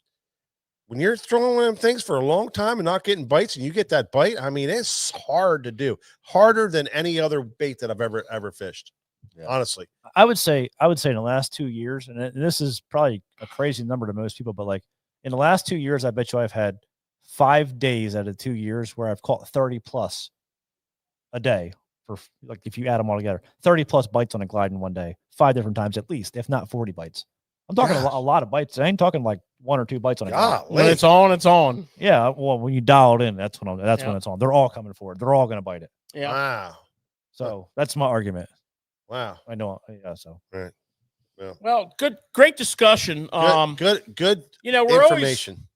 when you're throwing them things for a long time and not getting bites, and you get that bite. I mean, it's hard to do, harder than any other bait that I've ever fished. Yeah. Honestly, I would say in the last 2 years, and this is probably a crazy number to most people, but like in the last 2 years, I bet you I've had 5 days out of 2 years where I've caught 30 plus a day, for like, if you add them all together, 30 plus bites on a glide in one day, 5 different times at least, if not 40 bites. I'm talking a lot of bites. I ain't talking like 1 or 2 bites on a glide. When it's on, it's on. Yeah, well, when you dial it in, that's when it's on. They're all coming forward. They're all going to bite it. Yeah. wow, So that's my argument. wow. I know. Yeah. So Right. Well, great discussion. Good We're information.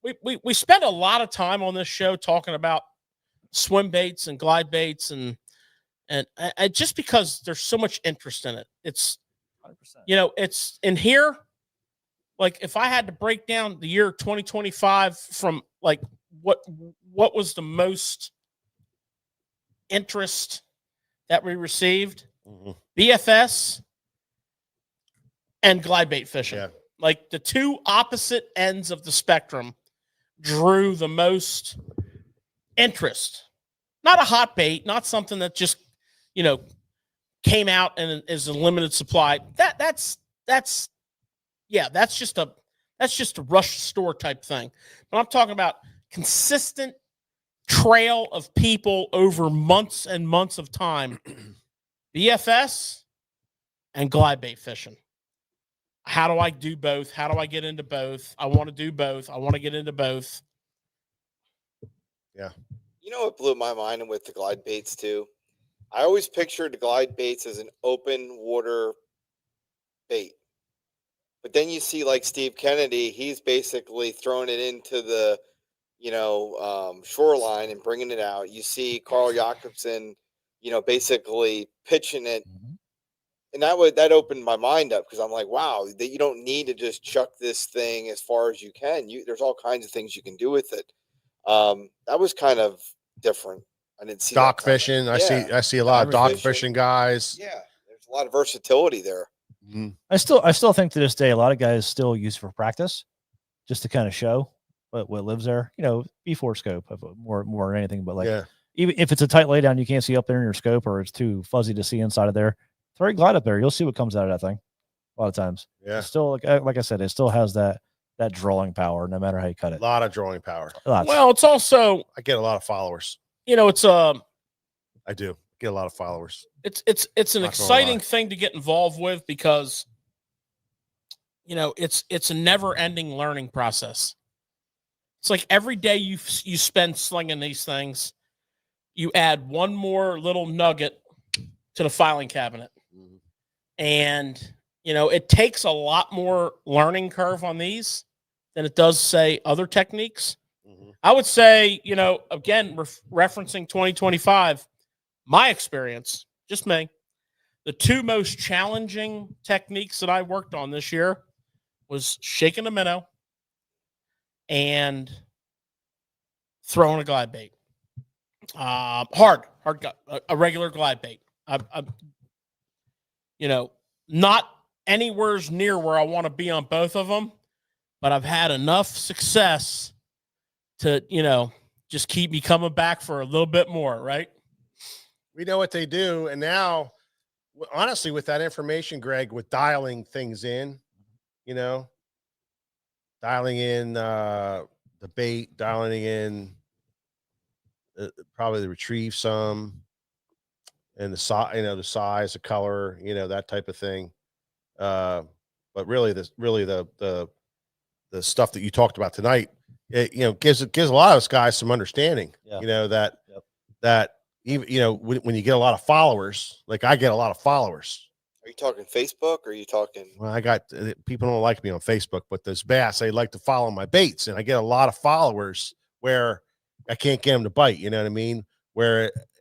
we spend a lot of time on this show talking about swim baits and glide baits, and just because there's so much interest in it. It's 100%. It's in here. Like, if I had to break down the year 2025 from like what was the most interest that we received, BFS and glide bait fishing. Yeah. Like, the two opposite ends of the spectrum drew the most interest. Not a hot bait, not something that just, came out and is a limited supply. That's just a rush store type thing. But I'm talking about consistent trail of people over months and months of time. BFS and glide bait fishing. How do I do both? How do I get into both? I want to do both. I want to get into both. Yeah. You know what blew my mind with the glide baits too? I always pictured the glide baits as an open water bait. But then you see like Steve Kennedy, he's basically throwing it into the, shoreline and bringing it out. You see Carl Jacobson, basically pitching it. And that opened my mind up, because I'm like, wow, that you don't need to just chuck this thing as far as you can. There's all kinds of things you can do with it. That was kind of different. I didn't see dock that kind of- fishing. Yeah. I see a lot of dock Fishing. fishing guys. Yeah, there's a lot of versatility there. I still think to this day a lot of guys still use it for practice, just to kind of show what lives there. Before scope more than anything. But like, even if it's a tight laydown, you can't see up there in your scope, or it's too fuzzy to see inside of there. Throw a glide up there, you'll see what comes out of that thing. A lot of times, Yeah. It's still like I said, it still has that that drawing power, no matter how you cut A it. lot of drawing power. Lots. Well, it's also, I get a lot of followers. it's I do get a lot of followers. it's an Not gonna exciting lie. thing to get involved with because it's a never-ending learning process. It's like every day you spend slinging these things, you add one more little nugget to the filing cabinet. Mhm. And it takes a lot more learning curve on these than it does, say, other techniques. Mhm. I would say, again, referencing 2025, my experience, just me, the two most challenging techniques that I worked on this year was shaking a minnow and throwing a glide bait. A regular glide bait. Not anywhere near where I want to be on both of them, but I've had enough success to, just keep me coming back for a little bit more, right? We know what they do, and now, honestly, with that information, Greg, with dialing things in, dialing in the bait, dialing in probably the retrieve some, and the size, the size, the color, that type of thing. But really, the stuff that you talked about tonight, it gives a lot of us guys some understanding. Yeah. That even when you get a lot of followers, like I get a lot of followers. Are you talking Facebook or are you talking? Well, I got people don't like me on Facebook, but this bass, they like to follow my baits, and I get a lot of followers where I can't get them to bite. You know what I mean?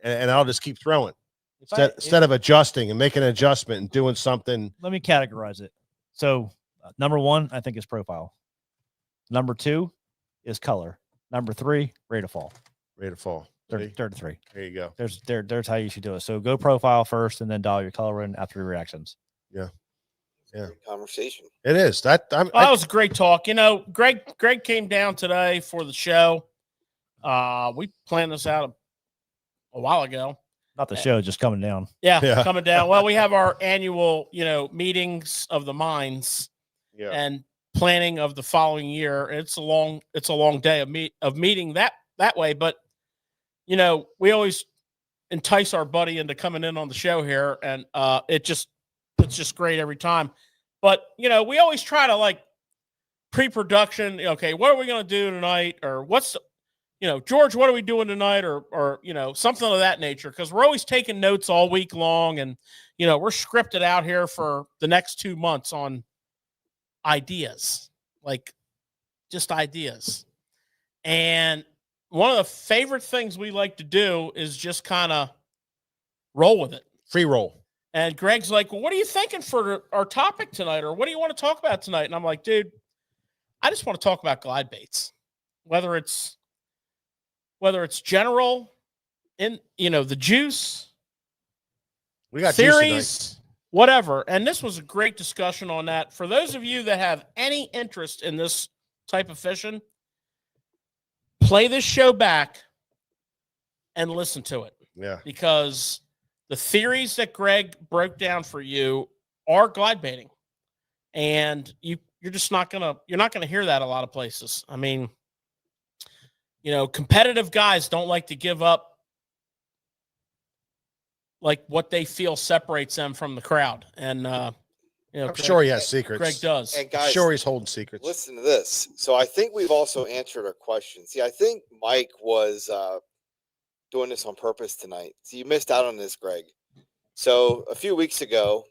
And I'll just keep throwing instead of adjusting and making an adjustment and doing something. Let me categorize it. So, number one, I think is profile. Number two is color. Number three, rate of fall. Rate of fall. Third to three. There you go. There's how you should do it. So go profile first, and then dial your color in after your reactions. Yeah. Great conversation. It is that. That was a great talk. Greg came down today for the show. We planned this out a while ago. Not the show, just coming down. Yeah, coming down. Well, we have our annual, meetings of the minds and planning of the following year. It's a long day of meeting that way. But, we always entice our buddy into coming in on the show here. And it's just great every time. But, we always try to pre-production. Okay, what are we going to do tonight? Or George, what are we doing tonight? Or something of that nature. Because we're always taking notes all week long. And, we're scripted out here for the next 2 months on ideas, just ideas. And one of the favorite things we like to do is just kind of roll with it. Free roll. And Greg's like, well, what are you thinking for our topic tonight? Or what do you want to talk about tonight? And I'm like, dude, I just want to talk about glide baits, whether it's general in, the juice, We got theories, whatever. And this was a great discussion on that. For those of you that have any interest in this type of fishing, play this show back and listen to it. Yeah. Because the theories that Greg broke down for you are glide baiting. And you're not gonna hear that a lot of places. I mean, competitive guys don't like to give up what they feel separates them from the crowd. And I'm sure he has secrets. Greg does. And guys, I'm sure he's holding secrets. listen to this. So I think we've also answered our question. See, I think Mike was doing this on purpose tonight. So you missed out on this, Greg. So a few weeks ago,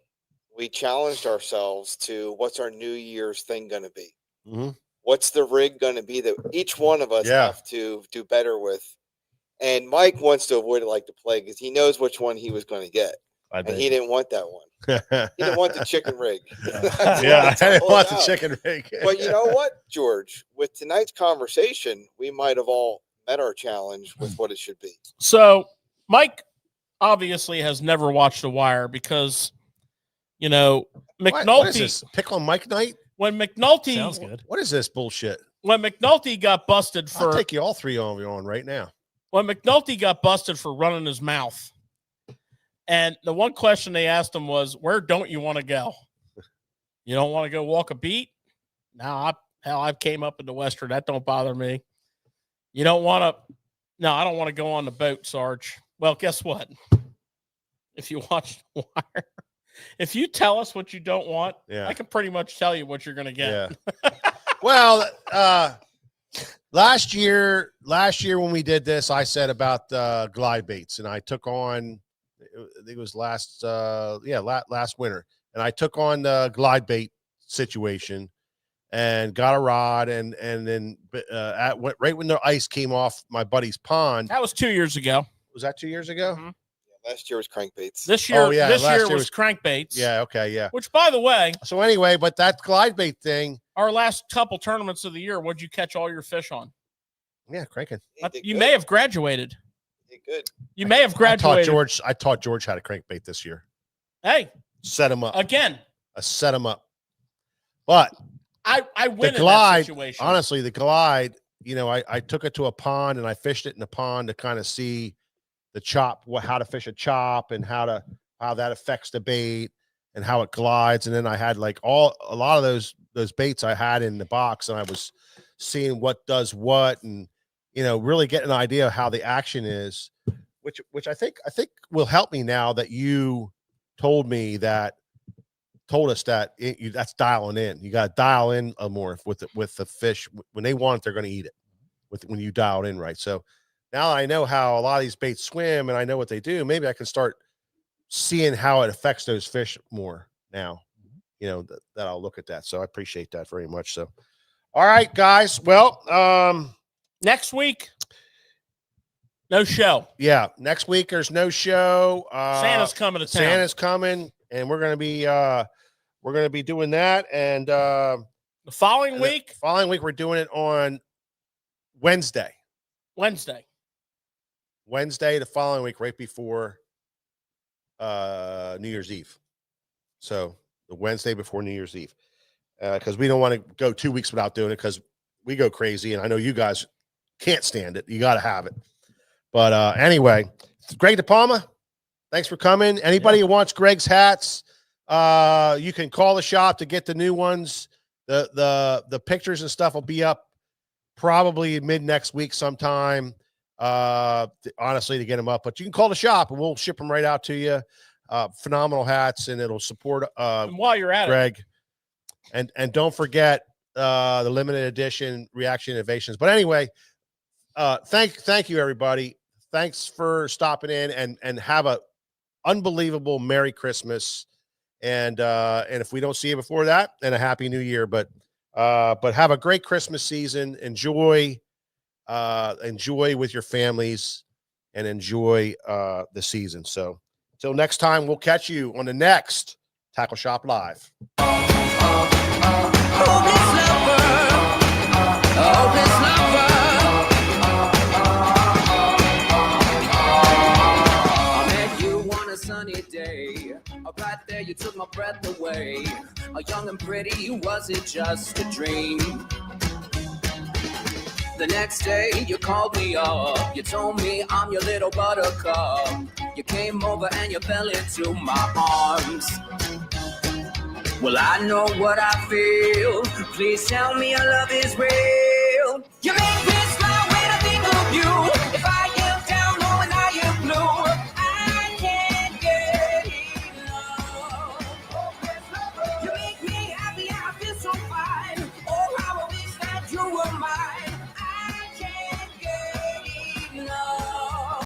we challenged ourselves to what's our New Year's thing going to be? Mm-hmm. What's the rig going to be that each one of us have to do better with? And Mike wants to avoid it like the plague because he knows which one he was going to get. And he didn't want that one. He didn't want the chicken rig. I didn't want the chicken rig. But you know what, George? With tonight's conversation, we might have all met our challenge with what it should be. So Mike obviously has never watched The Wire because, McNulty. What is this? Pickle Mike night? When McNulty Sounds good. What is this bullshit? When McNulty got busted for I'll take you all three on right now. When McNulty got busted for running his mouth, and the one question they asked him was, "Where don't you want to go? You don't want to go walk a beat?" No, Hell, I came up in the Western. That don't bother me. You don't want to. No, I don't want to go on the boat, Sarge. Well, guess what? If you watch The Wire, if you tell us what you don't want, Yeah. I can pretty much tell you what you're going to get. Yeah. Well, last year when we did this, I said about glide baits, and I took on. It was last winter, and I took on the glide bait situation, and got a rod, and then right when the ice came off my buddy's pond. That was 2 years ago. Was that 2 years ago? Mm-hmm. Last year was crankbaits. This year, last year year was crankbaits. Yeah. Okay. Yeah. Which, by the way, So anyway, but that glide bait thing. our last couple tournaments of the year, what'd you catch all your fish on? Yeah, cranking. You may have graduated. Did good. You may have graduated. I taught George how to crankbait this year. Hey, Set him up. again, I set him up. But I win the in glide, that situation. honestly, the glide, I took it to a pond and I fished it in the pond to kind of see the chop, how to fish a chop and how that affects the bait and how it glides. And then I had like a lot of those baits I had in the box, and I was seeing what does what, and really getting an idea of how the action is, which I think will help me now that you told us that that's dialing in. You got to dial in more with the fish. When they want it, they're going to eat it when you dial it in right. So now I know how a lot of these baits swim and I know what they do. Maybe I can start seeing how it affects those fish more now, that I'll look at that. So I appreciate that very much. So, all right, guys. Well, next week, no show. Yeah. Next week, there's no show. Santa's coming to town. Santa's coming, and we're going to be doing that. And the following week, we're doing it on Wednesday, the following week, right before New Year's Eve. So the Wednesday before New Year's Eve, because we don't want to go 2 weeks without doing it, because we go crazy, and I know you guys can't stand it. You got to have it. But anyway, Greg DePalma, thanks for coming. Anybody who wants Greg's hats, you can call the shop to get the new ones. The pictures and stuff will be up probably mid next week sometime. Honestly, to get them up, but you can call the shop and we'll ship them right out to you. Phenomenal hats, and it'll support and while you're at Greg. And don't forget the limited edition Reaction Innovations. But anyway, thank you, everybody. Thanks for stopping in, and have a unbelievable Merry Christmas. And if we don't see you before that, then a Happy New Year. But have a great Christmas season. Enjoy with your families, and enjoy the season. So until next time, we'll catch you on the next Tackle Shop Live. Sunny day, right there you took my breath away. Young and pretty, was it just a dream? The next day you called me up, you told me I'm your little buttercup. You came over and you fell into my arms. Well, I know what I feel. Please tell me your love is real.